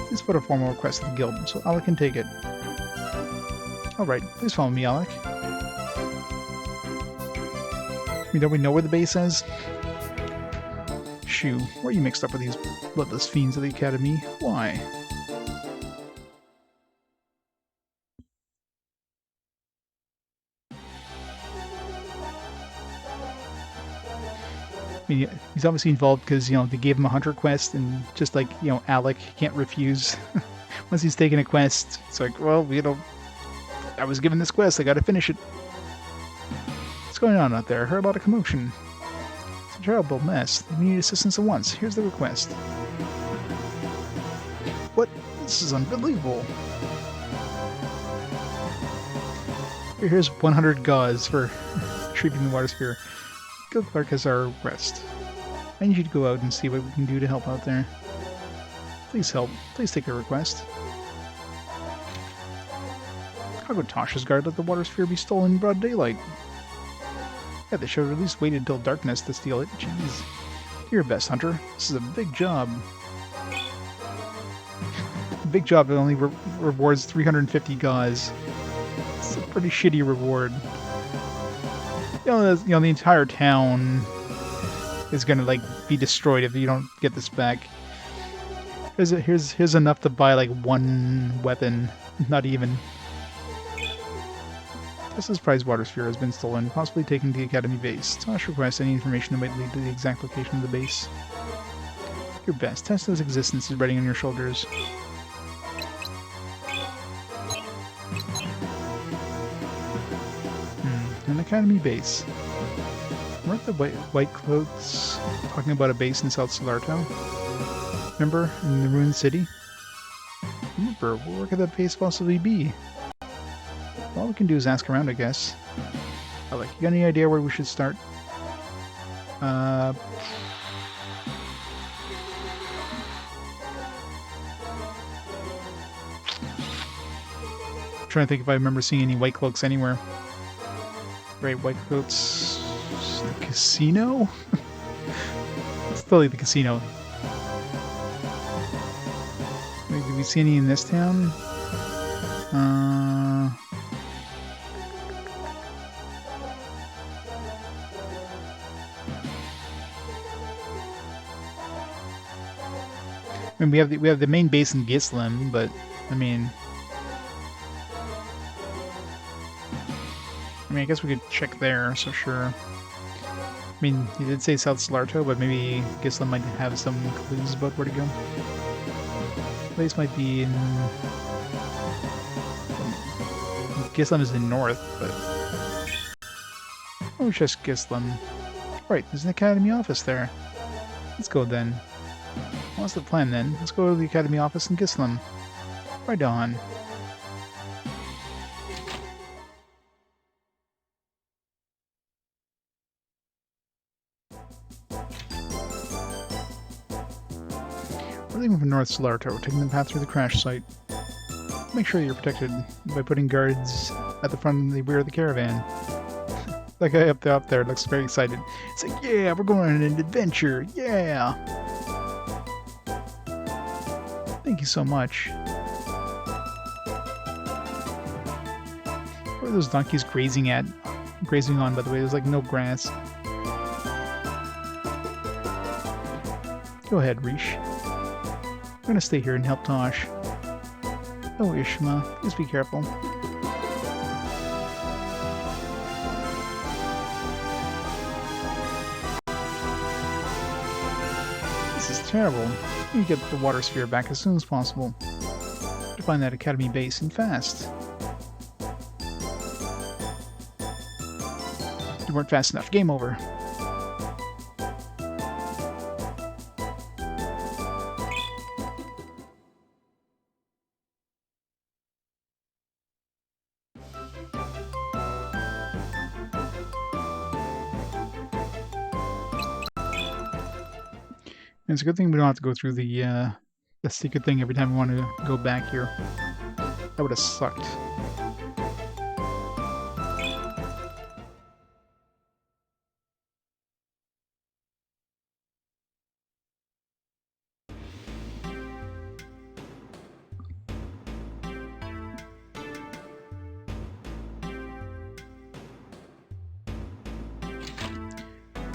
Please put a formal request to the guild, so Alec can take it. Alright, please follow me, Alec. Don't we know where the base is? issue? Why are you mixed up with these bloodless fiends of the Academy? Why? I mean, he's obviously involved because, you know, they gave him a hunter quest, and just like, you know, Alec, he can't refuse. Once he's taken a quest, it's like, well, you know, I was given this quest, I gotta finish it. What's going on out there? I heard a lot of commotion. It's a terrible mess. They need assistance at once. Here's the request. What? This is unbelievable. Here's 100 gauze for retrieving the water sphere. Go, Clark, has our request. I need you to go out and see what we can do to help out there. Please help. Please take the request. How could Tasha's guard let the water sphere be stolen in broad daylight? Yeah, they should have at least waited until darkness to steal it. Jeez. You're best, Hunter. This is a big job. Big job that only rewards 350 gauze. It's a pretty shitty reward. You know, the entire town is gonna like be destroyed if you don't get this back. Here's enough to buy like one weapon, not even. This prize water sphere has been stolen, possibly taken to the Academy base. Tosh requests any information that might lead to the exact location of the base. Your best. Tesla's existence is riding on your shoulders. An Academy base. Weren't the White Cloaks talking about a base in South Solarto? Remember, in the ruined city? Remember, where could that base possibly be? All we can do is ask around, I guess. Alec, you got any idea where we should start? Trying to think if I remember seeing any White Cloaks anywhere. Right, White Cloaks... The casino? It's totally the casino. Wait, did we see any in this town? I mean, we have the main base in Gislin, but I mean, I guess we could check there. So sure. I mean, he did say South Solarto, but maybe Gislin might have some clues about where to go. Place might be in Gislin is in north, but oh, it's just Gislin. Right, there's an Academy office there. Let's go then. What's the plan then? Let's go to the Academy office in Gislin. Right on. We're leaving from North Solarto, taking the path through the crash site. Make sure you're protected by putting guards at the front and the rear of the caravan. That guy up there looks very excited. It's like, yeah, we're going on an adventure, yeah! Thank you so much. What are those donkeys grazing on, by the way? There's like no grass. Go ahead, Rish. I'm gonna stay here and help Tosh. Oh, Ishma, please be careful. This is terrible. We need to get the water sphere back as soon as possible. To find that Academy base and fast. You weren't fast enough. Game over. And it's a good thing we don't have to go through the secret thing every time we want to go back here. That would have sucked.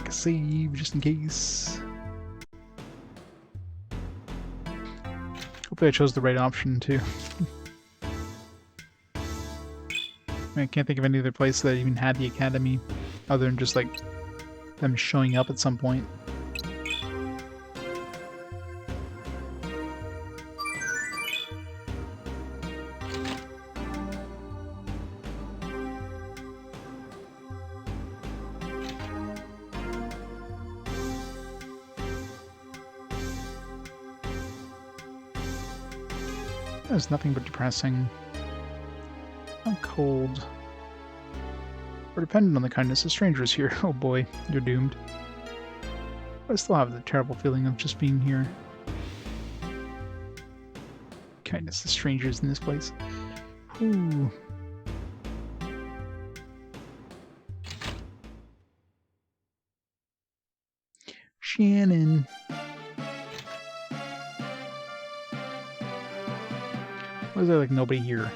Save just in case. Hopefully I chose the right option, too. I can't think of any other place that even had the academy, other than just, like, them showing up at some point. There's nothing but depressing. I'm cold. We're dependent on the kindness of strangers here. Oh boy, you're doomed. But I still have the terrible feeling of just being here. Kindness of strangers in this place. Ooh. Shannon. Why is there like nobody here?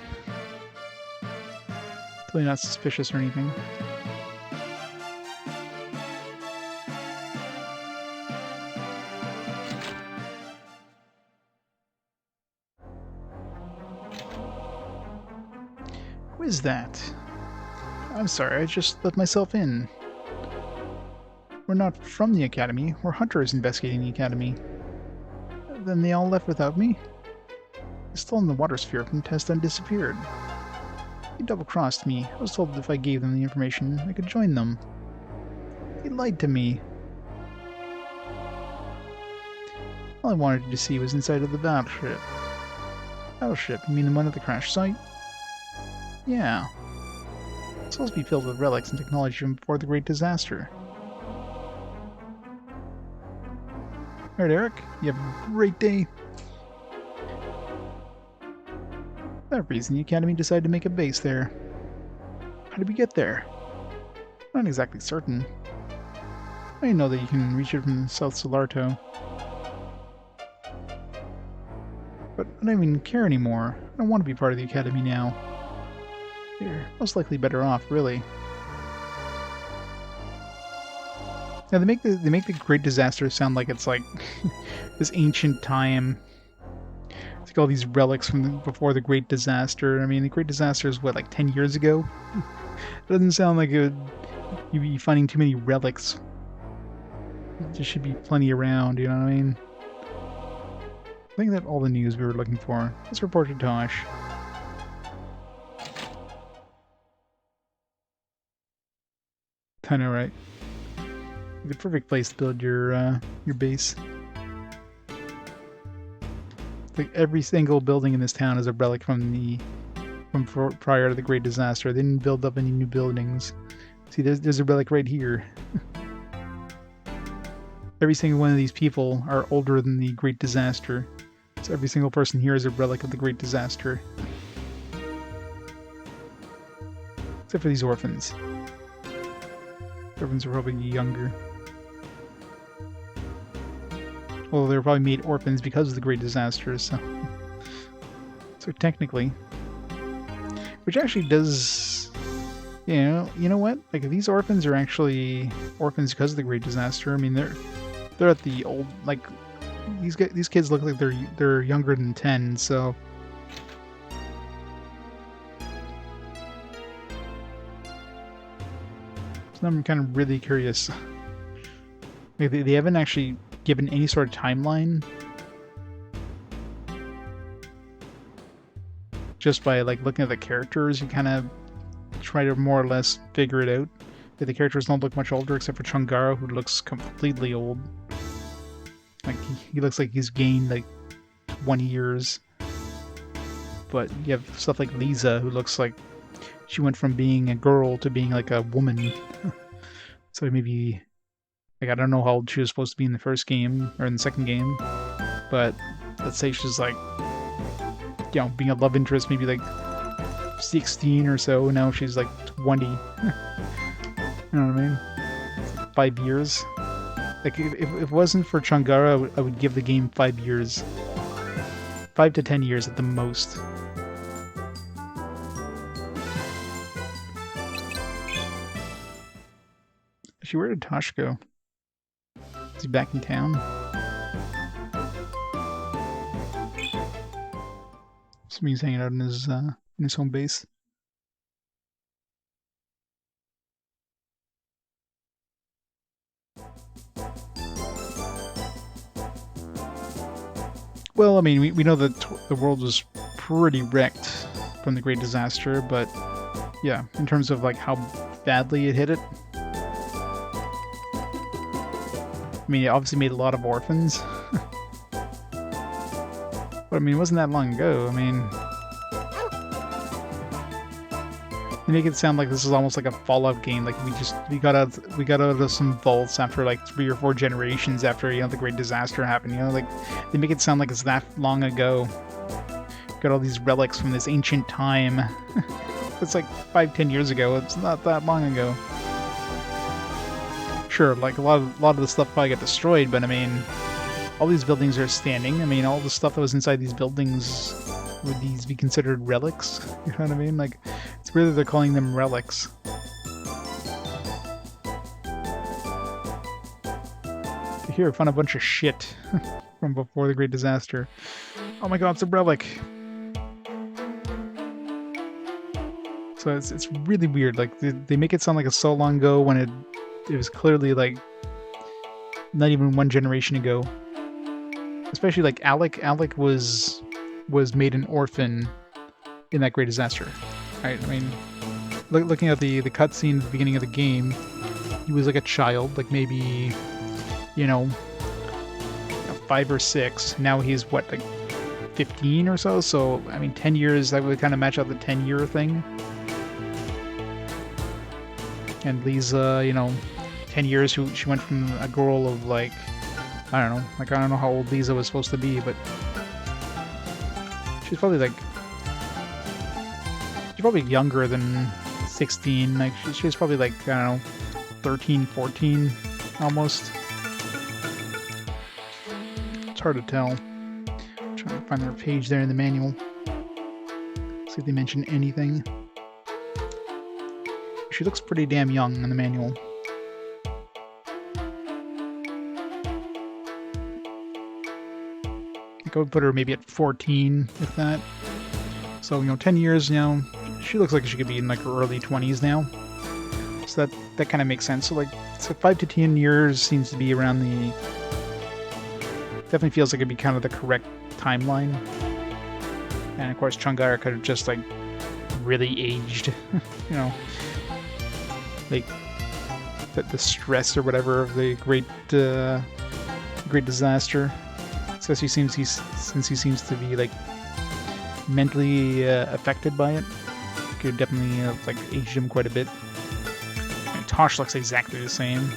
Totally not suspicious or anything. Who is that? I'm sorry, I just let myself in. We're not from the academy. We're hunters investigating the academy. Then they all left without me? I stole in the water sphere from the test and disappeared. He double-crossed me. I was told that if I gave them the information, I could join them. He lied to me. All I wanted to see was inside of the battleship. Battleship? You mean the one at the crash site? Yeah. It's supposed to be filled with relics and technology from before the Great Disaster. Alright, Eric. You have a great day. For that reason, the Academy decided to make a base there. How did we get there? Not exactly certain. I know that you can reach it from South Solarto. But I don't even care anymore. I don't want to be part of the Academy now. You're most likely better off, really. Yeah, they make the Great Disaster sound like it's like this ancient time. It's like all these relics from before the Great Disaster. I mean, the Great Disaster is what, like 10 years ago? It doesn't sound like you'd be finding too many relics. There should be plenty around, you know what I mean? I think that's all the news we were looking for. Let's report to Tosh. I know, right? The perfect place to build your base. Like every single building in this town is a relic from prior to the Great Disaster. They didn't build up any new buildings. See, there's a relic right here. Every single one of these people are older than the Great Disaster. So every single person here is a relic of the Great Disaster. Except for these orphans. Orphans are probably younger. Well, they were probably made orphans because of the Great Disaster, so... So technically... Which actually does... You know what? Like, these orphans are actually orphans because of the Great Disaster. I mean, they're at the old... Like, these kids look like they're younger than 10, so... So I'm kind of really curious. Like, they haven't actually given any sort of timeline. Just by like looking at the characters, you kind of try to more or less figure it out. That the characters don't look much older except for Chungara, who looks completely old. Like he looks like he's gained like 20 years. But you have stuff like Lisa, who looks like she went from being a girl to being like a woman. So maybe... Like, I don't know how old she was supposed to be in the first game, or in the second game, but let's say she's like, you know, being a love interest, maybe like 16 or so, now she's like 20. You know what I mean? 5 years. Like, if it wasn't for Chungara, I would give the game 5 years. 5 to 10 years at the most. Actually, where did Tosh go? Is he back in town? Somebody's hanging out in his home base. Well, I mean, we know that the world was pretty wrecked from the Great Disaster, but yeah, in terms of like how badly it hit it, I mean, it obviously made a lot of orphans. But I mean, it wasn't that long ago. I mean, they make it sound like this is almost like a Fallout game. Like we got out of some vaults after like 3 or 4 generations after the Great Disaster happened. Like they make it sound like it's that long ago. Got all these relics from this ancient time. It's like 5-10 years ago. It's not that long ago. Sure, like a lot of the stuff probably got destroyed, but I mean, all these buildings are standing. I mean, all the stuff that was inside these buildings, would these be considered relics? You know what I mean? Like, it's weird that they're calling them relics. Here, I found a bunch of shit from before the Great Disaster. Oh my god, it's a relic! So it's really weird. Like, they make it sound like it's so long ago when it was clearly, like, not even 1 generation ago. Especially, like, Alec. Alec was made an orphan in that Great Disaster. Right? I mean, looking at the cutscene at the beginning of the game, he was like a child, like maybe, 5 or 6. Now he's, what, like 15 or so? So, I mean, 10 years, that would kind of match out the 10-year thing. And Lisa, 10 years, she went from a girl of, like, I don't know how old Lisa was supposed to be, but she's probably younger than 16. Like, she was probably like, I don't know, 13, 14, almost. It's hard to tell. I'm trying to find their page there in the manual. See if they mention anything. She looks pretty damn young in the manual. I would put her maybe at 14, if that. So, 10 years now, she looks like she could be in, like, her early 20s now. So that kind of makes sense. So, 5 to 10 years seems to be around the... Definitely feels like it'd be kind of the correct timeline. And, of course, Changara could have just, like, really aged. Like, the stress or whatever of the Great Disaster. Especially since he seems to be, like, mentally affected by it. Could definitely have, like, aged him quite a bit. And Tosh looks exactly the same.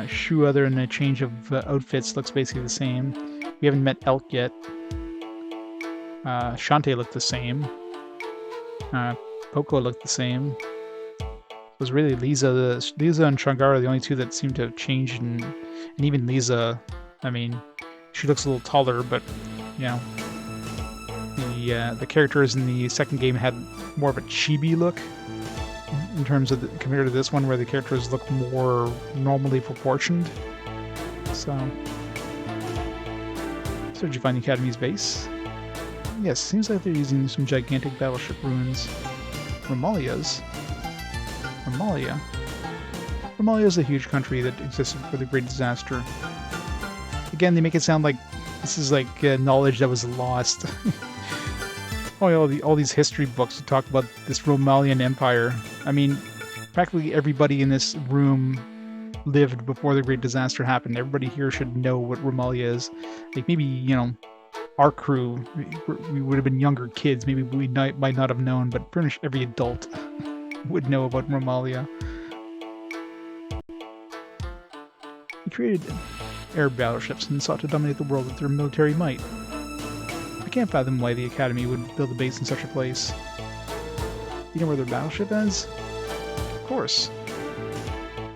Shu, other than a change of outfits, looks basically the same. We haven't met Elk yet. Shantae looked the same. Poco looked the same. It was really Lisa and Changara are the only two that seem to have changed, and even Lisa, I mean, she looks a little taller, but, the characters in the second game had more of a chibi look in terms of compared to this one, where the characters look more normally proportioned. So did you find the Academy's base? Yes, seems like they're using some gigantic battleship ruins. Romalia's? Romalia? Romalia is a huge country that existed before the Great Disaster. Again, they make it sound like this is like knowledge that was lost. All these history books that talk about this Romalian Empire. I mean, practically everybody in this room lived before the Great Disaster happened. Everybody here should know what Romalia is. Like, maybe, our crew, we would have been younger kids. Maybe we might not have known, but pretty much every adult would know about Romalia. He created air battleships and sought to dominate the world with their military might. I can't fathom why the Academy would build a base in such a place. You know where their battleship is? Of course.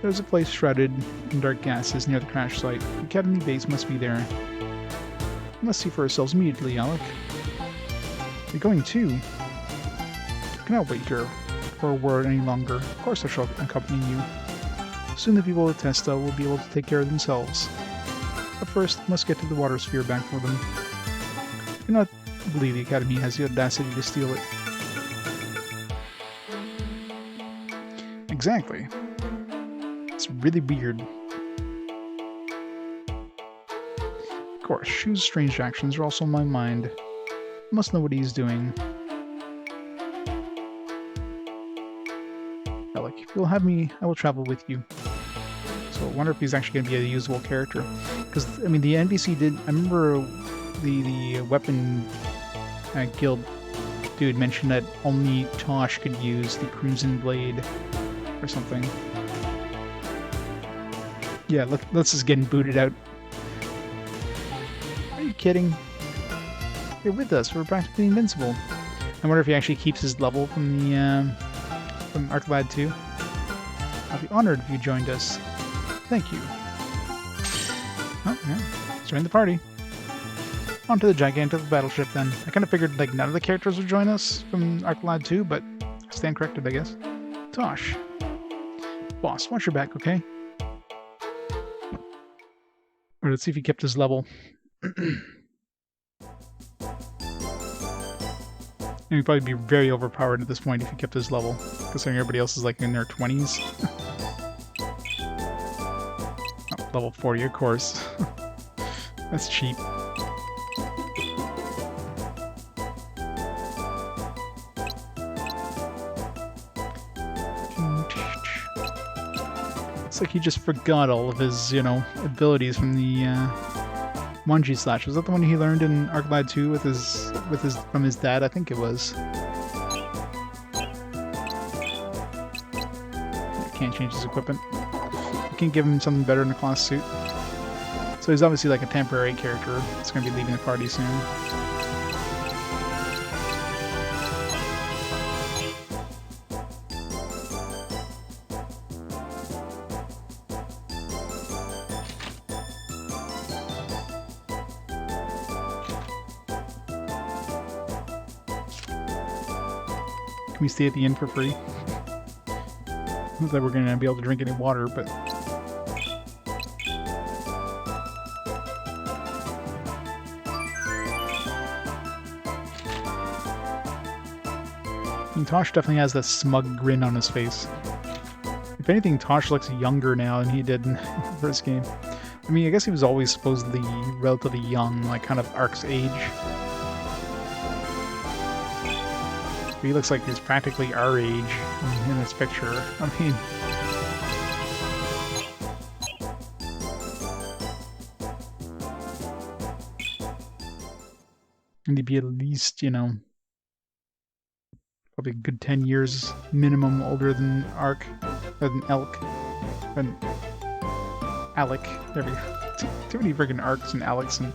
There's a place shrouded in dark gases near the crash site. The Academy base must be there. We must see for ourselves immediately, Alec. You're going too. I cannot wait here for a word any longer. Of course I shall accompany you. Soon the people of Testa will be able to take care of themselves. But first, must get to the water sphere back for them. I believe the Academy has the audacity to steal it. Exactly. It's really weird. Of course, Shu's strange actions are also in my mind. I must know what he's doing. Alec, if you'll have me, I will travel with you. So I wonder if he's actually going to be a usable character. Because, I mean, the NPC did... I remember the weapon guild dude mentioned that only Tosh could use the Crimson Blade or something. Yeah, Lutz is getting booted out. Are you kidding? You're with us. We're practically invincible. I wonder if he actually keeps his level from the from Arclad 2. I'll be honored if you joined us. Thank you. Oh, yeah. Let's join the party. Onto the gigantic battleship, then. I kind of figured, like, none of the characters would join us from Arclad 2, but I stand corrected, I guess. Tosh. Boss, watch your back, okay? Or let's see if he kept his level. And he'd probably be very overpowered at this point if he kept his level, considering everybody else is like in their 20s. Oh, level 40, of course. That's cheap. It's like he just forgot all of his, you know, abilities from the Mungie Slash. Was that the one he learned in Arclad 2 from his dad? I think it was. Can't change his equipment. You can give him something better in the class suit. So he's obviously like a temporary character that's going to be leaving the party soon. Can we stay at the inn for free? Not that we're going to be able to drink any water, but... I mean, Tosh definitely has that smug grin on his face. If anything, Tosh looks younger now than he did in the first game. I mean, I guess he was always supposedly relatively young, like kind of Ark's age. He looks like he's practically our age in this picture. I mean... And he'd be at least, you know, probably a good 10 years minimum older than Alec. And Alec. There we go. Too many friggin' Arcs and Alecs and...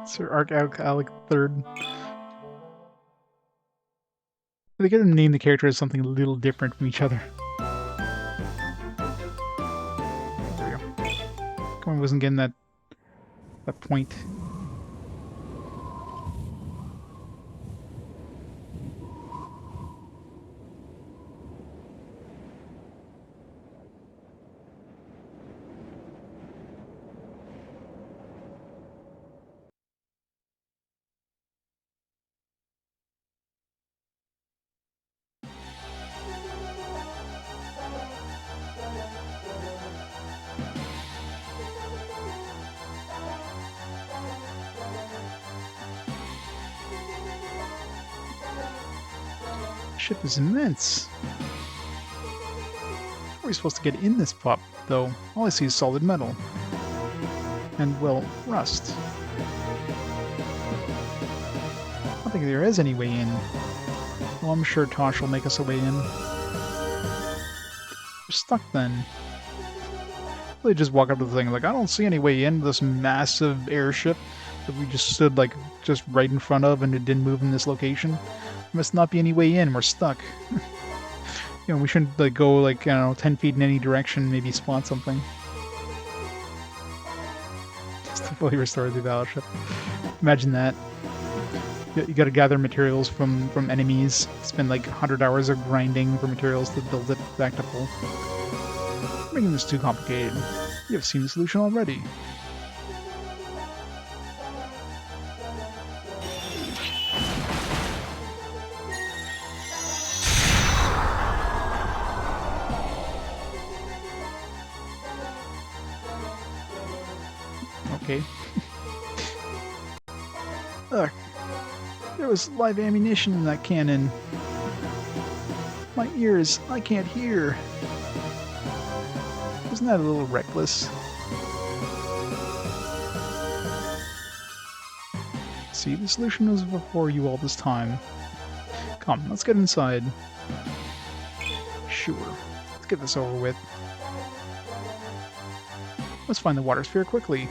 Sir Alec III. They gotta name the character as something a little different from each other. There we go. Come on, wasn't getting that point. Ship is immense. How are we supposed to get in this pup, though? All I see is solid metal. And, well, rust. I don't think there is any way in. Well, I'm sure Tosh will make us a way in. We're stuck then. They just walk up to the thing like, I don't see any way in this massive airship that we just stood, like, just right in front of and it didn't move in this location. must not be any way in. We're stuck. You know, we shouldn't like go like, I don't know, 10 feet in any direction, maybe spot something. Just to fully restore the battleship. Imagine that. You gotta gather materials from enemies, spend like 100 hours of grinding for materials to build it back to full. Making this too complicated. You have seen the solution already. Okay. Ugh. There was live ammunition in that cannon. My ears, I can't hear. Isn't that a little reckless? See, the solution was before you all this time. Come, let's get inside. Sure. Let's get this over with. Let's find the water sphere quickly.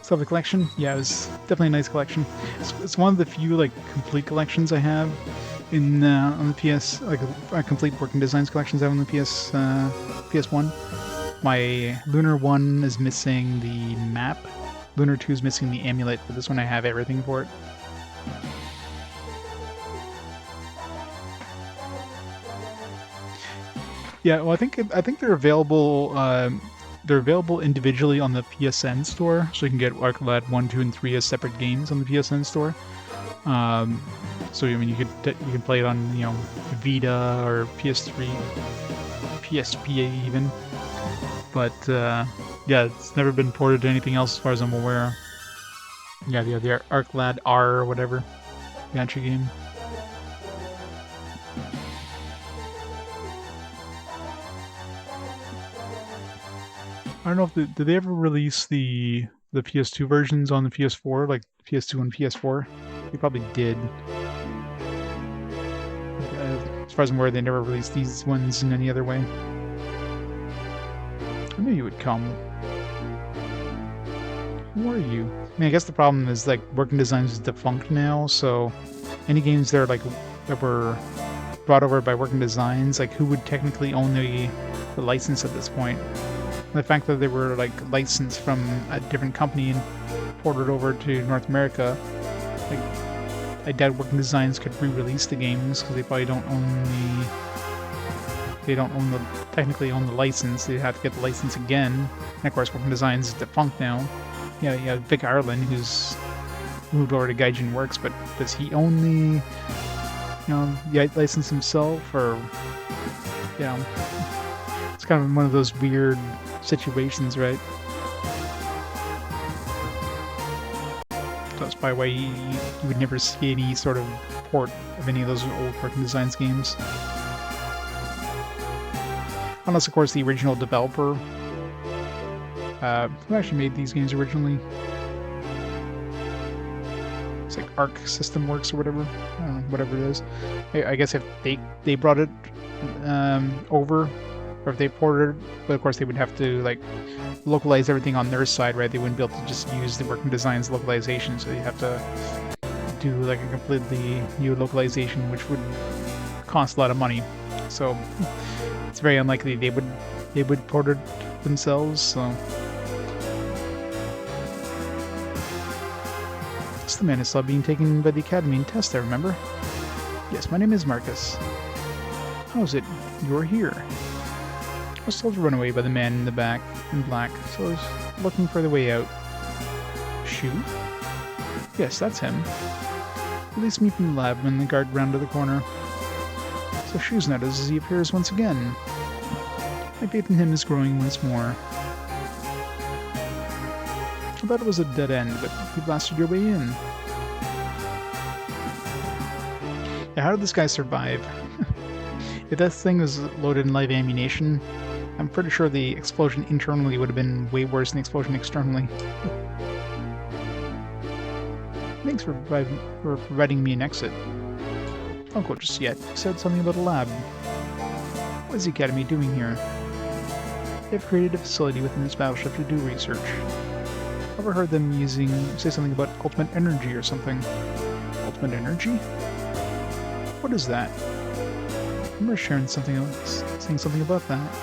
Still have a collection? Yeah, it was definitely a nice collection. It's one of the few like complete collections I have in on the PS, like complete working designs collections I have on the PS1. My Lunar 1 is missing the map. Lunar 2 is missing the amulet, but this one I have everything for it. Yeah, well, I think they're available. They're available individually on the PSN store, so you can get Arclad 1, 2, and 3 as separate games on the PSN store. So I mean, you can play it on, you know, Vita or PS3, PSP even. But yeah, it's never been ported to anything else as far as I'm aware. Yeah, the Arclad R or whatever, gacha game. I don't know if did they ever release the PS2 versions on the PS4, like PS2 and PS4? They probably did. As far as I'm aware, they never released these ones in any other way. I knew you would come. Who are you? I mean, I guess the problem is like Working Designs is defunct now, so any games that are like that were brought over by Working Designs, like who would technically own the license at this point? The fact that they were like licensed from a different company and ported over to North America, like I doubt Working Designs could re-release the games because they probably don't own technically own the license. They'd have to get the license again. And of course, Working Designs is defunct now. Yeah, you have Vic Ireland, who's moved over to Gaijin Works, but does he own the, you know, license himself, or, you know, it's kind of one of those weird situations, right? That's probably why you would never see any sort of port of any of those old Working Designs games. Unless, of course, the original developer who actually made these games originally. It's like Arc System Works or whatever. I don't know, whatever it is. I guess if they brought it over, or if they ported it, but of course they would have to like localize everything on their side, right? They wouldn't be able to just use the Working Designs localization, so you have to do like a completely new localization, which would cost a lot of money. So it's very unlikely they would port it themselves. So it's the man who saw being taken by the Academy in test, I remember. Yes, my name is Marcus. How's it? You're here. I was told to run away by the man in the back in black, so I was looking for the way out. Shu? Yes, that's him. Released me from the lab when the guard rounded the corner. So Shu's noticed as he appears once again. My faith in him is growing once more. I thought it was a dead end, but you blasted your way in. Yeah, how did this guy survive? If that thing was loaded in live ammunition, I'm pretty sure the explosion internally would have been way worse than the explosion externally. Thanks for providing me an exit. Don't go just yet. You said something about a lab. What is the Academy doing here? They've created a facility within this battleship to do research. I overheard them say something about ultimate energy or something. Ultimate energy? What is that? I remember sharing something else, saying something about that.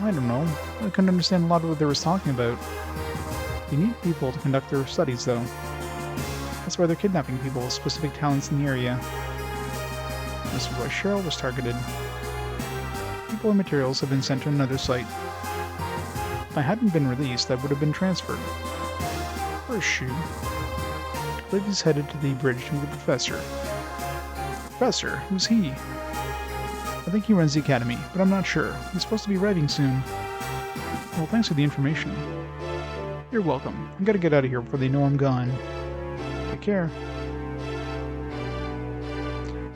I don't know. I couldn't understand a lot of what they were talking about. You need people to conduct their studies, though. That's why they're kidnapping people with specific talents in the area. This is why Cheryl was targeted. People and materials have been sent to another site. If I hadn't been released, I would have been transferred. Where's Shu? I believe he's headed to the bridge to meet the professor. Professor? Who's he? I think he runs the academy, but I'm not sure. He's supposed to be arriving soon. Well, thanks for the information. You're welcome. I gotta get out of here before they know I'm gone. Take care.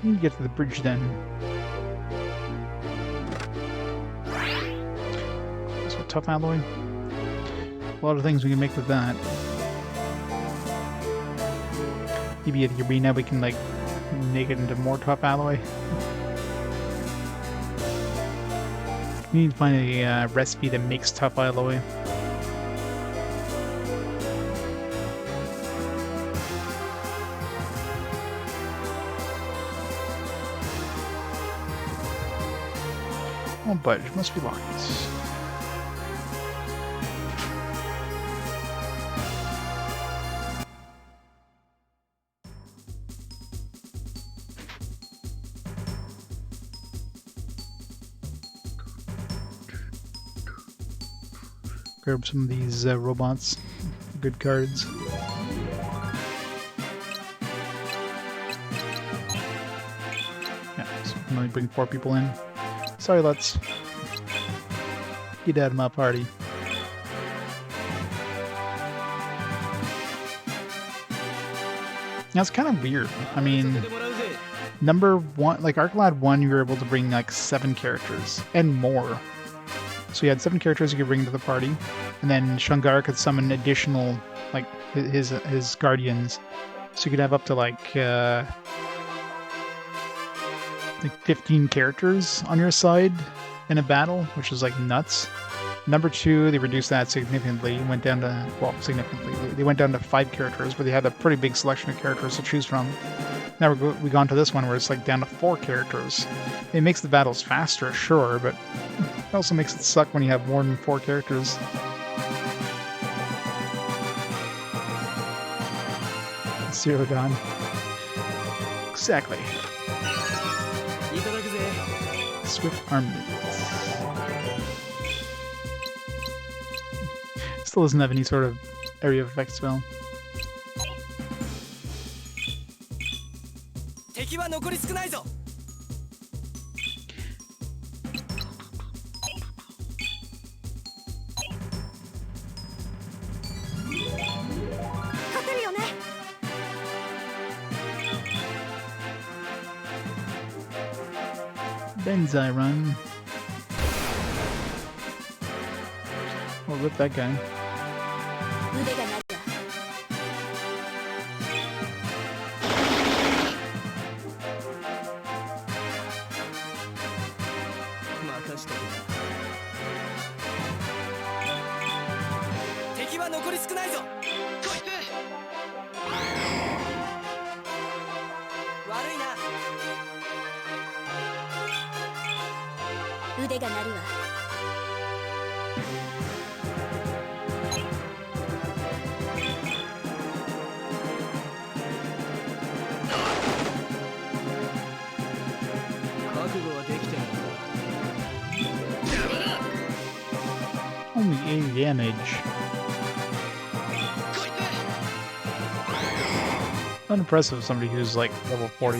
We need to get to the bridge then. So tough alloy. A lot of things we can make with that. Maybe at the arena we can like make it into more tough alloy. We need to find a recipe that makes tough alloy. Won't budge, must be locked. Grab some of these robots. Good cards. Yeah, so we can only bring 4 people in. Sorry, Lutz. Get out of my party. Now it's kind of weird. I mean, number 1, like Arclad 1, you were able to bring like 7 characters and more. So you had 7 characters you could bring to the party, and then Shangar could summon additional, like his guardians. So you could have up to like 15 characters on your side in a battle, which is like nuts. Number 2, they reduced that significantly. Went down to, well, significantly. They went down to 5 characters, but they had a pretty big selection of characters to choose from. Now we gone to this one where it's like down to 4 characters. It makes the battles faster, sure, but it also makes it suck when you have more than 4 characters. Zero Dawn. Exactly. Swift armaments. Still doesn't have any sort of area of effect spell. Benzai run. We'll rip that guy. Only 80 damage. Unimpressive for somebody who's like level 40.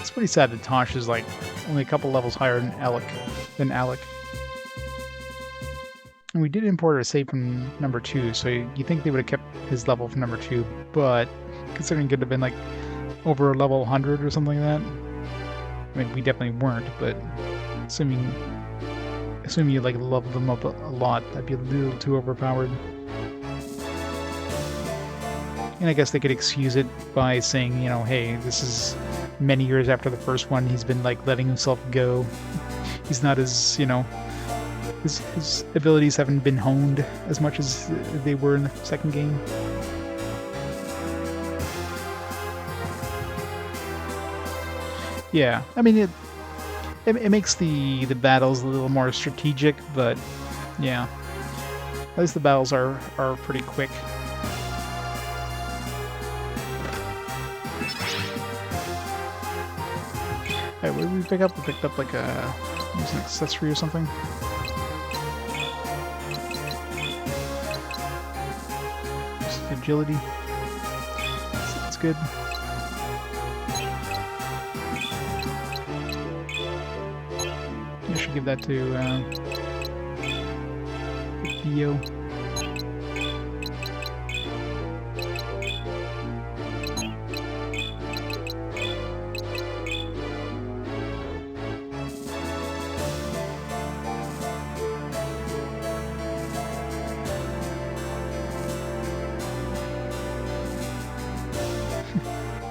It's pretty sad that Tosh is like only a couple levels higher than Alec. And we did import a save from number 2, so you think they would have kept his level from number 2, but considering it could have been like over level 100 or something like that. I mean, we definitely weren't, but assuming you like leveled them up a lot, that'd be a little too overpowered. And I guess they could excuse it by saying, you know, hey, this is many years after the first one, he's been like letting himself go. He's not as, you know, his abilities haven't been honed as much as they were in the second game. Yeah, I mean it makes the battles a little more strategic, but yeah, at least the battles are pretty quick. Hey, what did we pick up? We picked up like an accessory or something. Just agility. That's good. I should give that to Theo.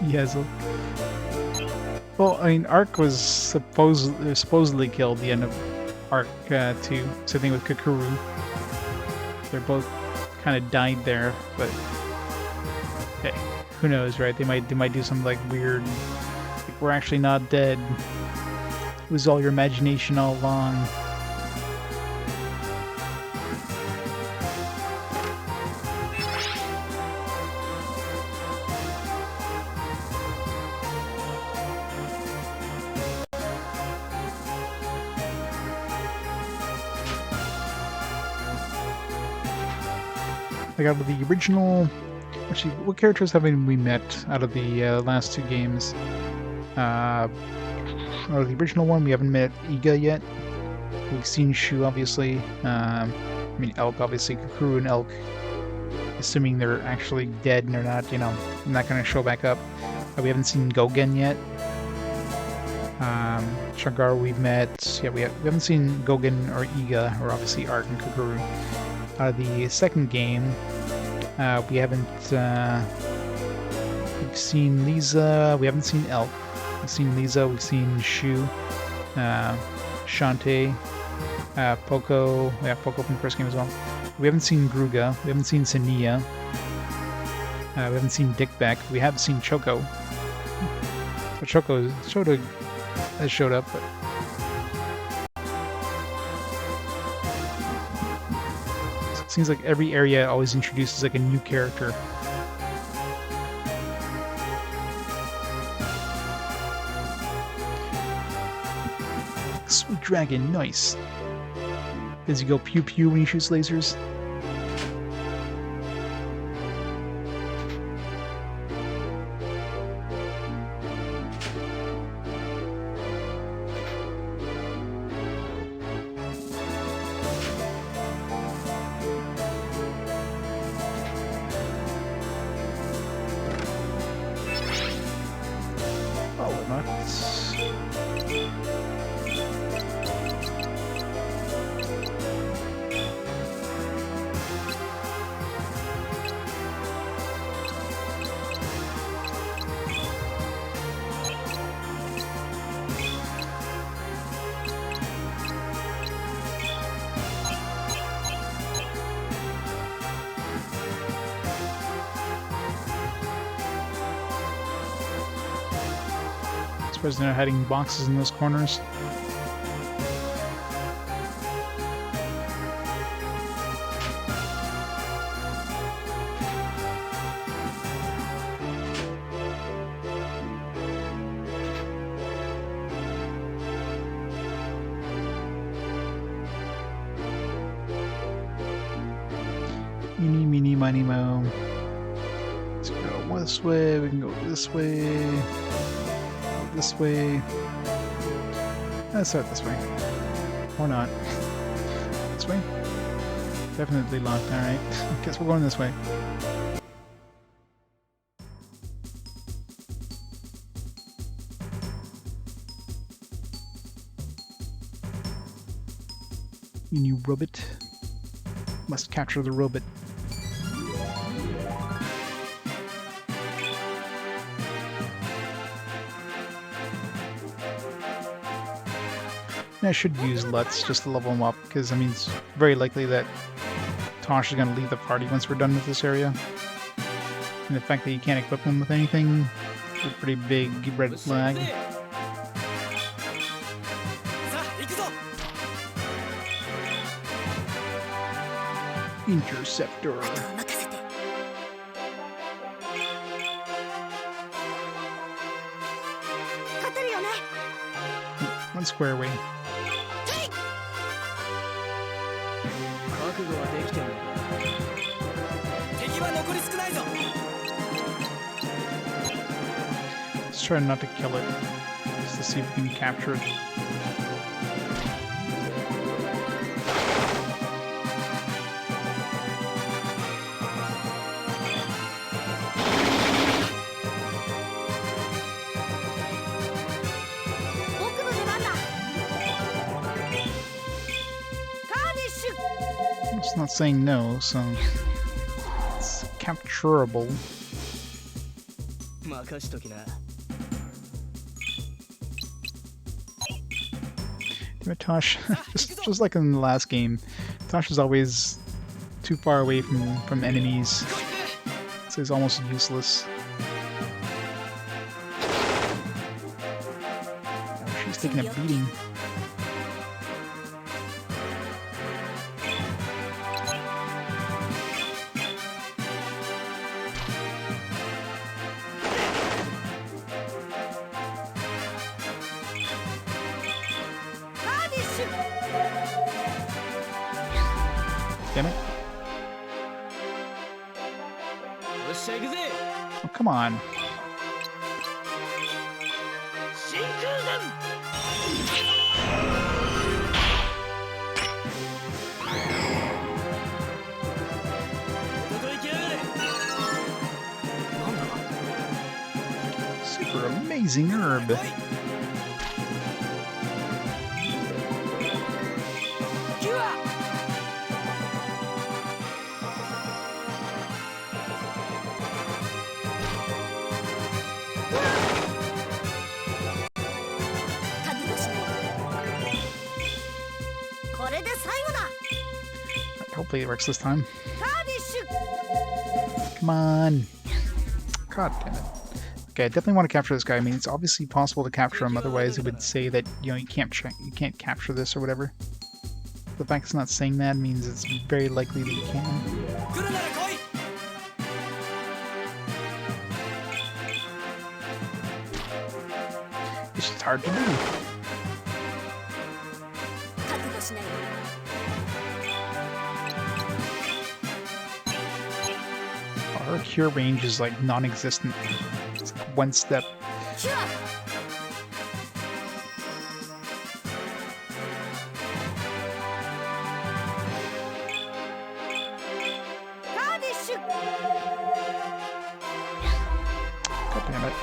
Yes. Well, I mean, Ark was supposedly killed the end of Ark 2. Same thing with Kakuru. They're both kind of died there, but hey, who knows, right? They might do something like weird, like we're actually not dead. It was all your imagination all along. Like out of the original, actually, what characters haven't we met out of the last two games? Out of the original one, we haven't met Iga yet. We've seen Shu, obviously. I mean, Elk, obviously. Kakuru and Elk, assuming they're actually dead and they're not, you know, not going to show back up. We haven't seen Gogen yet. Shangar we've met. Yeah, we haven't seen Gogen or Iga, or obviously Art and Kakuru. Out of the second game, we haven't we've seen Lisa, we haven't seen Elk. We've seen Lisa, we've seen Shu, Shantae, Poco, yeah, Poco from the first game as well. We haven't seen Gruga, we haven't seen Sania, we haven't seen Dickback, we have seen Choco. So Choco has showed up, but it seems like every area always introduces like a new character. Sweet dragon, nice. Does he go pew pew when he shoots lasers? Surprised they're not hiding boxes in those corners. Eeny, meeny, miny, mo. Let's go this way, we can go this way. This way. Let's start this way. Or not. This way? Definitely locked, alright. Guess we're going this way. You new robot. Must capture the robot. I should use Lutz just to level him up, because I mean it's very likely that Tosh is going to leave the party once we're done with this area. And the fact that you can't equip him with anything is a pretty big red flag. Interceptor. One square away. Let's try not to kill it, just to see if we can capture it. It's not saying no, so it's capturable. Damn it, Tosh. just like in the last game, Tosh is always too far away from enemies, so he's almost useless. Oh, she's taking a beating. Damn it. Oh, come on. Super amazing herb. Hopefully it works this time. Come on. God damn it. Okay, I definitely want to capture this guy. I mean, it's obviously possible to capture him, otherwise it would say that, you know, you can't capture this or whatever. The fact it's not saying that means it's very likely that you can. It's just hard to do. Our cure range is like non-existent. It's like one step. God damn it.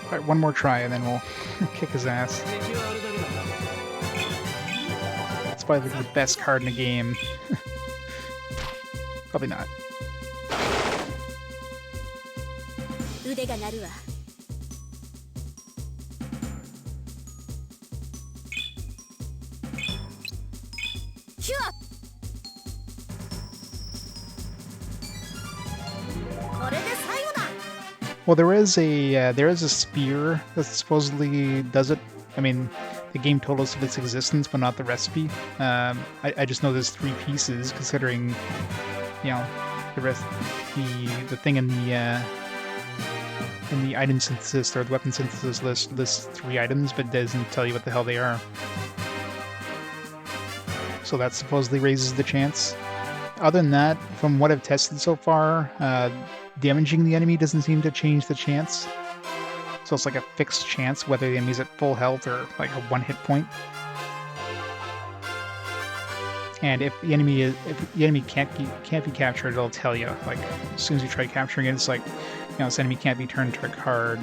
Alright, one more try and then we'll kick his ass. It's probably the best card in the game. Probably not. Well, there is a spear that supposedly does it. I mean, the game told us of its existence, but not the recipe. I just know there's 3 pieces, considering, you know, the rest, the thing in the item synthesis or the weapon synthesis list lists 3 items, but doesn't tell you what the hell they are. So that supposedly raises the chance. Other than that, from what I've tested so far, damaging the enemy doesn't seem to change the chance. So it's like a fixed chance whether the enemy's at full health or like a 1 hit point. And if the enemy can't be captured, it'll tell you. Like as soon as you try capturing it, it's like, you know, this enemy can't be turned to a card.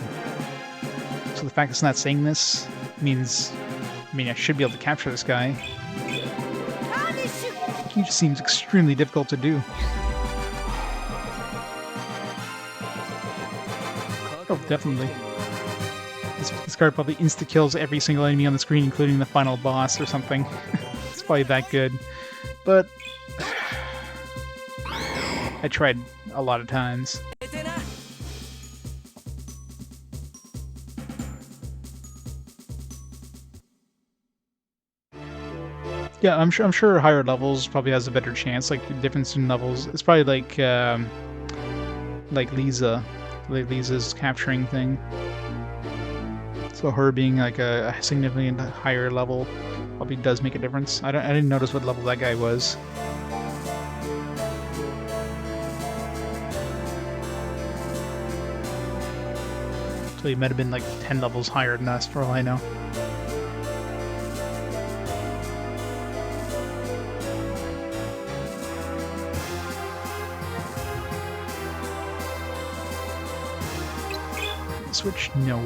So the fact it's not saying this means, I mean, I should be able to capture this guy. He just seems extremely difficult to do. Oh, definitely. This card probably insta-kills every single enemy on the screen, including the final boss or something. It's probably that good. But I tried a lot of times. Yeah, I'm sure higher levels probably has a better chance. Like the difference in levels, it's probably like Lisa's capturing thing. So her being like a significantly higher level probably does make a difference. I didn't notice what level that guy was. So he might have been like 10 levels higher than us for all I know. Switch? No.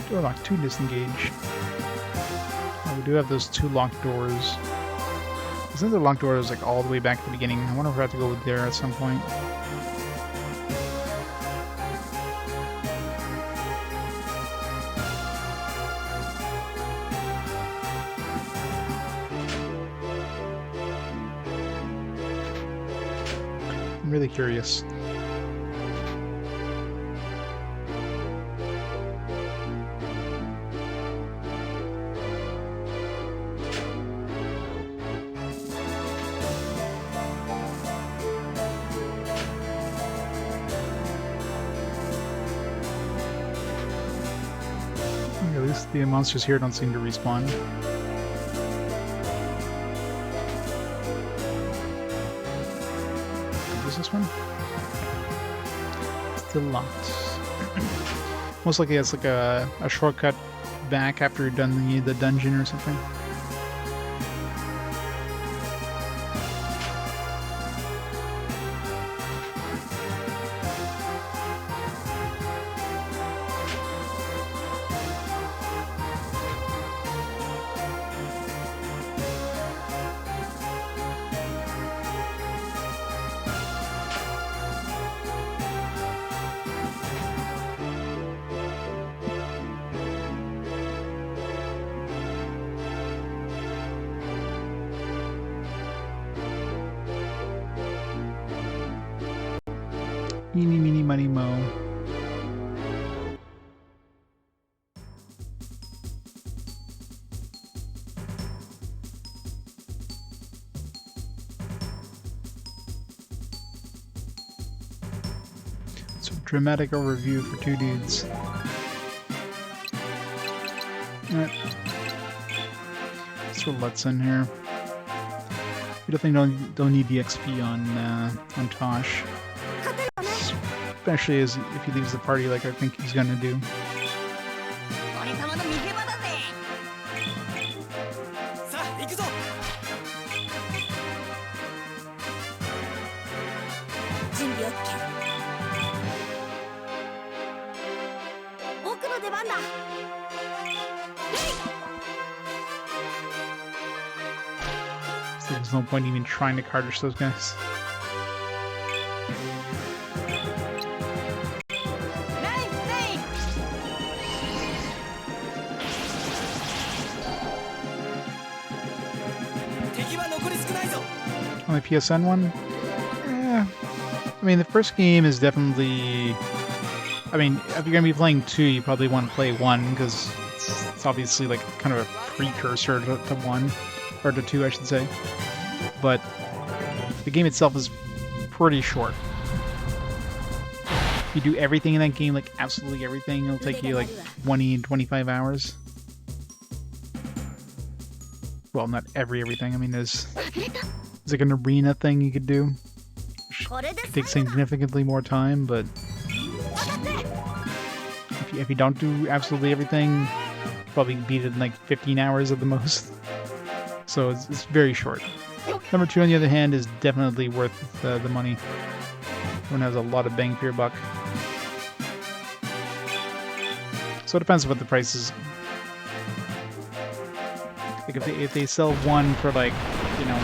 Door lock 2 disengage. Oh, we do have those 2 locked doors. Isn't the locked door is like all the way back at the beginning? I wonder if I have to go there at some point. I'm really curious. At least the monsters here don't seem to respawn. Is this one? Still locked. Most likely it's like a shortcut back after you're done the dungeon or something. Eeny, meeny, miny, mo. So dramatic overview for 2 dudes. Alright. Let's throw Lutz in here. We definitely don't need the XP on Tosh. Especially as if he leaves the party like I think he's gonna do. So there's no point even trying to cardish those guys. On the PSN one? Yeah. I mean, the first game is definitely... I mean, if you're going to be playing 2, you probably want to play 1, because it's obviously like kind of a precursor to 1. Or to 2, I should say. But the game itself is pretty short. If you do everything in that game, like absolutely everything, it'll take you like 20 and 25 hours. Well, not everything. I mean, there's like an arena thing you could do. Which could take significantly more time, but if you don't do absolutely everything, you probably beat it in like 15 hours at the most. So it's very short. Number 2, on the other hand, is definitely worth the money. One has a lot of bang for your buck. So it depends on what the price is. Like if they sell one for like, you know,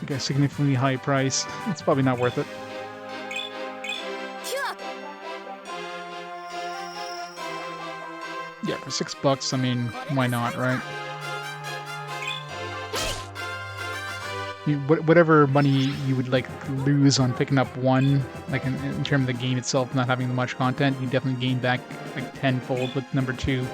like a significantly high price, it's probably not worth it. Yeah, for $6, I mean, why not, right? Whatever money you would like lose on picking up one, like in terms of the game itself not having much content, you definitely gain back like tenfold with number 2.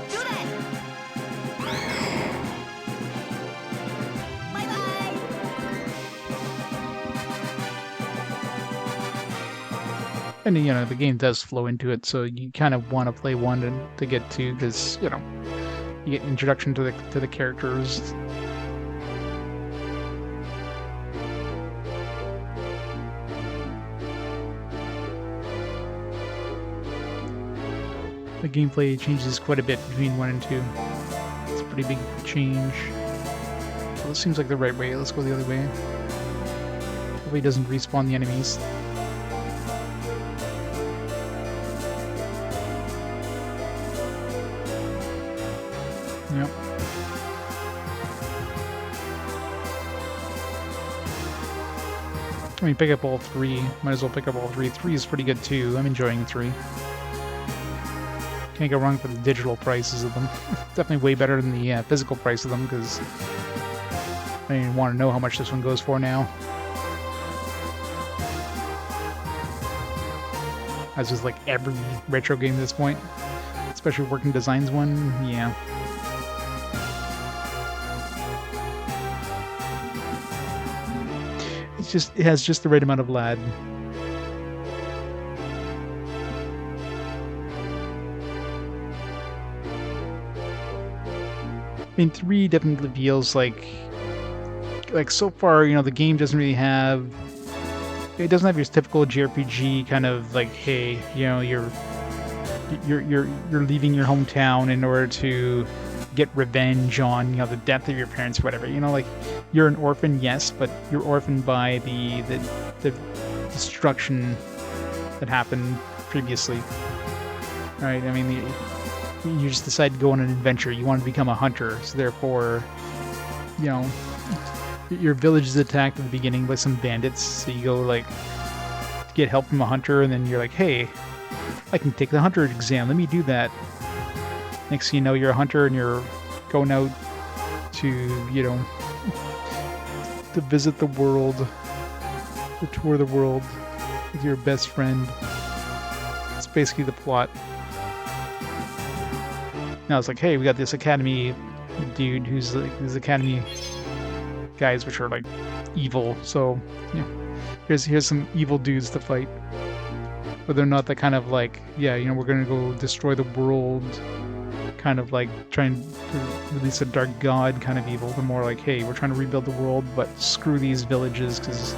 And you know the game does flow into it, so you kind of want to play 1 to get 2 because you know you get introduction to the characters. The gameplay changes quite a bit between 1 and 2. It's a pretty big change. Well, this seems like the right way. Let's go the other way. Hopefully it doesn't respawn the enemies. Yep. I mean, pick up all 3. Might as well pick up all 3. 3 is pretty good too. I'm enjoying 3. Can't go wrong for the digital prices of them. Definitely way better than the physical price of them, because I don't even want to know how much this one goes for now. That's just like every retro game at this point. Especially Working Designs one, yeah. It has just the right amount of lad. I mean, 3 definitely feels like so far, you know, the game doesn't really have, it doesn't have your typical JRPG kind of like, hey, you know, you're leaving your hometown in order to get revenge on, you know, the death of your parents, whatever. You know, like you're an orphan, yes, but you're orphaned by the destruction that happened previously, right? I mean, you just decide to go on an adventure. You want to become a hunter, so therefore, you know, your village is attacked at the beginning by some bandits. So you go like to get help from a hunter, and then you're like, hey, I can take the hunter exam. Let me do that. Next thing you know, you're a hunter and you're going out to, you know, to visit the world, to tour the world with your best friend. It's basically the plot. Now it's like, hey, we got this academy dude who's like these academy guys which are like evil. So, yeah, here's some evil dudes to fight. But they're not the kind of like, yeah, you know, we're gonna go destroy the world, kind of like trying to release a dark god kind of evil. They're more like, hey, we're trying to rebuild the world, but screw these villages because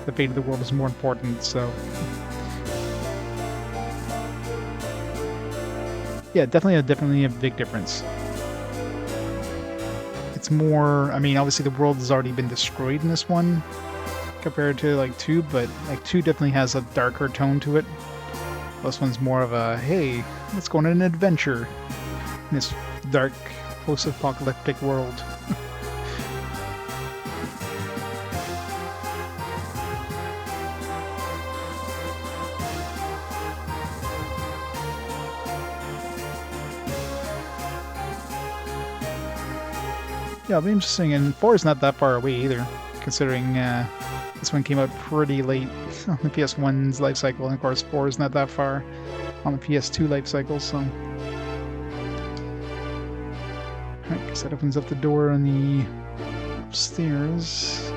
the fate of the world is more important. So, yeah, definitely a big difference. It's more, I mean, obviously the world has already been destroyed in this one compared to like 2, but like 2 definitely has a darker tone to it. This one's more of a, hey, let's go on an adventure in this dark, post-apocalyptic world. Yeah, it'll be interesting, and 4 is not that far away either, considering this one came out pretty late on the PS1's life cycle, and of course 4 is not that far on the PS2 life cycle, so... Alright, guess that opens up the door on the upstairs.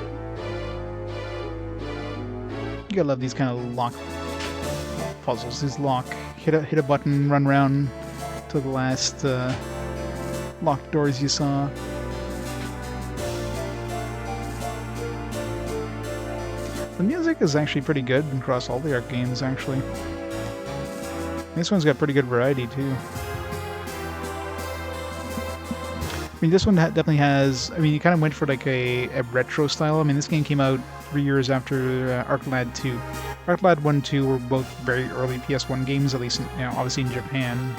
You gotta love these kind of lock puzzles. These lock, hit a button, run around to the last locked doors you saw. The music is actually pretty good across all the Arc games, actually. This one's got pretty good variety too. I mean, this one definitely has. I mean, you kind of went for like a retro style. I mean, this game came out 3 years after ArcLad 2. ArcLad 1 and 2 were both very early PS1 games, at least, obviously in Japan.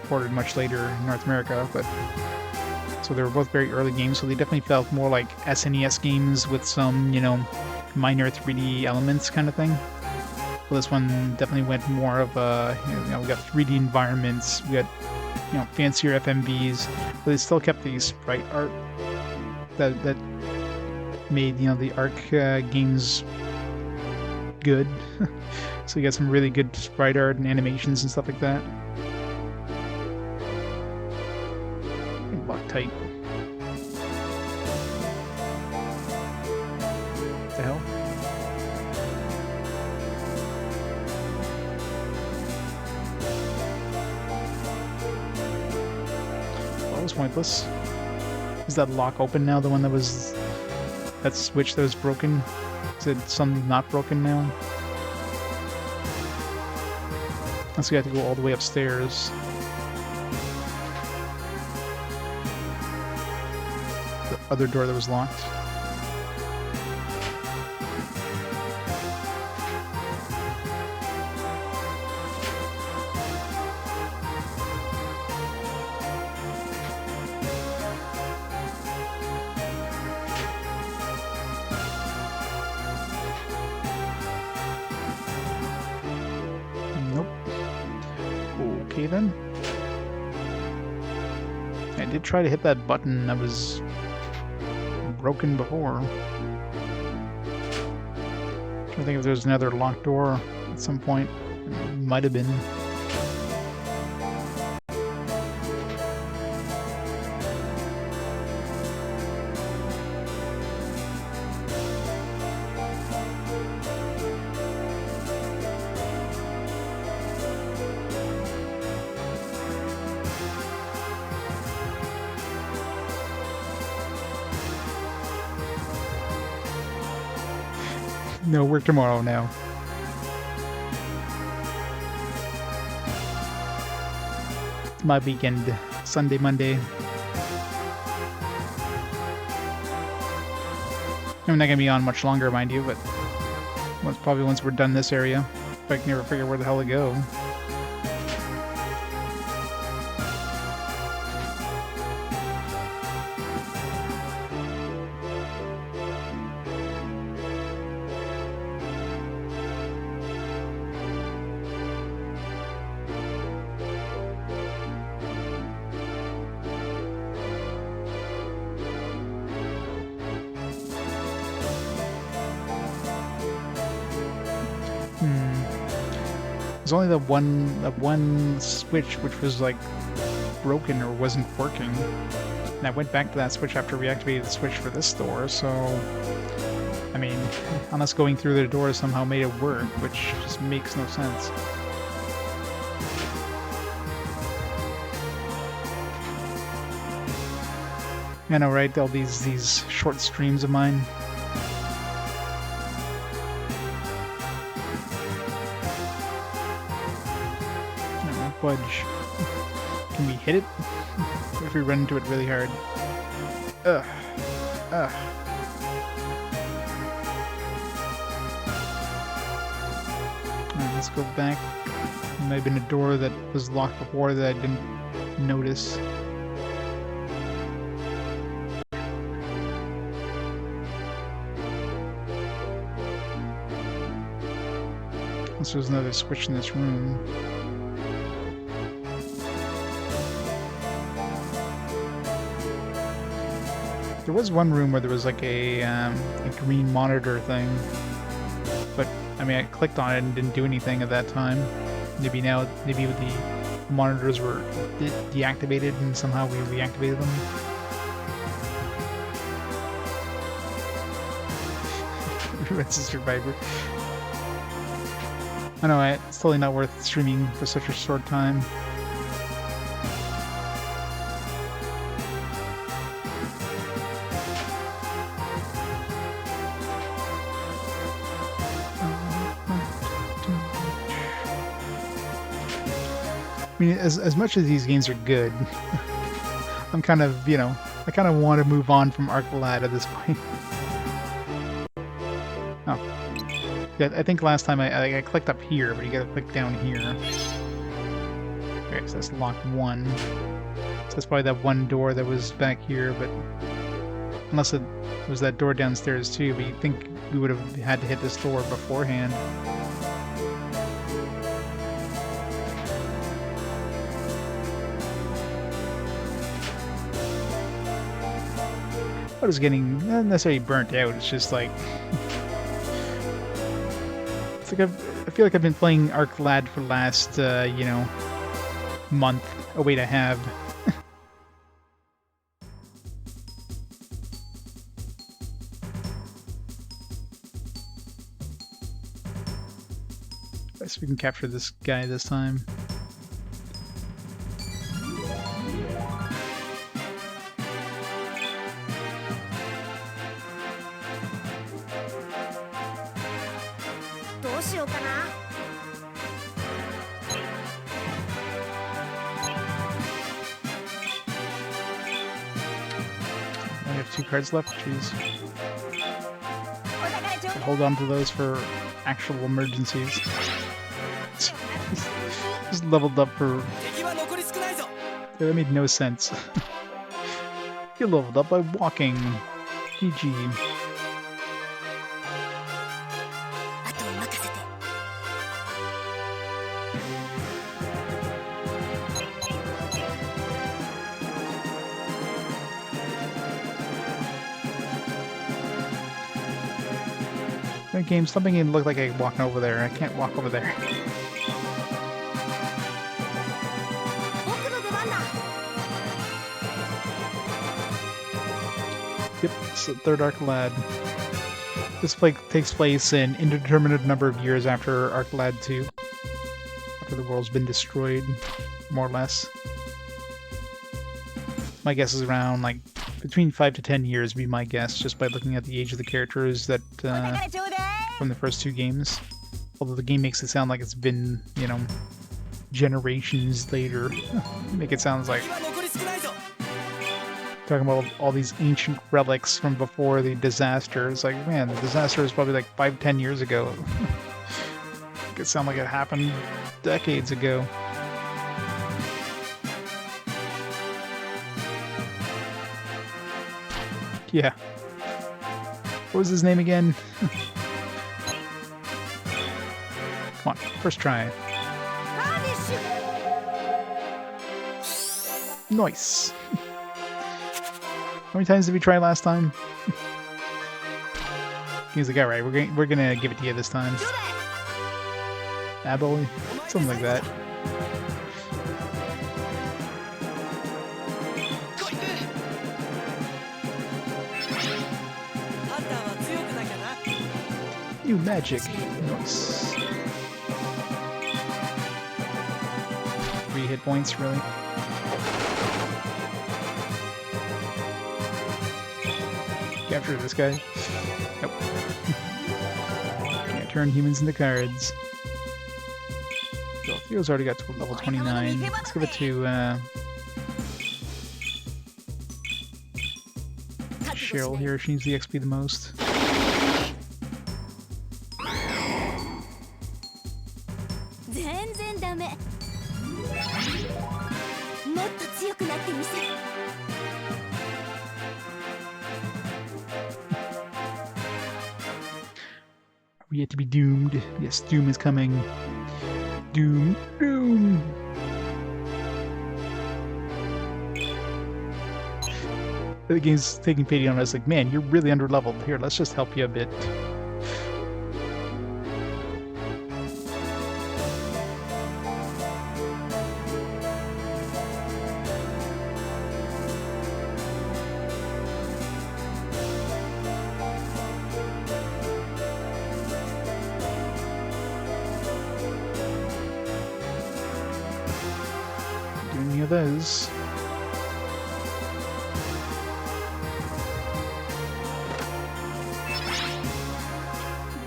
Ported much later in North America, but so they were both very early games. So they definitely felt more like SNES games with some, minor 3D elements kind of thing. Well, this one definitely went more of a, we got 3D environments, we got, fancier FMVs, but they still kept the sprite art that made, the Arc games good. So you got some really good sprite art and animations and stuff like that. Lock tight. What the hell? That was pointless. Is that lock open now? The one that was... that switch that was broken? Is it some not broken now? So we have to go all the way upstairs. The other door that was locked. Okay then. I did try to hit that button that was broken before. I think if there's another locked door at some point. Might have been. No work tomorrow now. It's my weekend. Sunday, Monday. I'm not gonna be on much longer, mind you, but probably once we're done this area. If I can never figure where the hell to go. There's only the one switch which was like broken or wasn't working. And I went back to that switch after reactivating the switch for this door, so I mean, unless going through the door somehow made it work, which just makes no sense. I know, right? All these short streams of mine. Budge. Can we hit it? What if we run into it really hard? Ugh. Ugh. Alright, let's go back. There might have been a door that was locked before that I didn't notice. Unless there's another switch in this room. There was one room where there was like a green monitor thing, but I mean I clicked on it and didn't do anything at that time. Maybe the monitors were deactivated and somehow we reactivated them. It's a survivor. I know, it's totally not worth streaming for such a short time. mean, as much as these games are good, I'm kind of, you know, I kind of want to move on from Arc Lad at this point. Oh. Yeah, I think last time I clicked up here, but you gotta click down here. Okay, so that's lock 1. So that's probably that one door that was back here, but unless it was that door downstairs too, but you'd think we would have had to hit this door beforehand. I was getting not necessarily burnt out, it's just like... It's like I feel like I've been playing Arc Lad for the last, you know, month. Oh wait, I have. Let's see if we can capture this guy this time. I have 2 cards left, jeez. I'll hold on to those for actual emergencies. Just leveled up for... That made no sense. You leveled up by walking. GG. That game, stop making it look like I'm walking over there. I can't walk over there. Yep, it's the third Arc Lad. This play takes place an indeterminate number of years after Arc Lad 2. After the world's been destroyed, more or less. My guess is around, like, between 5 to 10 years would be my guess, just by looking at the age of the characters that, from the first 2 games. Although the game makes it sound like it's been, you know, generations later. Make it sound like... Talking about all these ancient relics from before the disaster. It's like, man, the disaster was probably like 5-10 years ago. Make it sound like it happened decades ago. Yeah. What was his name again? Come on, first try. Nice. How many times did we try last time? He's like, alright, we're gonna give it to you this time. Aboy? Something like that. New magic. Nice. 3 hit points, really? Capture this guy. Nope. Can't turn humans into cards. So Theo's already got to level 29. Let's give it to Cheryl here. She needs the XP the most. We yet to be doomed. Yes, doom is coming. Doom, doom. The game's taking pity on us. Like, man, you're really underleveled. Here, let's just help you a bit. Any of those.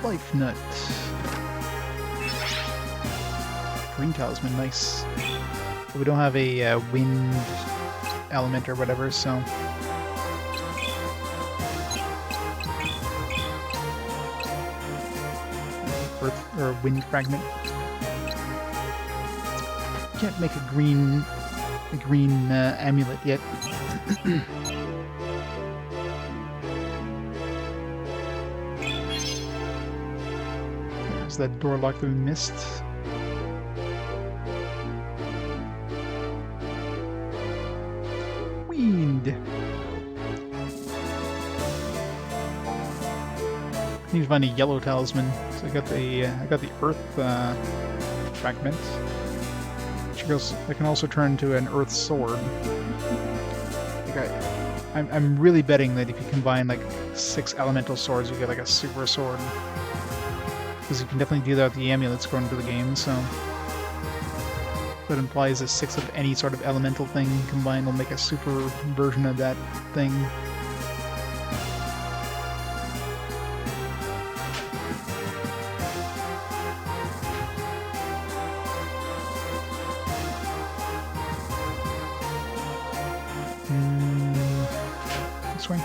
Life nut. Green talisman, nice. We don't have a wind element or whatever, so... Earth or wind fragment. Can't make a green amulet yet. There's that door lock that we missed. Wind. I need to find a yellow talisman. So I got the earth fragment. I can also turn into an earth sword. Like I'm really betting that if you combine like 6 elemental swords, you get like a super sword. Because you can definitely do that with the amulets going into the game, so... That implies that 6 of any sort of elemental thing combined will make a super version of that thing. This way.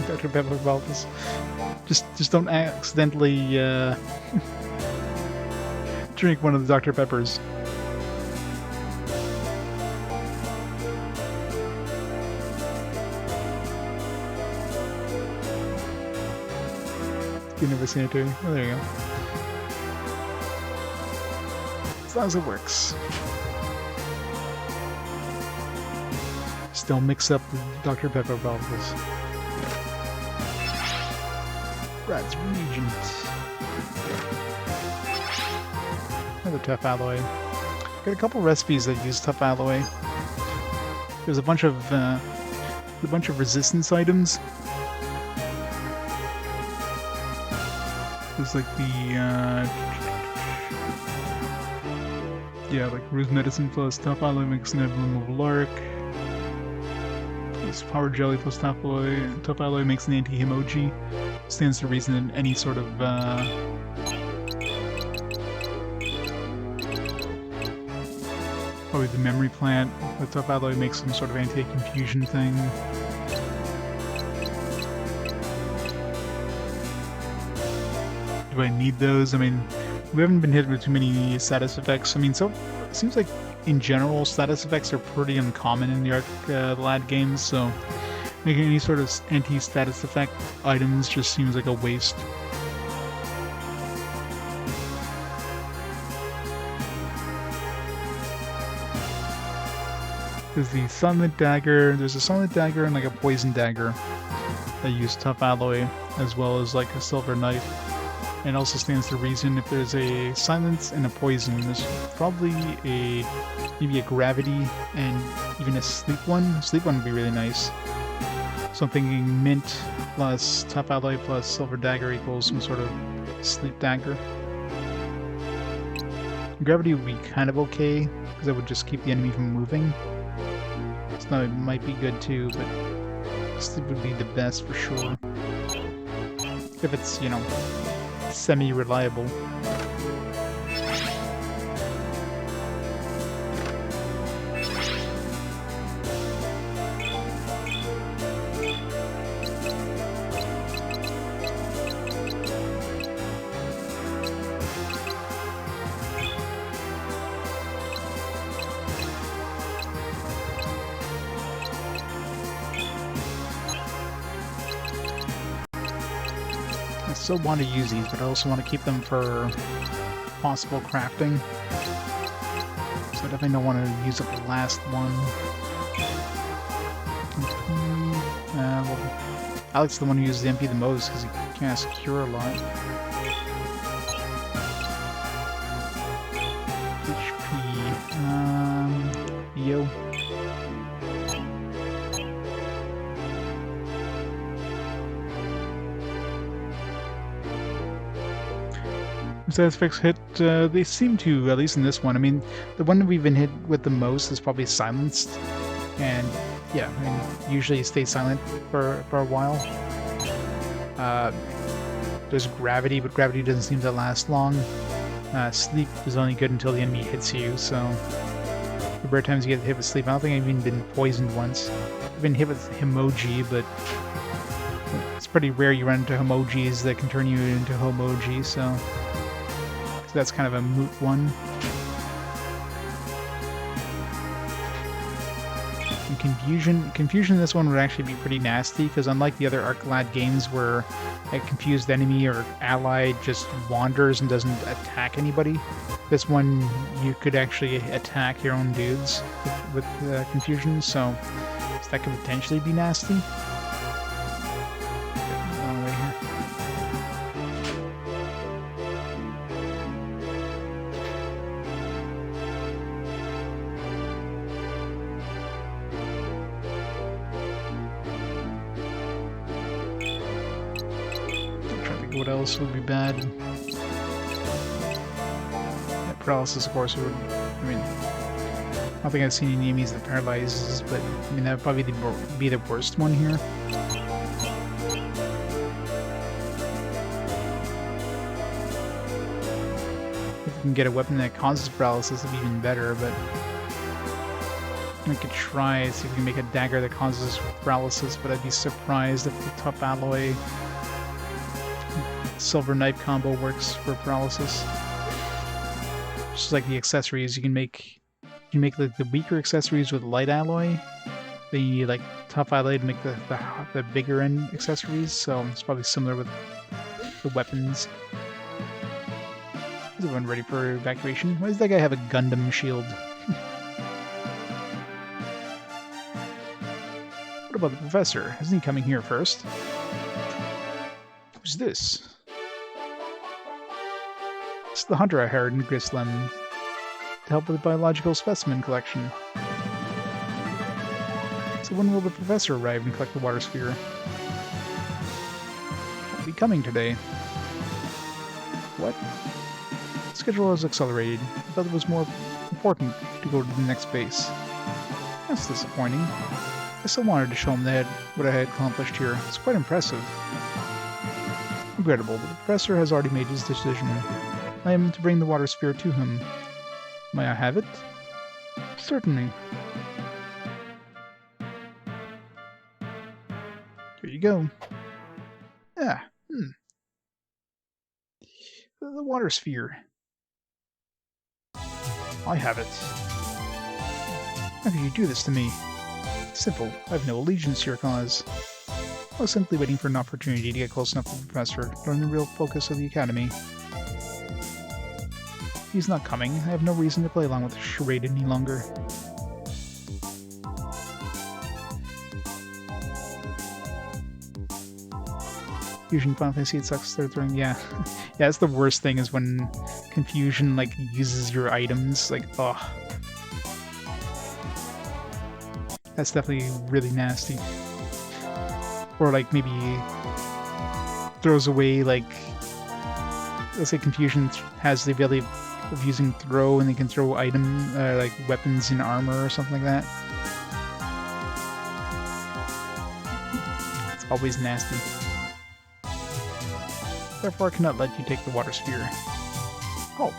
Dr. Pepper about this. Just don't accidentally drink one of the Dr. Peppers. You never seen it, do you? Oh, there you go. As long as it works. Still mix up the Dr. Pepper bottles. Brad's Regent. Another tough alloy. Got a couple recipes that use tough alloy. There's a bunch of resistance items. There's like the yeah, like Ruth Medicine plus tough alloy makes an emblem of Lark. Plus power jelly plus tough alloy. Tough alloy makes an anti-emoji. Stands to reason in any sort of probably the memory plant. The tough alloy makes some sort of anti-confusion thing. Do I need those? I mean, we haven't been hit with too many status effects. I mean, so it seems like in general status effects are pretty uncommon in the lad games, so making any sort of anti-status effect items just seems like a waste. There's the Sunlit Dagger, there's a Sunlit Dagger and like a Poison Dagger that use tough alloy, as well as like a Silver Knife. And it also stands to reason if there's a Silence and a Poison, there's probably maybe a Gravity and even a Sleep one. Sleep one would be really nice. So I'm thinking Mint plus tough alloy plus Silver Dagger equals some sort of Sleep Dagger. Gravity would be kind of okay, because that would just keep the enemy from moving. So it might be good too, but Sleep would be the best for sure. If it's, you know, semi-reliable. I still want to use these, but I also want to keep them for possible crafting. So I definitely don't want to use up the last one. Well, Alec's the one who uses the MP the most because he casts Cure a lot. HP. Yo. Side effects hit, they seem to, at least in this one. I mean, the one that we've been hit with the most is probably silenced. And yeah, I mean, usually it stays silent for a while. There's gravity, but gravity doesn't seem to last long. Sleep is only good until the enemy hits you, so the rare times you get hit with sleep. I don't think I've even been poisoned once. I've been hit with Himoji, but it's pretty rare you run into Himojis that can turn you into Homoji, so that's kind of a moot one. And confusion in this one would actually be pretty nasty, because unlike the other Arclad games where a confused enemy or ally just wanders and doesn't attack anybody, this one you could actually attack your own dudes with confusion, so that could potentially be nasty. What else would be bad? Yeah, paralysis, of course, would. I mean, I don't think I've seen any enemies that paralyzes, but I mean that would probably be the worst one here. If we can get a weapon that causes paralysis, it'd be even better. But I could try see if we can make a dagger that causes paralysis, but I'd be surprised if the tough alloy silver knife combo works for paralysis. Just like the accessories, you can make like the weaker accessories with light alloy. Then you need like tough alloy to make the bigger end accessories. So it's probably similar with the weapons. Is everyone ready for evacuation? Why does that guy have a Gundam shield? What about the professor? Isn't he coming here first? Who's this? It's the hunter I hired in Grislam to help with the biological specimen collection. So when will the professor arrive and collect the water sphere? He'll be coming today. What? The schedule is accelerated. I thought it was more important to go to the next base. That's disappointing. I still wanted to show him what I had accomplished here. It's quite impressive. Regrettable, but the professor has already made his decision. I am to bring the water sphere to him. May I have it? Certainly. Here you go. Ah, The water sphere. I have it. How could you do this to me? Simple. I have no allegiance to your cause. I was simply waiting for an opportunity to get close enough to the professor during the real focus of the academy. He's not coming. I have no reason to play along with the charade any longer. Fusion Final Fantasy, it sucks. They're throwing, yeah. Yeah, that's the worst thing is when Confusion, like, uses your items. Like, ugh. That's definitely really nasty. Or, like, maybe throws away, like, let's say Confusion has the ability of using throw, and they can throw like weapons and armor or something like that. It's always nasty. Therefore, I cannot let you take the water sphere. Halt.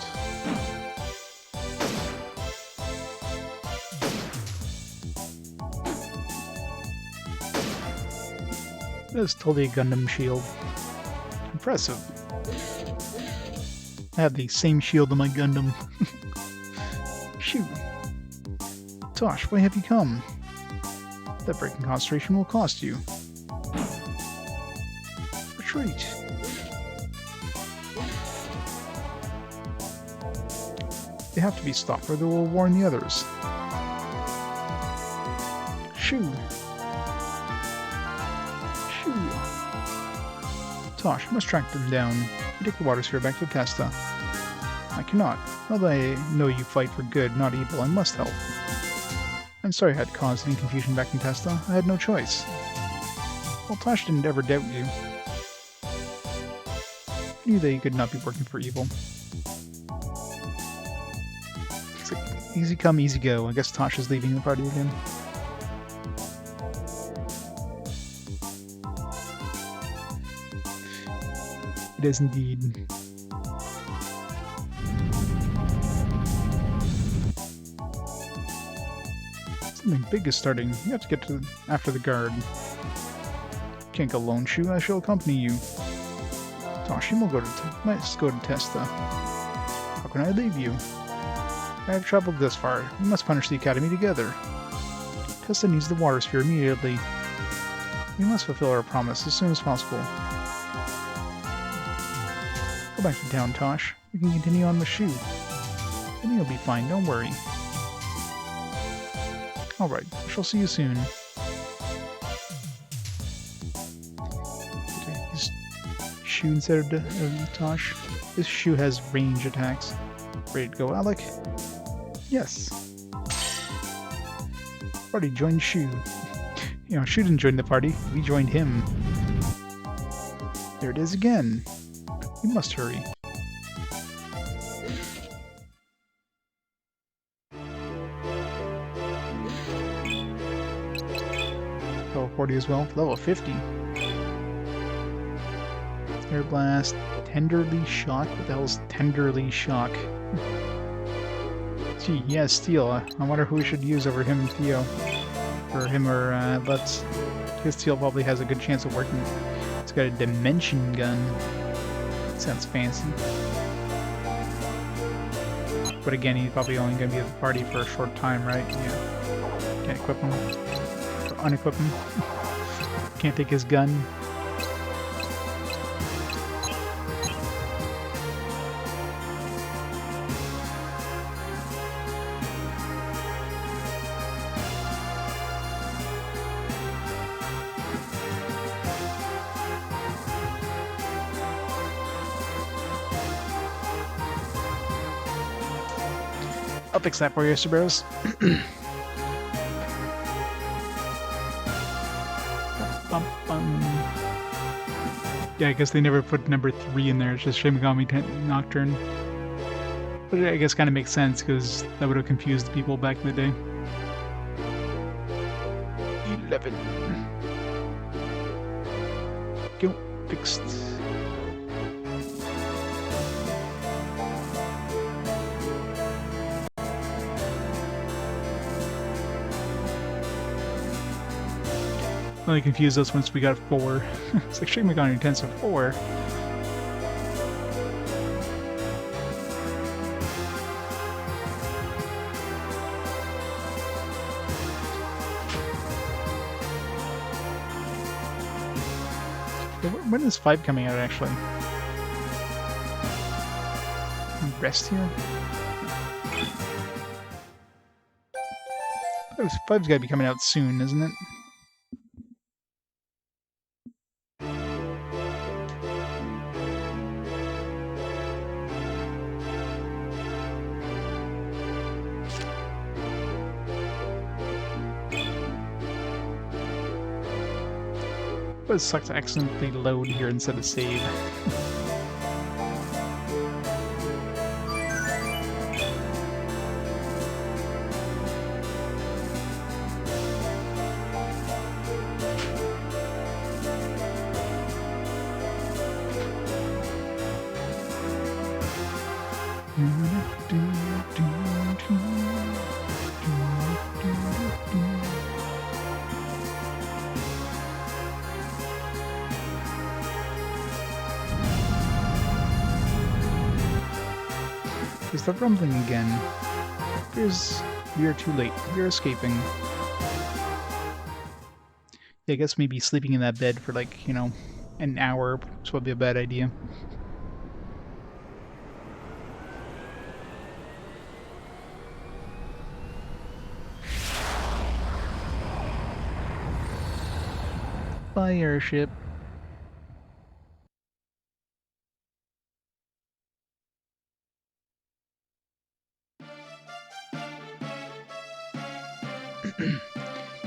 That is totally a Gundam shield. Impressive. I have the same shield on my Gundam. Shoot. Tosh, why have you come? That breaking concentration will cost you. Retreat. They have to be stopped or they will warn the others. Shoo. Shoo. Tosh, I must track them down. You take the water sphere back to Testa. I cannot. Now that I know you fight for good, not evil, I must help. I'm sorry I had caused any confusion back in Testa. I had no choice. Well, Tosh didn't ever doubt you. I knew that you could not be working for evil. Easy come, easy go. I guess Tasha's leaving the party again. It is indeed. Something big is starting. You have to get to after the guard. Can't go alone, Shu. I shall accompany you. Toshim will go to let's go to Testa. How can I leave you? I have traveled this far. We must punish the Academy together. Testa needs the water sphere immediately. We must fulfill our promise as soon as possible. Go back to town, Tosh. We can continue on with Shu. Then you'll be fine, don't worry. Alright, I shall see you soon. Okay, he's Shu instead of Tosh. This Shu has range attacks. Ready to go, Alec? Yes. Party joined Shu. You know, Shu didn't join the party. We joined him. There it is again. We must hurry. Level 40 as well. Level 50. Air Blast. Tenderly Shock? What the hell's Tenderly Shock? Gee, yeah, Steel. I wonder who we should use over him and Theo. Or him or Lutz. His Steel probably has a good chance of working. It's got a Dimension Gun. Sounds fancy. But again, he's probably only going to be at the party for a short time, right? Yeah. Can't equip him. Or unequip him. Can't take his gun. I'll fix that for you, Cerberus. Yeah, I guess they never put number 3 in there. It's just Shinigami Nocturne. But I guess kind of makes sense, because that would have confused people back in the day. 11. Go. Fixed. Only confused us once we got 4. It's like Shin Megami Tensei 4. When is 5 coming out, actually? Rest here? 5's gotta be coming out soon, isn't it? But it sucks to accidentally load here instead of save. There's the rumbling again. We are too late. We are escaping. Yeah, I guess maybe sleeping in that bed for like, you know, an hour would be a bad idea. Bye, airship.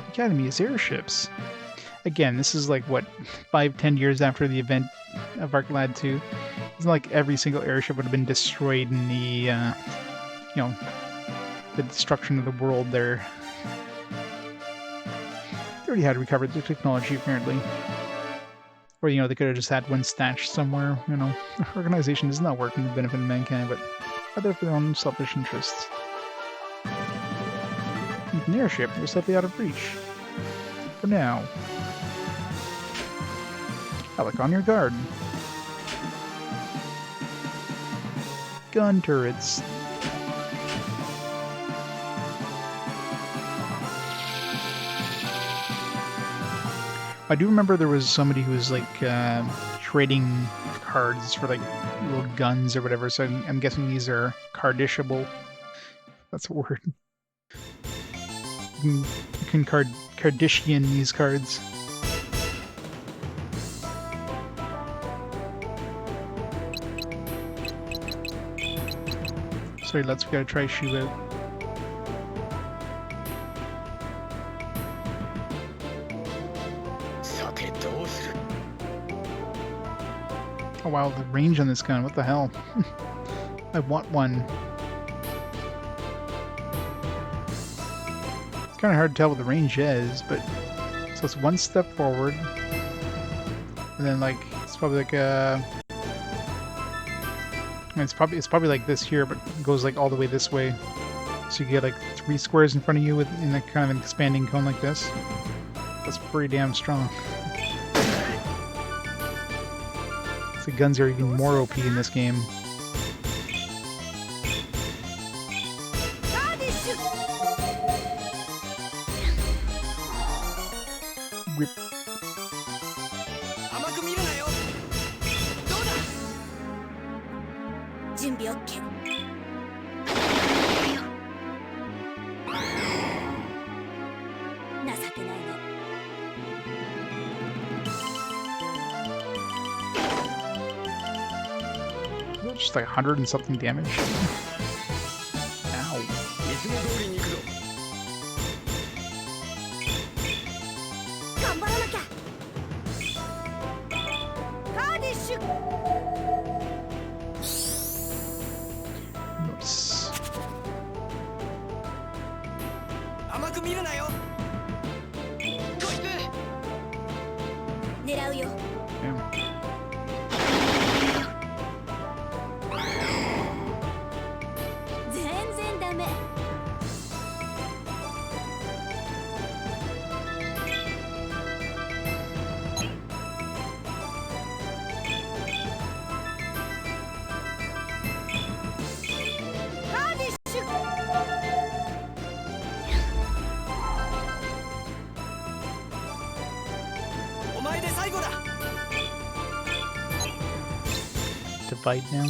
Academy is airships. Again, this is like, what, 5-10 years after the event of Arclad 2. It's not like every single airship would have been destroyed in the, you know, the destruction of the world there. They already had recovered the technology, apparently. Or, you know, they could have just had one stashed somewhere, you know. The organization does not work in the benefit of mankind, but rather for their own selfish interests. Keep an airship, they're safely out of reach. For now. Alec, on your guard. Gun turrets. I do remember there was somebody who was like trading cards for like little guns or whatever, so I'm guessing these are cardishable. That's a word. You can Kardashian these cards. Sorry, Lutz, we gotta try shoot out. Oh wow, the range on this gun, what the hell? I want one. It's kind of hard to tell what the range is, but... So it's one step forward, and then like, it's probably like a... I mean, it's probably like this here, but it goes like all the way this way. So you get like 3 squares in front of you in a kind of an expanding cone like this. That's pretty damn strong. The guns are even more OP in this game. Rip. Just like 100 and something damage. Ow. Oops. Damn. Divide now.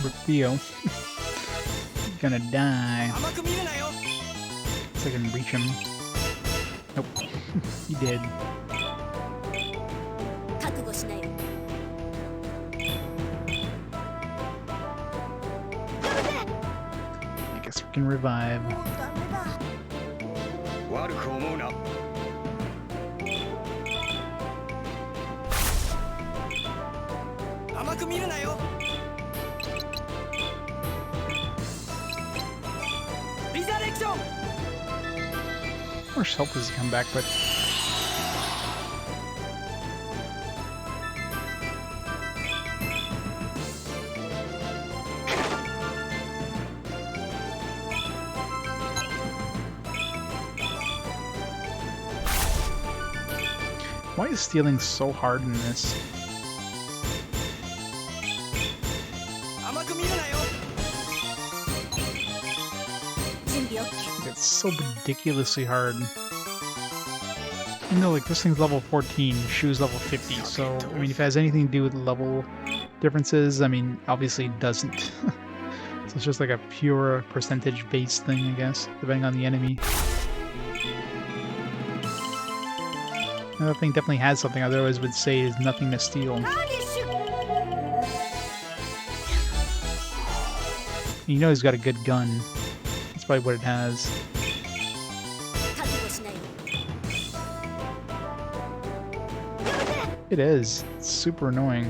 Rip Theo. Gonna die. So I can reach him. Nope. He did. I guess we can revive. Of course, help doesn't come back, but why is stealing so hard in this? It's so ridiculously hard. You know, like, this thing's level 14, Shu's level 50, so, I mean, if it has anything to do with level differences, I mean, obviously it doesn't. So it's just like a pure percentage-based thing, I guess, depending on the enemy. That thing definitely has something, otherwise would say is nothing to steal. You know he's got a good gun. That's probably what it has. It is. It's super annoying.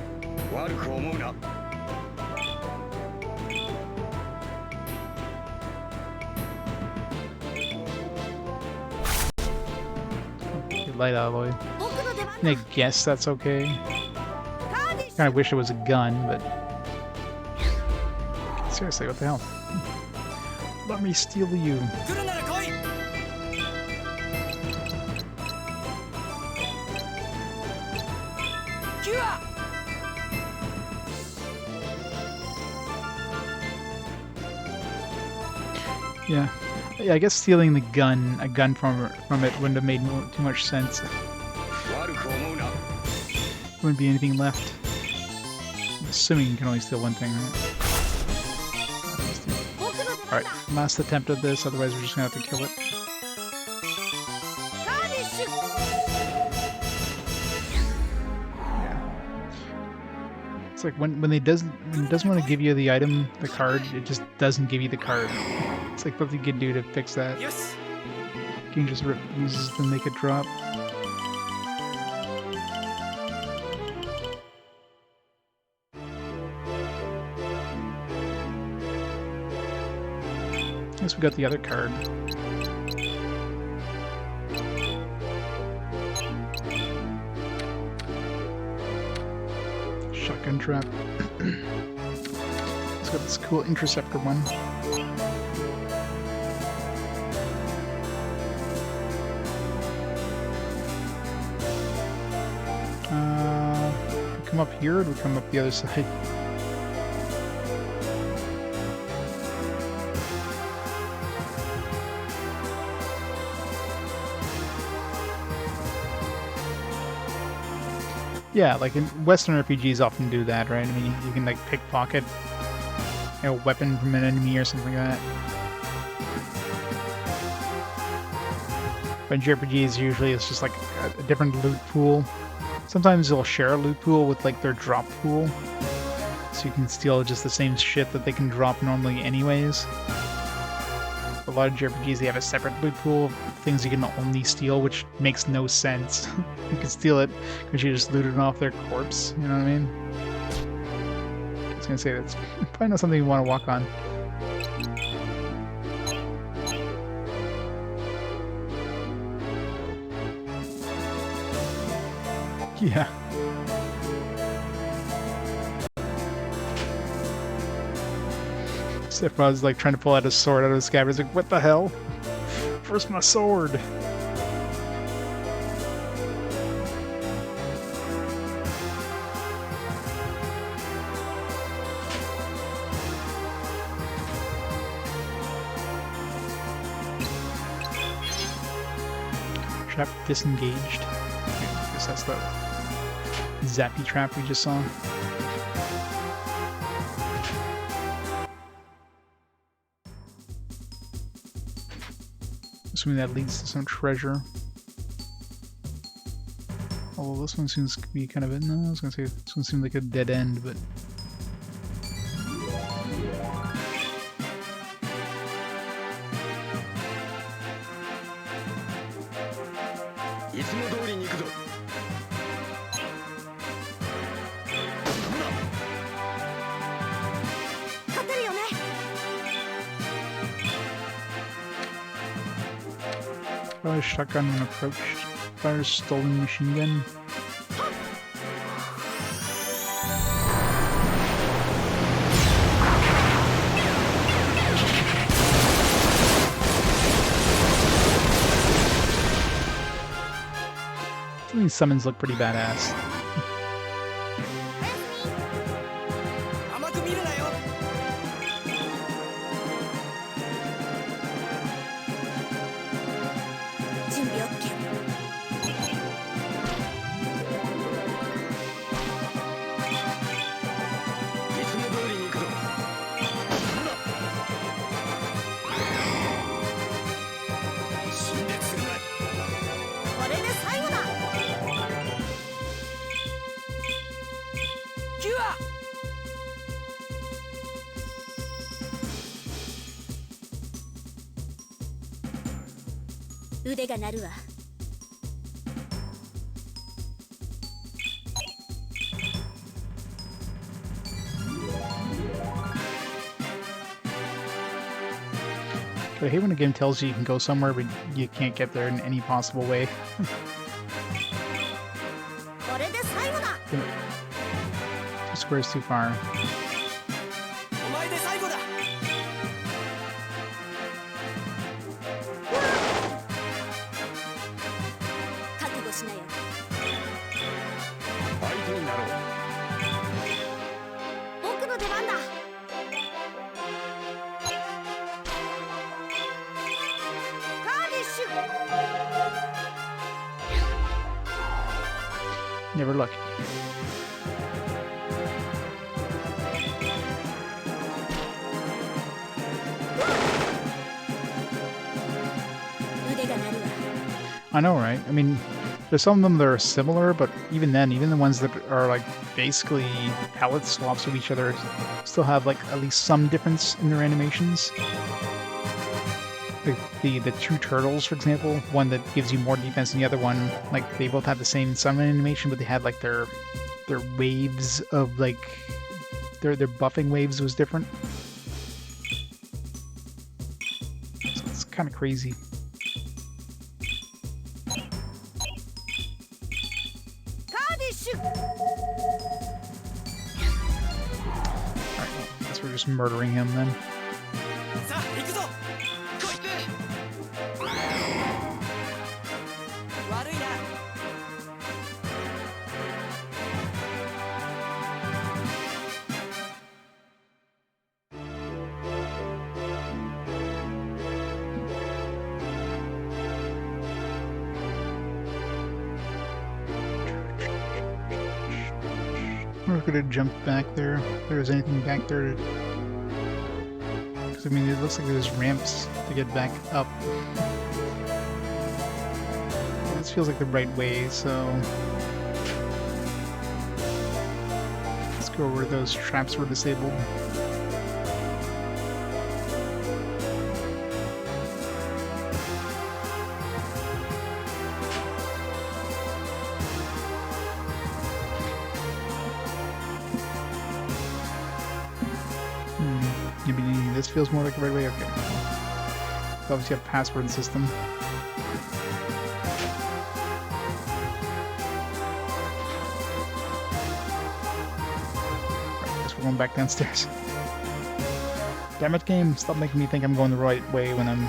Okay, light alloy. I guess that's okay. Kind of wish it was a gun, but seriously, what the hell? Let me steal you. Yeah. I guess stealing a gun from it wouldn't have made too much sense. Wouldn't be anything left. I'm assuming you can only steal one thing, right? Alright, last attempt at this, otherwise we're just gonna have to kill it. Yeah. It's like when it doesn't want to give you the item, the card, it just doesn't give you the card. It's like nothing you can do to fix that. Yes. You can just refuses to make it drop. I guess we got the other card. Shotgun trap. Let's got this cool interceptor one. Come up here, or do we come up the other side? Yeah, like in Western RPGs often do that, right? I mean, you can like pickpocket a weapon from an enemy or something like that. But in JRPGs, usually it's just like a different loot pool. Sometimes they'll share a loot pool with like their drop pool, so you can steal just the same shit that they can drop normally anyways. A lot of JRPGs, they have a separate loot pool of things you can only steal, which makes no sense. You can steal it because you just looted off their corpse, you know what I mean? I was gonna say that's probably not something you want to walk on. Yeah. Sephiroth's like trying to pull out his sword out of his scabbard. He's like, what the hell? Where's my sword? Trap disengaged. I guess that's the zappy trap we just saw. Assuming that leads to some treasure. Although this one seems to be kind of a... No, I was gonna say this one seems like a dead end, but... Fires shotgun when approached. Fires stolen machine gun. Some of these summons look pretty badass. 腕が鳴るわ。 But I hate when a game tells you you can go somewhere, but you can't get there in any possible way. Two squares too far. Never lucky. I know, right? I mean, there's some of them that are similar, but even then, even the ones that are like basically palette swaps with each other still have like at least some difference in their animations. Like the two turtles, for example, one that gives you more defense than the other one, like they both have the same summon animation, but they had like their waves of like their buffing waves was different. So it's kind of crazy. Alright, well, I guess we're just murdering him then. We're gonna jump back there. If there's anything back there. Because I mean, it looks like there's ramps to get back up. This feels like the right way, so let's go where those traps were disabled. This feels more like the right way. Okay. Obviously, have a password system. Right, guess we're going back downstairs. Damn it, game! Stop making me think I'm going the right way when I'm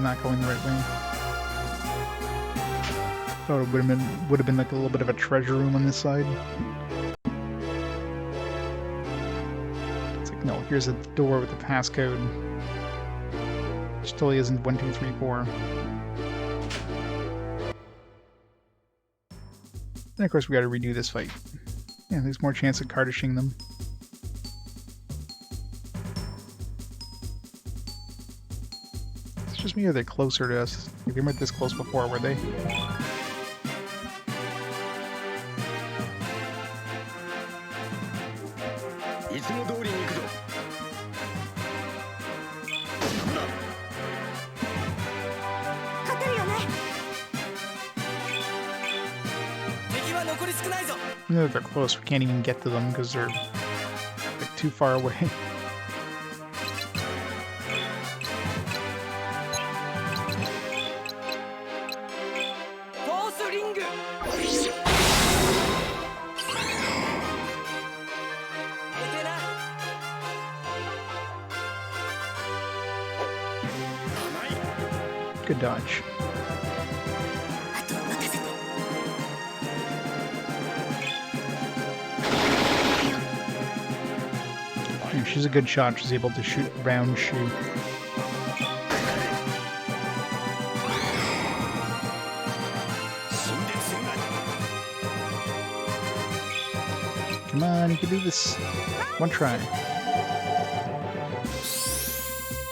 not going the right way. Thought it would have been like a little bit of a treasure room on this side. No, here's a door with a passcode. Which totally isn't 1, 2, 3, 4. And of course we gotta redo this fight. Yeah, there's more chance of cardishing them. It's just me or they're closer to us. They weren't this close before, were they? Even though they're close, we can't even get to them because they're like too far away. Good dodge. She's a good shot. She's able to shoot round shoe. Come on, you can do this. One try.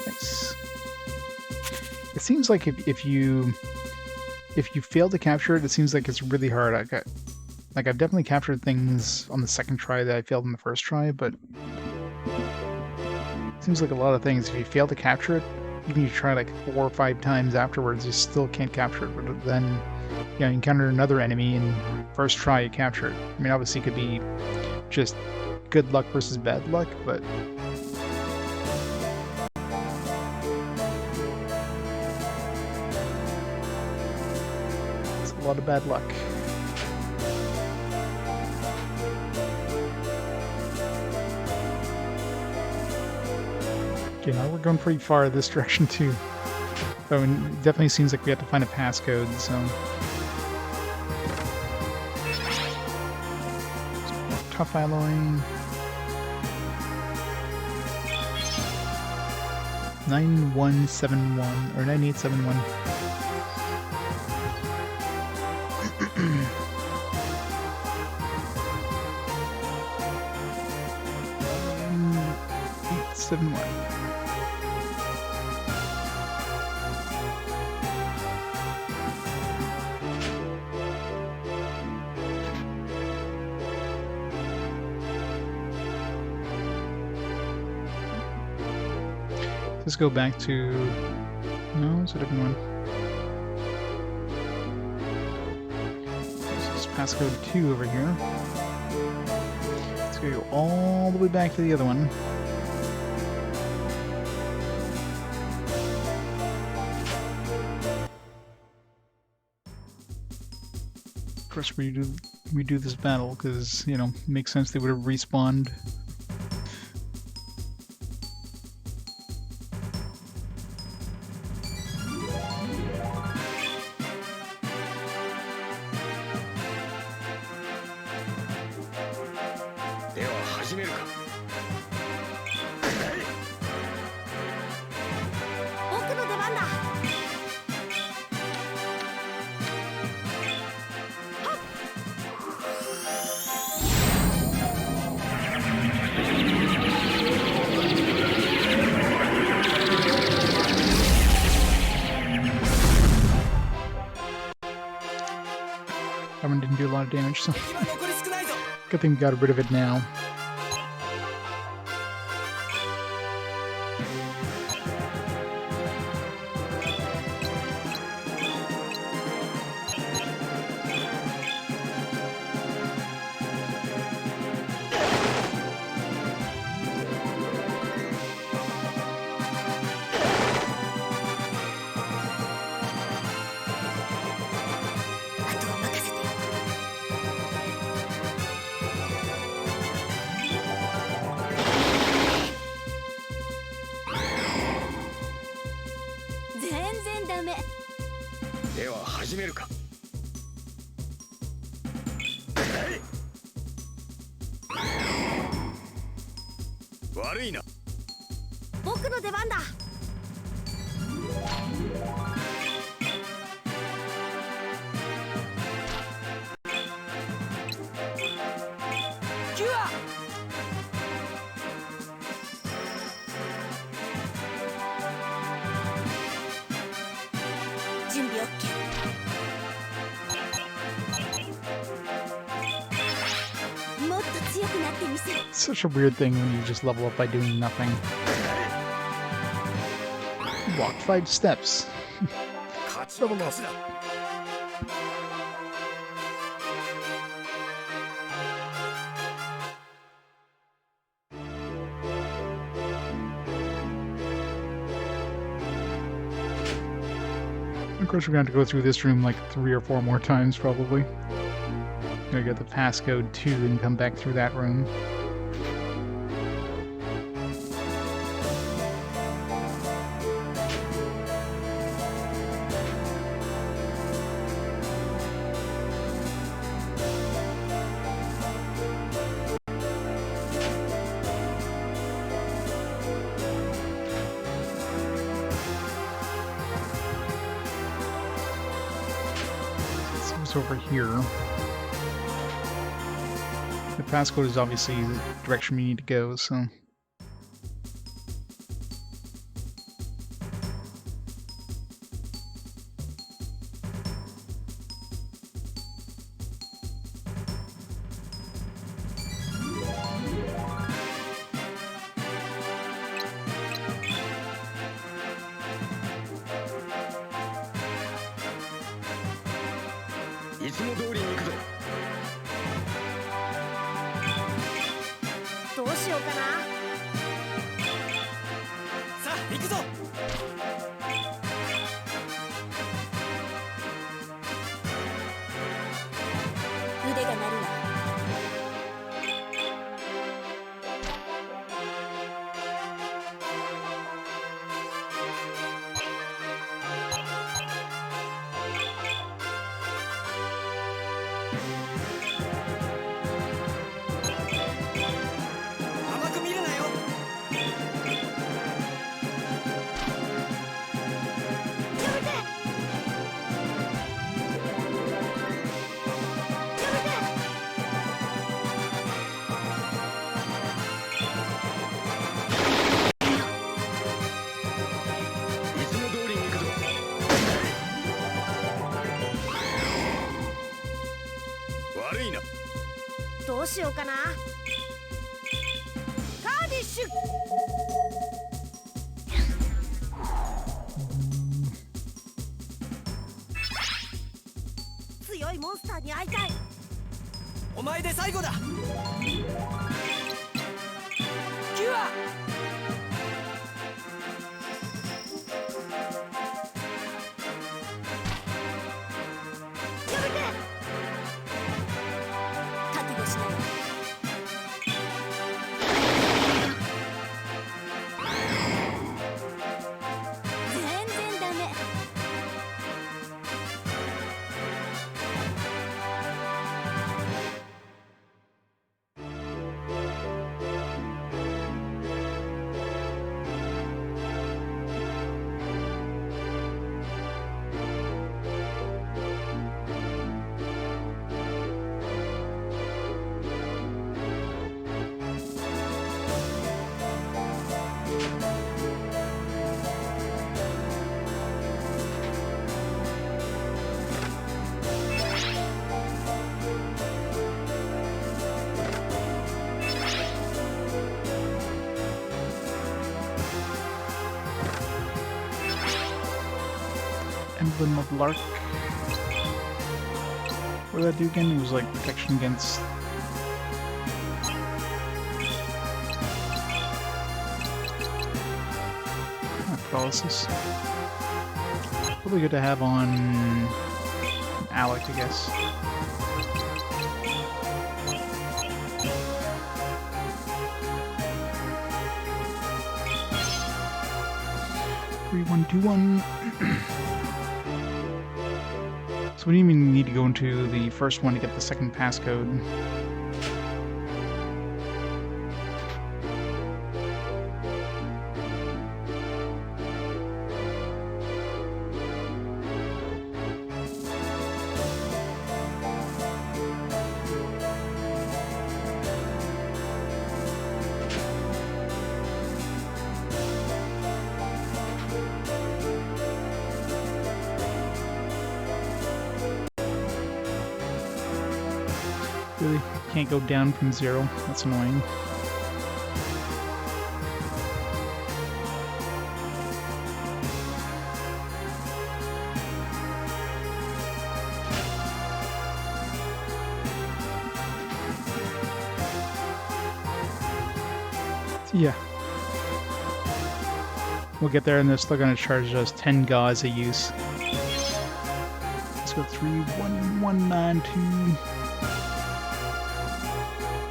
Nice. It seems like if you fail to capture it, it seems like it's really hard. I've definitely captured things on the second try that I failed on the first try, but it seems like a lot of things, if you fail to capture it, you need to try like 4 or 5 times afterwards, you still can't capture it. But then, you know, you encounter another enemy and first try you capture it. I mean, obviously it could be just good luck versus bad luck, but it's a lot of bad luck. Okay, now we're going pretty far this direction too. So it definitely seems like we have to find a passcode, so... Tough alloy... 9171, or 9871. Let's go back to... No, it's a different one. This is passcode 2 over here. Let's go all the way back to the other one. Of course, redo this battle, because, you know, it makes sense they would have respawned. That one didn't do a lot of damage, so good thing we got rid of it now. It's such a weird thing when you just level up by doing nothing. Walk 5 steps. Level up. Of course, we're going to have to go through this room like 3 or 4 more times, probably. Gonna get the passcode 2 and come back through that room. So it's over here. The passcode is obviously the direction we need to go, so... つも通りに行くぞ。どうしようかな。さあ行くぞ。腕が鳴るわ。甘く見るなよ。いつも通りに行くぞ。悪いな。どうしようかな。カーディッシュ。強いモンスターに会いたい。お前で最後だ。キュア。覚悟しない。全然ダメ。Emblem of Lark. What did that do again? It was like protection against... paralysis. Probably good to have on Alec, I guess. Three, 1, 2, 1. So we didn't even need to go into the first one to get the second passcode. Really can't go down from 0. That's annoying. So yeah. We'll get there and they're still gonna charge us 10 gauze a use. Let's go 3, 1, 1, 9, 2.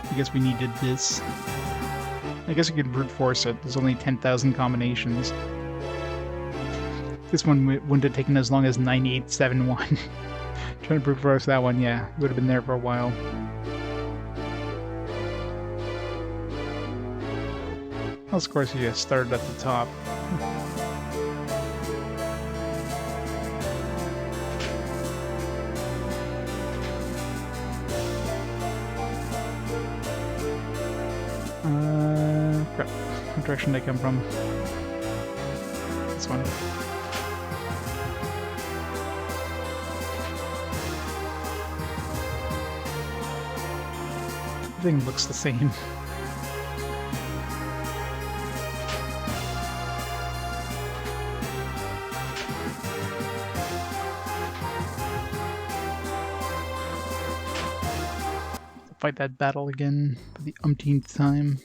I guess we needed this. I guess we could brute force it. There's only 10,000 combinations. This one wouldn't have taken as long as 9871. Trying to brute force that one, yeah. Would have been there for a while. Well, of course, you just started at the top. Crap. What direction did I come from? This one. Everything looks the same. fight that battle again for the umpteenth time.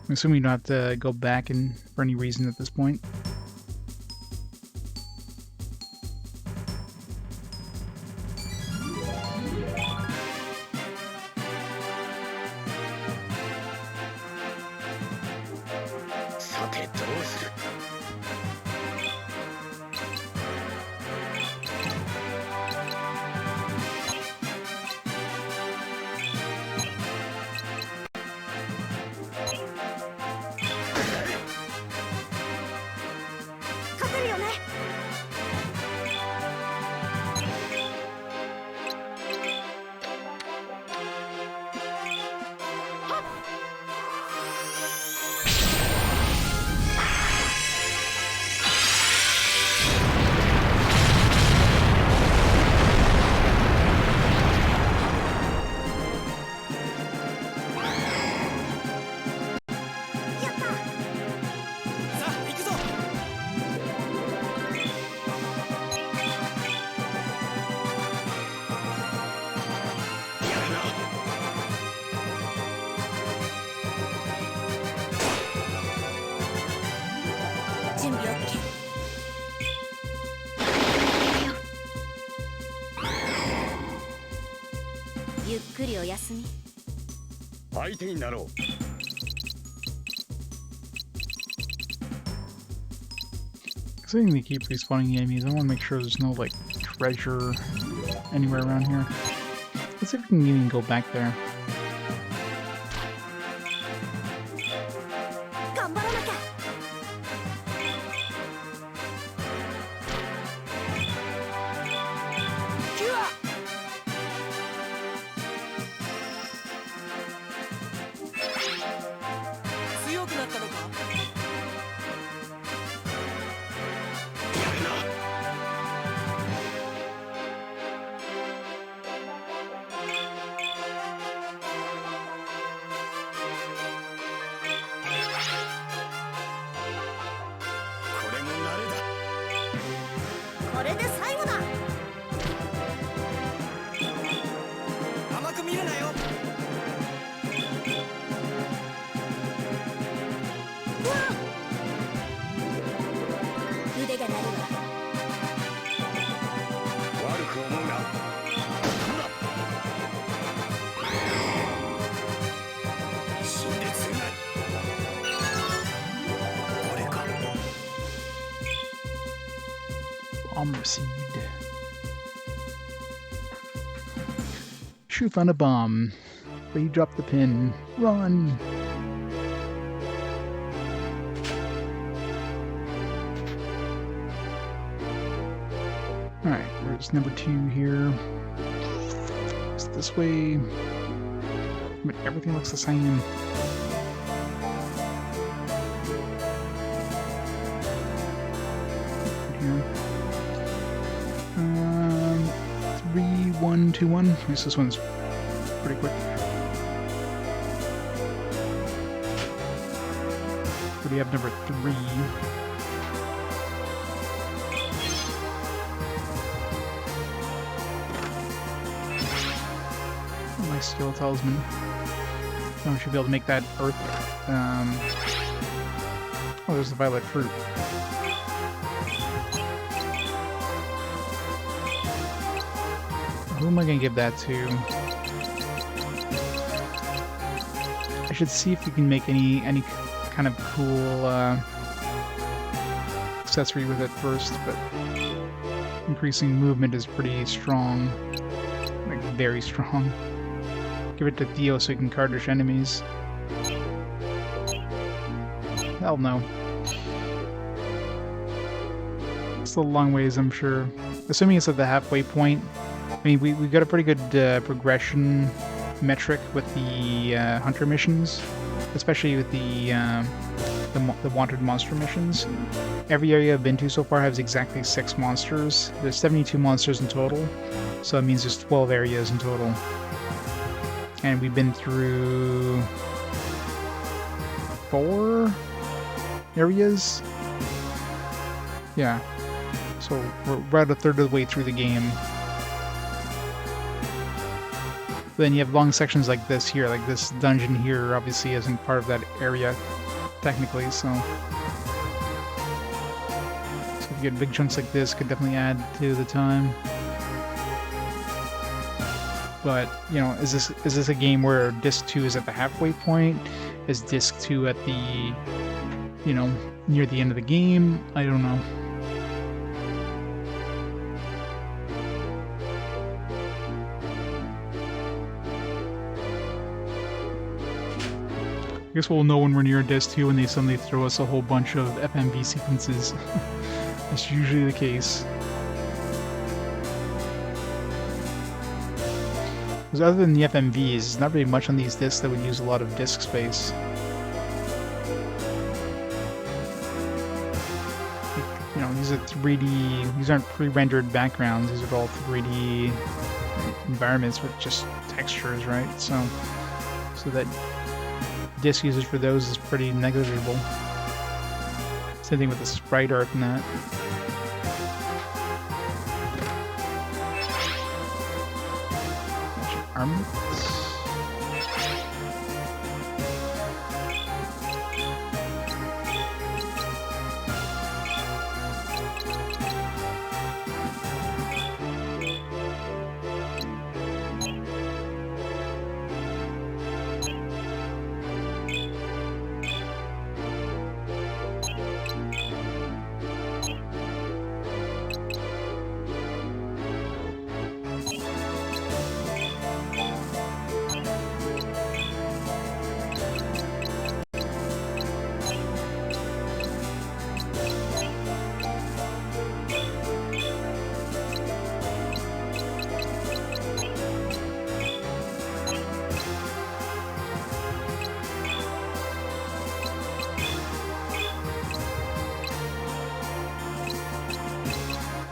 I'm assuming you don't have to go back for any reason at this point. Considering they keep respawning enemies, I want to make sure there's no, like, treasure anywhere around here. Let's see if we can even go back there. Received. Shu found a bomb, but he dropped the pin. Run! Alright, there's number 2 here. It's this way. But everything looks the same. Here. 3121. At least this one's pretty quick. What do you have? Number 3. My skill talisman. I should be able to make that earth. Oh, there's the violet fruit. Who am I going to give that to? I should see if we can make any kind of cool accessory with it first, but increasing movement is pretty strong. Like, very strong. Give it to Theo so he can cardish enemies. Hell no. It's a long ways, I'm sure. Assuming it's at the halfway point. I mean, we got a pretty good progression metric with the hunter missions, especially with the wanted monster missions. Every area I've been to so far has exactly 6 monsters. There's 72 monsters in total, so that means there's 12 areas in total. And we've been through 4 areas? Yeah. So we're about a third of the way through the game. But then you have long sections like this here, like this dungeon here obviously isn't part of that area, technically, so... So if you get big chunks like this, could definitely add to the time. But, you know, is this a game where Disc 2 is at the halfway point? Is Disc 2 at the, you know, near the end of the game? I don't know. I guess we'll know when we're near Disc 2 when they suddenly throw us a whole bunch of FMV sequences. That's usually the case. Because other than the FMVs, there's not really much on these discs that would use a lot of disk space. You know, these are 3D, these aren't pre-rendered backgrounds, these are all 3D environments with just textures, right? So that disk usage for those is pretty negligible. Same thing with the sprite art and that. Armlets.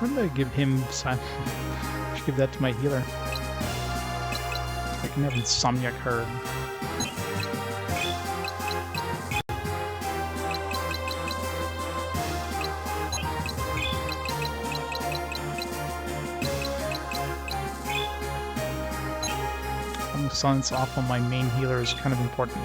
What did I give him? I should give that to my healer. I can have Insomniac Herd. Silence off on my main healer is kind of important.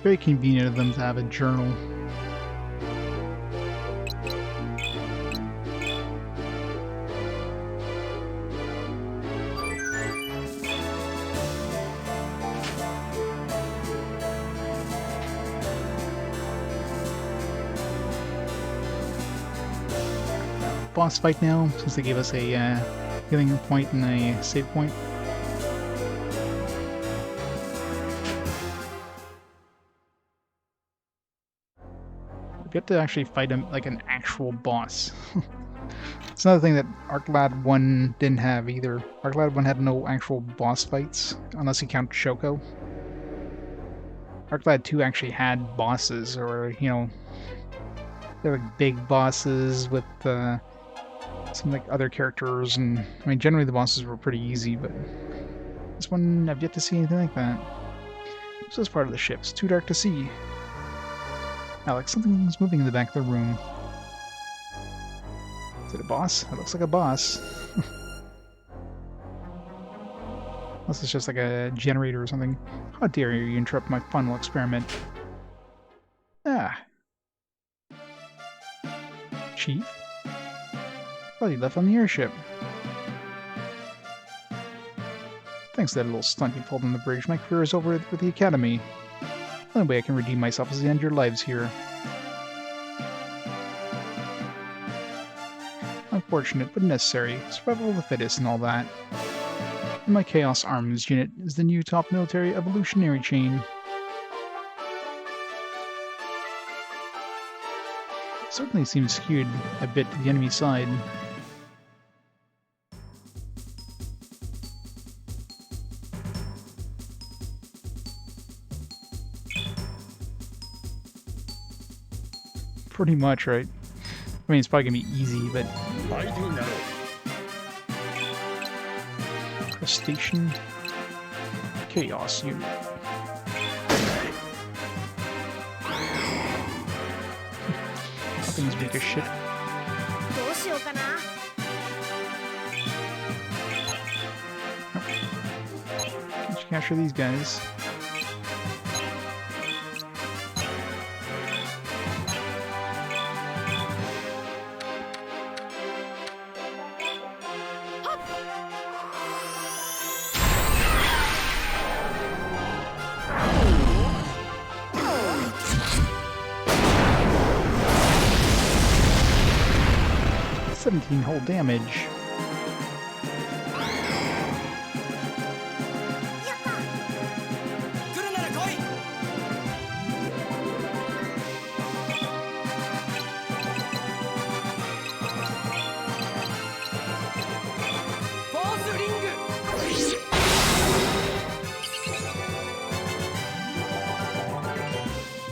Very convenient of them to have a journal. Boss fight now, since they gave us a healing point and a save point. You have to actually fight him like an actual boss. It's another thing that ArcLad 1 didn't have either. ArcLad 1 had no actual boss fights, unless you count Shoko. ArcLad 2 actually had bosses, or, you know, they're like big bosses with some like other characters, and I mean, generally the bosses were pretty easy, but this one, I've yet to see anything like that. So this part of the ship, it's too dark to see. Alec, something's moving in the back of the room. Is it a boss? It looks like a boss. Unless it's just like a generator or something. How dare you interrupt my fun little experiment. Ah. Chief? Well, you left on the airship. Thanks to that little stunt you pulled on the bridge, my career is over with the Academy. The only way I can redeem myself is to end your lives here. Unfortunate, but necessary. Survival of the fittest and all that. And my Chaos Arms unit is the new top military evolutionary chain. It certainly seems skewed a bit to the enemy side. Pretty much, right? I mean, it's probably gonna be easy, but 相手になろう crustacean chaos unit. Things weak as shit. どうしようかな。 Can't you capture these guys? Whole damage. やった。来るなら来い フォースリング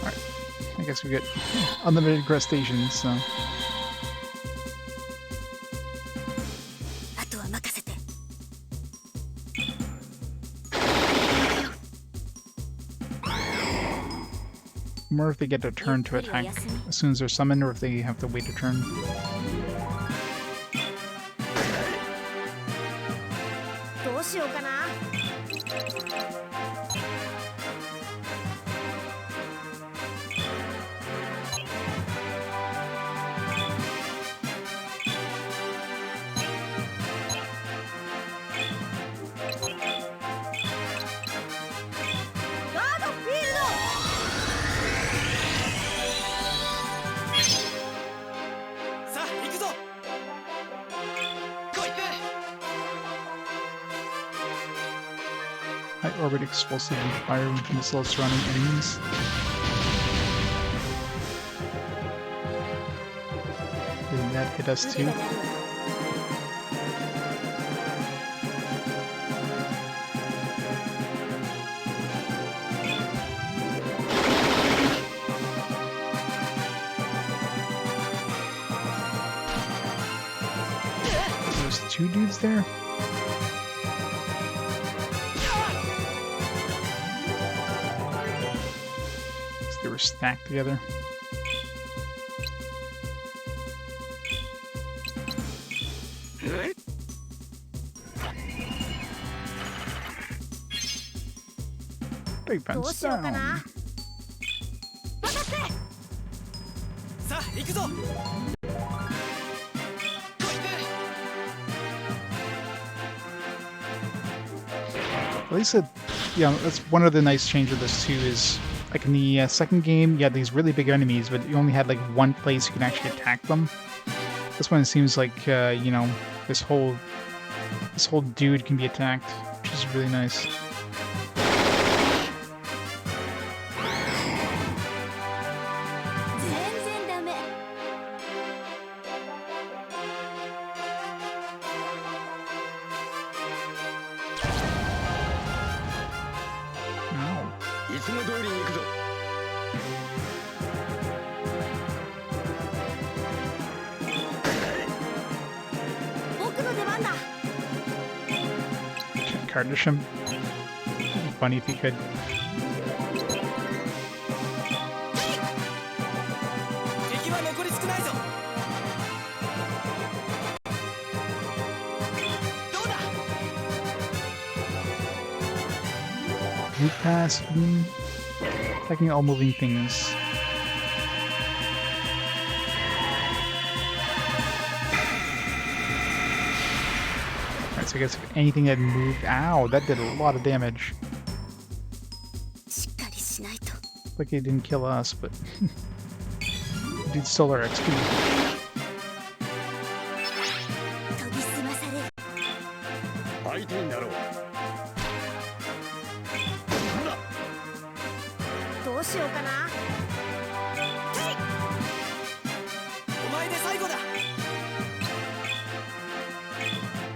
Alright. I guess we get unlimited crustaceans, so. あとは任せて。 More if they get a turn to attack as soon as they're summoned, or if they have to wait a turn. どうしようかな。 ガードフィールド。 さあ行くぞ来い High orbit explosive and fire missiles surrounding enemies. Did that hit us 腕 too? が鳴るわ。 There's two dudes there? So they were stacked together. Big どう fence しようか down. な。任せ。さあ行くぞ At least that's one of the nice changes of this too is like in the second game you had these really big enemies, but you only had like one place you can actually attack them. This one it seems like this whole dude can be attacked, which is really nice. Ow. いつも通りに行くぞ 僕の出番だ。 Can't Cardish him. It'd be funny if he could. 敵は残り少ないぞどうだ Move past. Attacking all moving things. Alright, so I guess if anything that moved. Ow, that did a lot of damage. しっかりしないと。 Like it didn't kill us, but dude stole our XP. 研ぎ澄まされる。相手になろうどうしようかな。お前で最後だ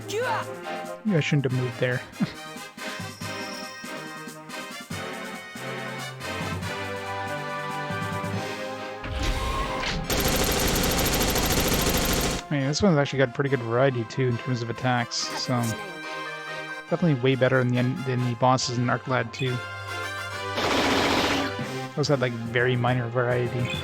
キュア Maybe I shouldn't have moved there. I mean, this one's actually got pretty good variety too in terms of attacks, so 覚悟しなよ definitely way better than the bosses in Arclad 2. Those had like very minor variety.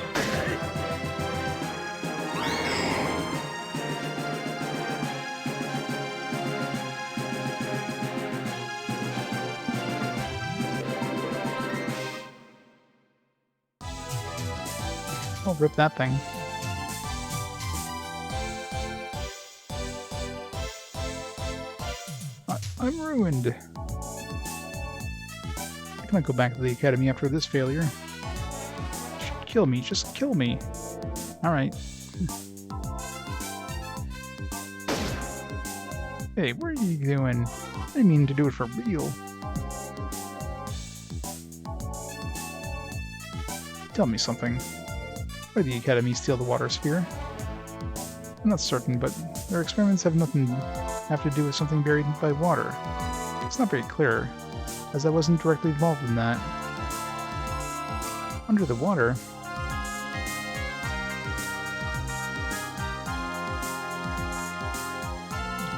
I'll rip that thing. I'm ruined. I cannot go back to the academy after this failure. Kill me, just kill me. Alright. Hey, what are you doing? I didn't mean to do it for real. Tell me something. Why did the academy steal the water sphere? I'm not certain, but their experiments have to do with something buried by water. It's not very clear, as I wasn't directly involved in that. Under the water?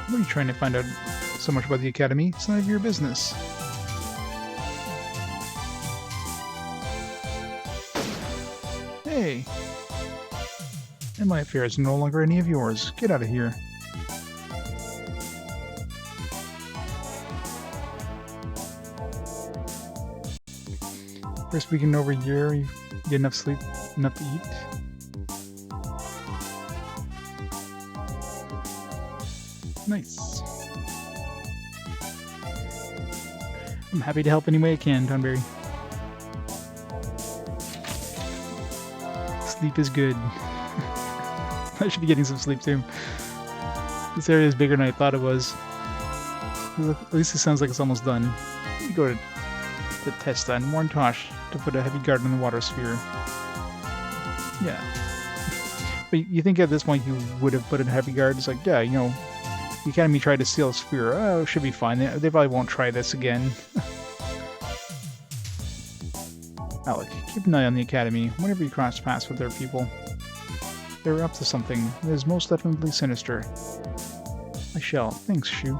What are you trying to find out so much about the academy? It's none of your business. Hey! And my affair is no longer any of yours. Get out of here. First weekend over a year, you get enough sleep, enough to eat. Nice. I'm happy to help any way I can, Tonberry. Sleep is good. I should be getting some sleep too. This area is bigger than I thought it was. At least it sounds like it's almost done. You go to the test and warn Tosh to put a heavy guard on the water sphere. Yeah. But you think at this point you would have put a heavy guard? It's like, yeah, you know, the academy tried to steal a sphere. Oh, it should be fine. They probably won't try this again. Alec, keep an eye on the academy whenever you cross paths with their people. They're up to something. It is most definitely sinister. I shall. Thanks, Shu.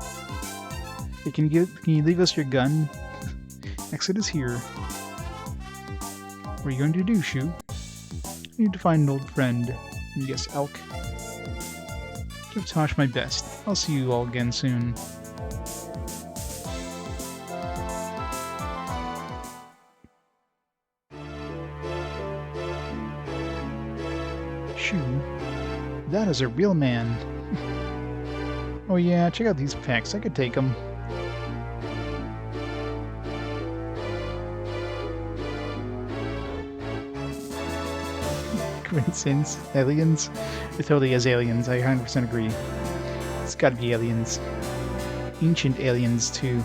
Hey, can you leave us your gun? Exit is here. What are you going to do, Shu? I need to find an old friend. Yes, Alec. Give Tosh my best. I'll see you all again soon. Shu, that is a real man. Oh yeah, check out these packs. I could take them. Coincidence? Aliens? It totally is aliens. I 100% agree. It's gotta be aliens. Ancient aliens, too.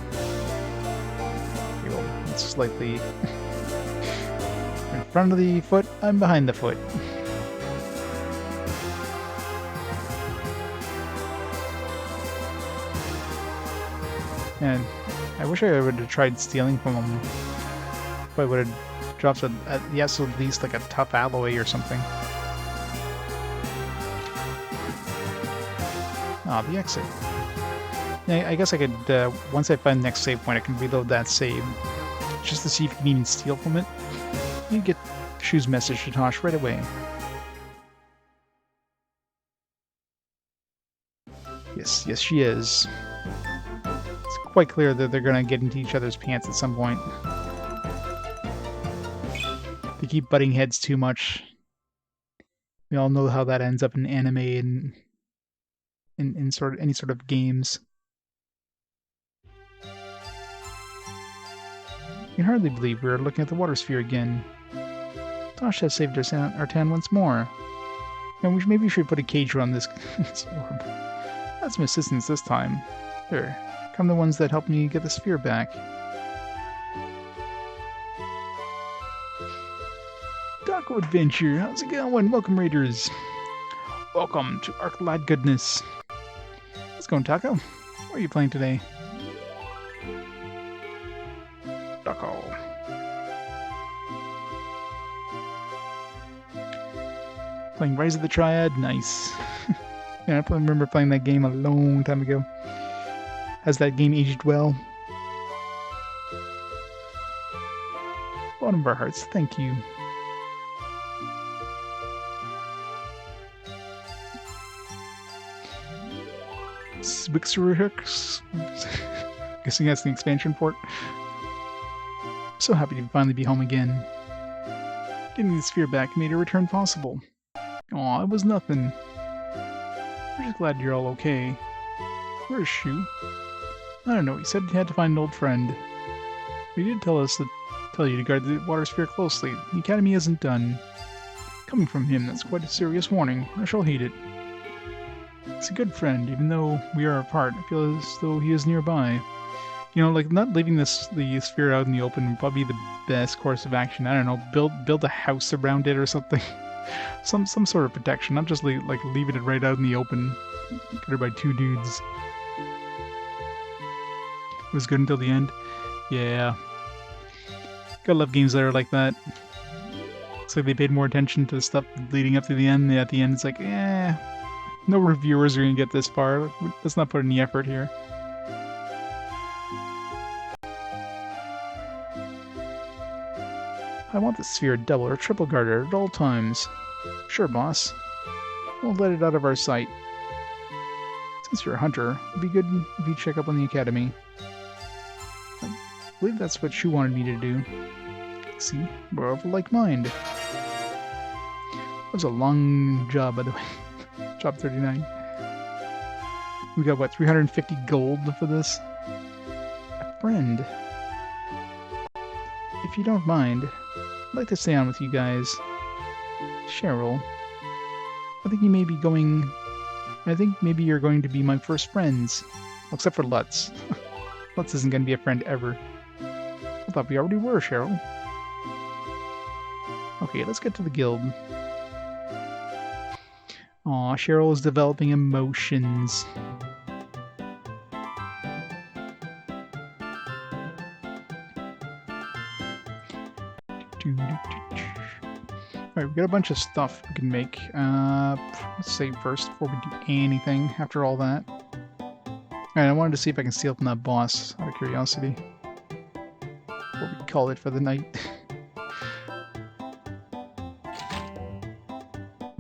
Okay, well, it's slightly... in front of the foot, I'm behind the foot. And I wish I would have tried stealing from them. If I would have dropped yes, at least like a tough alloy or something. Ah, the exit. Yeah, I guess I could, once I find the next save point, I can reload that save. Just to see if you can even steal from it. You get Shu's message to Tosh right away. Yes, yes she is. It's quite clear that they're gonna get into each other's pants at some point. They keep butting heads too much. We all know how that ends up in anime and in any sort of games. I can hardly believe we're looking at the water sphere again. Tosh has saved our town once more. And maybe we should put a cage around this orb. That's some assistance this time. There, come the ones that helped me get the sphere back. Taco Adventure, how's it going? Welcome, Raiders. Welcome to Arclad Goodness. How's it going, Taco? What are you playing today? Taco. Playing Rise of the Triad? Nice. Yeah, I remember playing that game a long time ago. Has that game aged well? Bottom of our hearts, thank you. Swixerhooks? Guessing that's the expansion port. So happy to finally be home again. Getting the sphere back made a return possible. Aw, it was nothing. We're just glad you're all okay. Where's Shu? I don't know, he said he had to find an old friend. He did tell you to guard the water sphere closely. The academy isn't done. Coming from him, that's quite a serious warning. I shall heed it. He's a good friend, even though we are apart. I feel as though he is nearby. You know, like, not leaving the sphere out in the open would probably be the best course of action. I don't know, build a house around it or something. some sort of protection, not just leaving it right out in the open. Guarded by two dudes. It was good until the end. Yeah. Gotta love games that are like that. It's like they paid more attention to the stuff leading up to the end. At the end, it's like, no reviewers are gonna get this far. Let's not put any effort here. I want the sphere double or triple guarded at all times. Sure, boss. Won't let it out of our sight. Since you're a hunter, it'd be good if you check up on the academy. I believe that's what Shu wanted me to do. See, we're of a like mind. That was a long job, by the way. Job 39. We got, what, 350 gold for this? A friend. If you don't mind, I'd like to stay on with you guys. Cheryl. I think maybe you're going to be my first friends. Well, except for Lutz. Lutz isn't going to be a friend ever. I thought we already were, Cheryl. Okay, let's get to the guild. Aw, Cheryl is developing emotions. Alright, we got a bunch of stuff we can make. Let's save first before we do anything after all that. Alright, I wanted to see if I can steal from that boss, out of curiosity. What we call it for the night.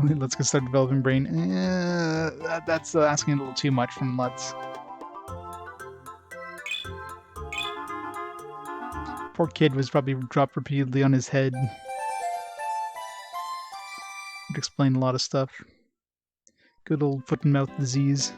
Let's get started developing brain. That's asking a little too much from Lutz. Poor kid was probably dropped repeatedly on his head. Would explain a lot of stuff. Good old foot and mouth disease.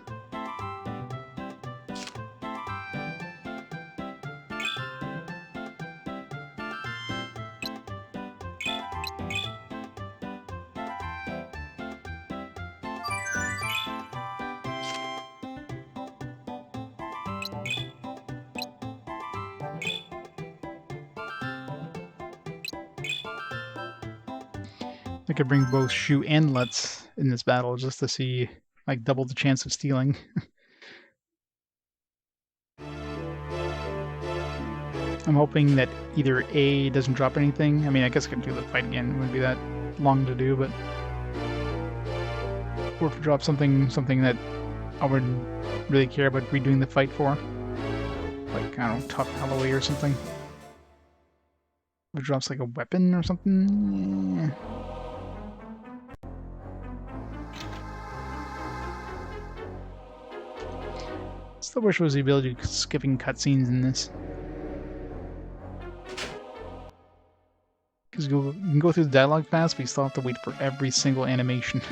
I could bring both Shu and Lutz in this battle just to see, like, double the chance of stealing. I'm hoping that either A doesn't drop anything. I mean, I guess I could do the fight again. It wouldn't be that long to do, but... Or if it drops something that I wouldn't really care about redoing the fight for. Like, I don't know, Tough Holloway or something. If it drops, like, a weapon or something? Yeah. Still wish there was the ability of skipping cutscenes in this. Because you can go through the dialogue fast, but you still have to wait for every single animation.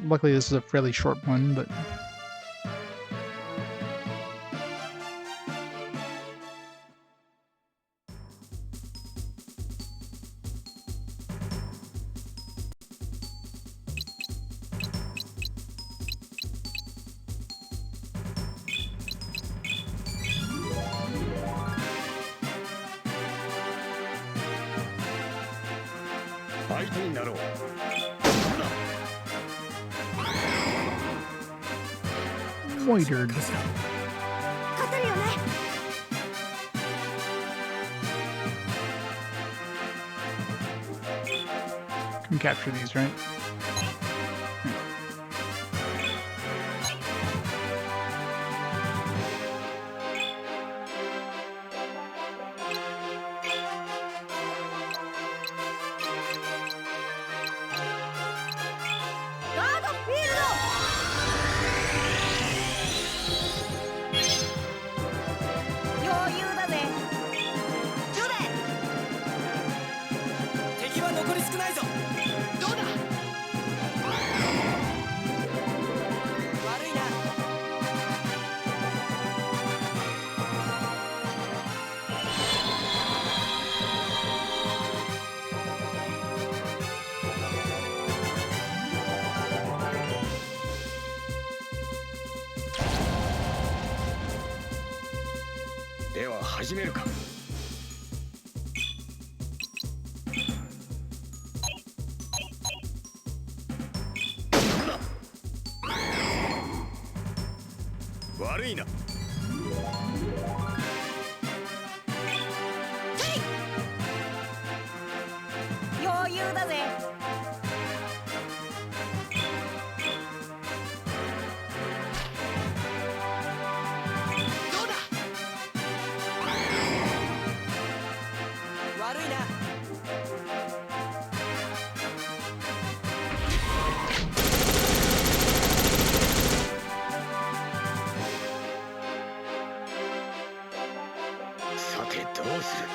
Luckily this is a fairly short one, but... Whitered. 勝てるよね。 Can capture these, right? 始めるか。悪いな。余裕だぜ。どうだ。悪いな。さてどうする。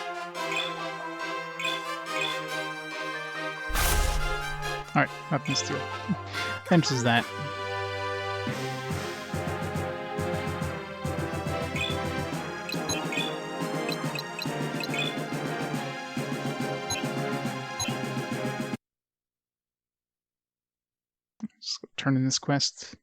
Alright, weapon steal. Finishes that. Just turn in this quest.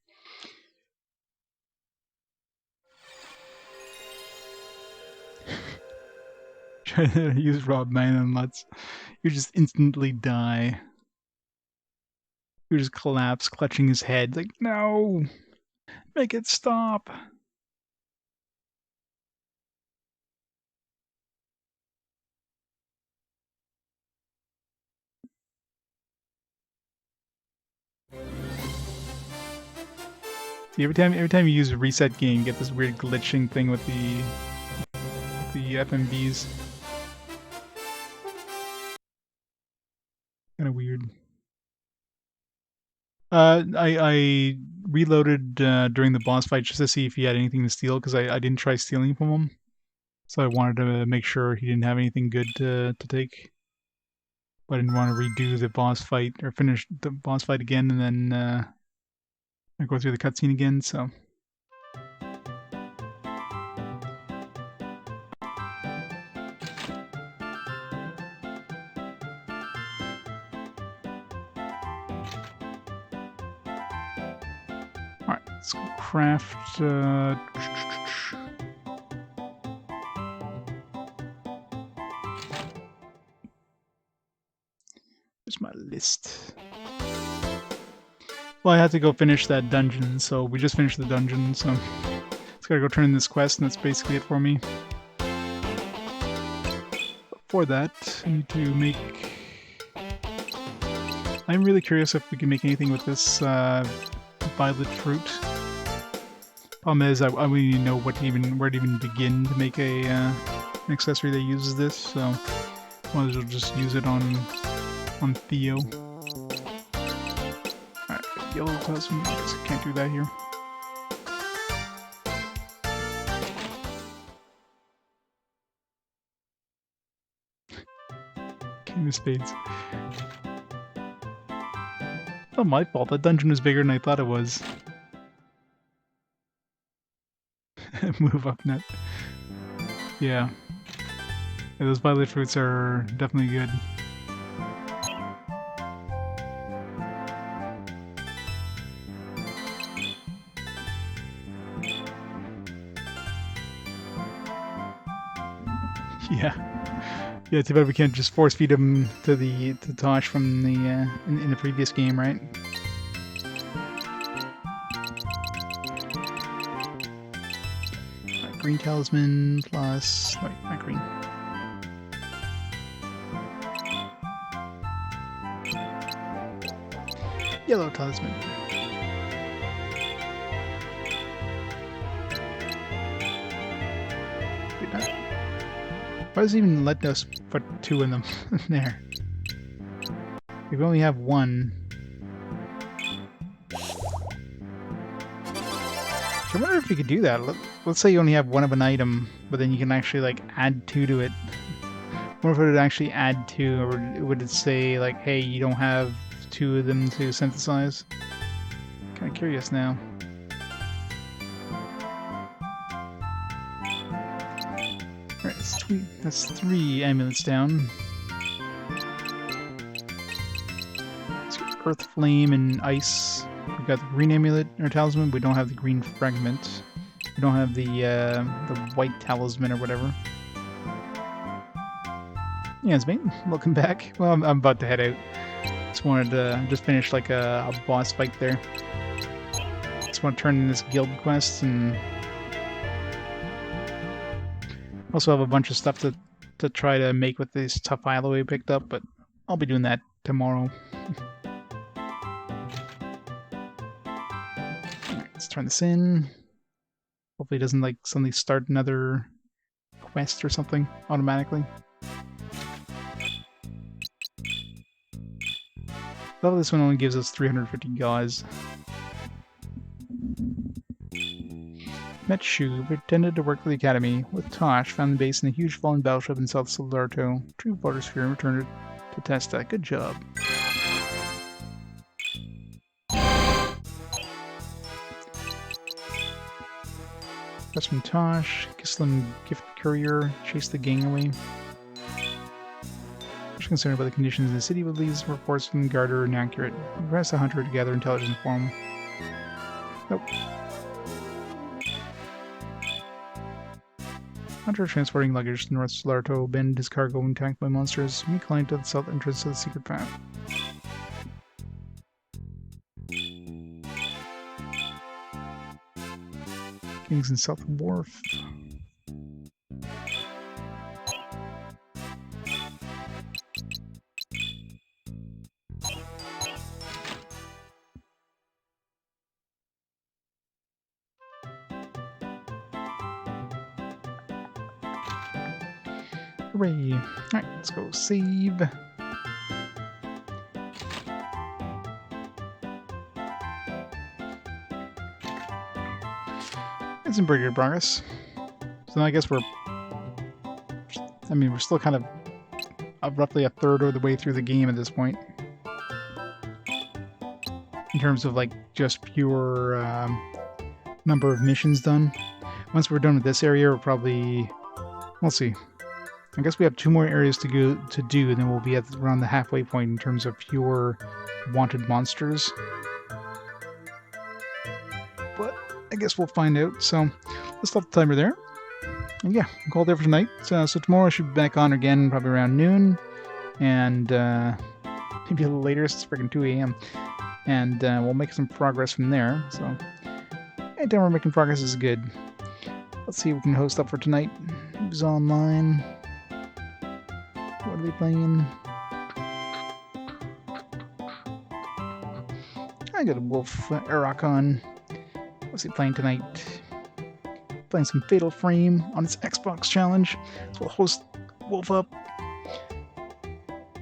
Try to use Rob Man and Lutz. You just instantly die. You just collapse, clutching his head. Like, no! Make it stop! See, every time you use a reset game, you get this weird glitching thing with the FMVs. Kind of weird. I reloaded during the boss fight just to see if he had anything to steal, because I didn't try stealing from him. So I wanted to make sure he didn't have anything good to take. But I didn't want to redo the boss fight, or finish the boss fight again, and then I go through the cutscene again, so... Alright, let's go craft... Here's my list. Well, I had to go finish that dungeon, so we just finished the dungeon, so... Just gotta go turn in this quest, and that's basically it for me. But for that, I need to make... I'm really curious if we can make anything with this violet fruit. Problem is, I wouldn't even know where to even begin to make an accessory that uses this, so might as well just use it on Theo. Alright, yellow plasma. I guess I can't do that here. King of Spades. Not my fault. That dungeon was bigger than I thought it was. Move up net. Yeah. Those violet fruits are definitely good. Yeah. Yeah, too bad we can't just force feed him to Tosh from the in the previous game, right? Right, green talisman plus wait, not green. Yellow talisman. Why does it even let us put two in them there? If we only have one. I wonder if you could do that. Let's say you only have one of an item, but then you can actually like add two to it. I wonder if it would actually add two, or would it say like, hey, you don't have two of them to synthesize? Kind of curious now. Alright, that's three amulets down. So Earth, Flame, and Ice. We've got the green amulet or talisman. We don't have the green fragment. We don't have the white talisman or whatever. Yeah, it's me. Welcome back. Well, I'm about to head out. Just wanted to just finish like a boss fight there. Just want to turn in this guild quest, and also have a bunch of stuff to try to make with this tough island we picked up, but I'll be doing that tomorrow. Alright, let's turn this in. Hopefully it doesn't like suddenly start another quest or something automatically. Though this one only gives us 350 gauze. Met Shu, pretended to work for the Academy, with Tosh, found the base in a huge fallen battleship in South Solarto. True water sphere and returned it to Testa. Good job. That's from Tosh. Gislin gift courier, chase the gang away. Concerned about the conditions in the city, but leaves reports from Garter inaccurate. Request a hunter to gather intelligence for him. Nope. Hunter transporting luggage to North Solarto, abandoned his cargo when attacked by monsters. Reclined to the south entrance of the secret path. Kings in South Wharf. Hooray! Alright, let's go save. It's in pretty good progress. So now I guess we're still kind of roughly a third of the way through the game at this point. In terms of like just pure number of missions done. Once we're done with this area, we're probably... we'll see. I guess we have 2 more areas to do, and then we'll be at around the halfway point in terms of pure wanted monsters. But I guess we'll find out. So let's stop the timer there. And yeah, we'll call it there for tonight. So tomorrow I should be back on again, probably around noon, and maybe a little later. It's freaking 2 a.m. And we'll make some progress from there. So anytime we're making progress is good. Let's see if we can host up for tonight. Who's online? What are they playing? I got a Wolf Arak on. What's he playing tonight? Playing some Fatal Frame on his Xbox challenge. So we'll host Wolf up.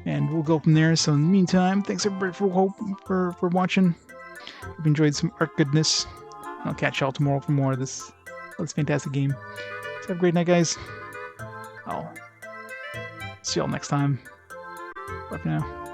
And we'll go from there. So in the meantime, thanks everybody for watching. Hope you enjoyed some art goodness. I'll catch y'all tomorrow for more of this fantastic game. So have a great night, guys. I'll see y'all next time. Bye for now.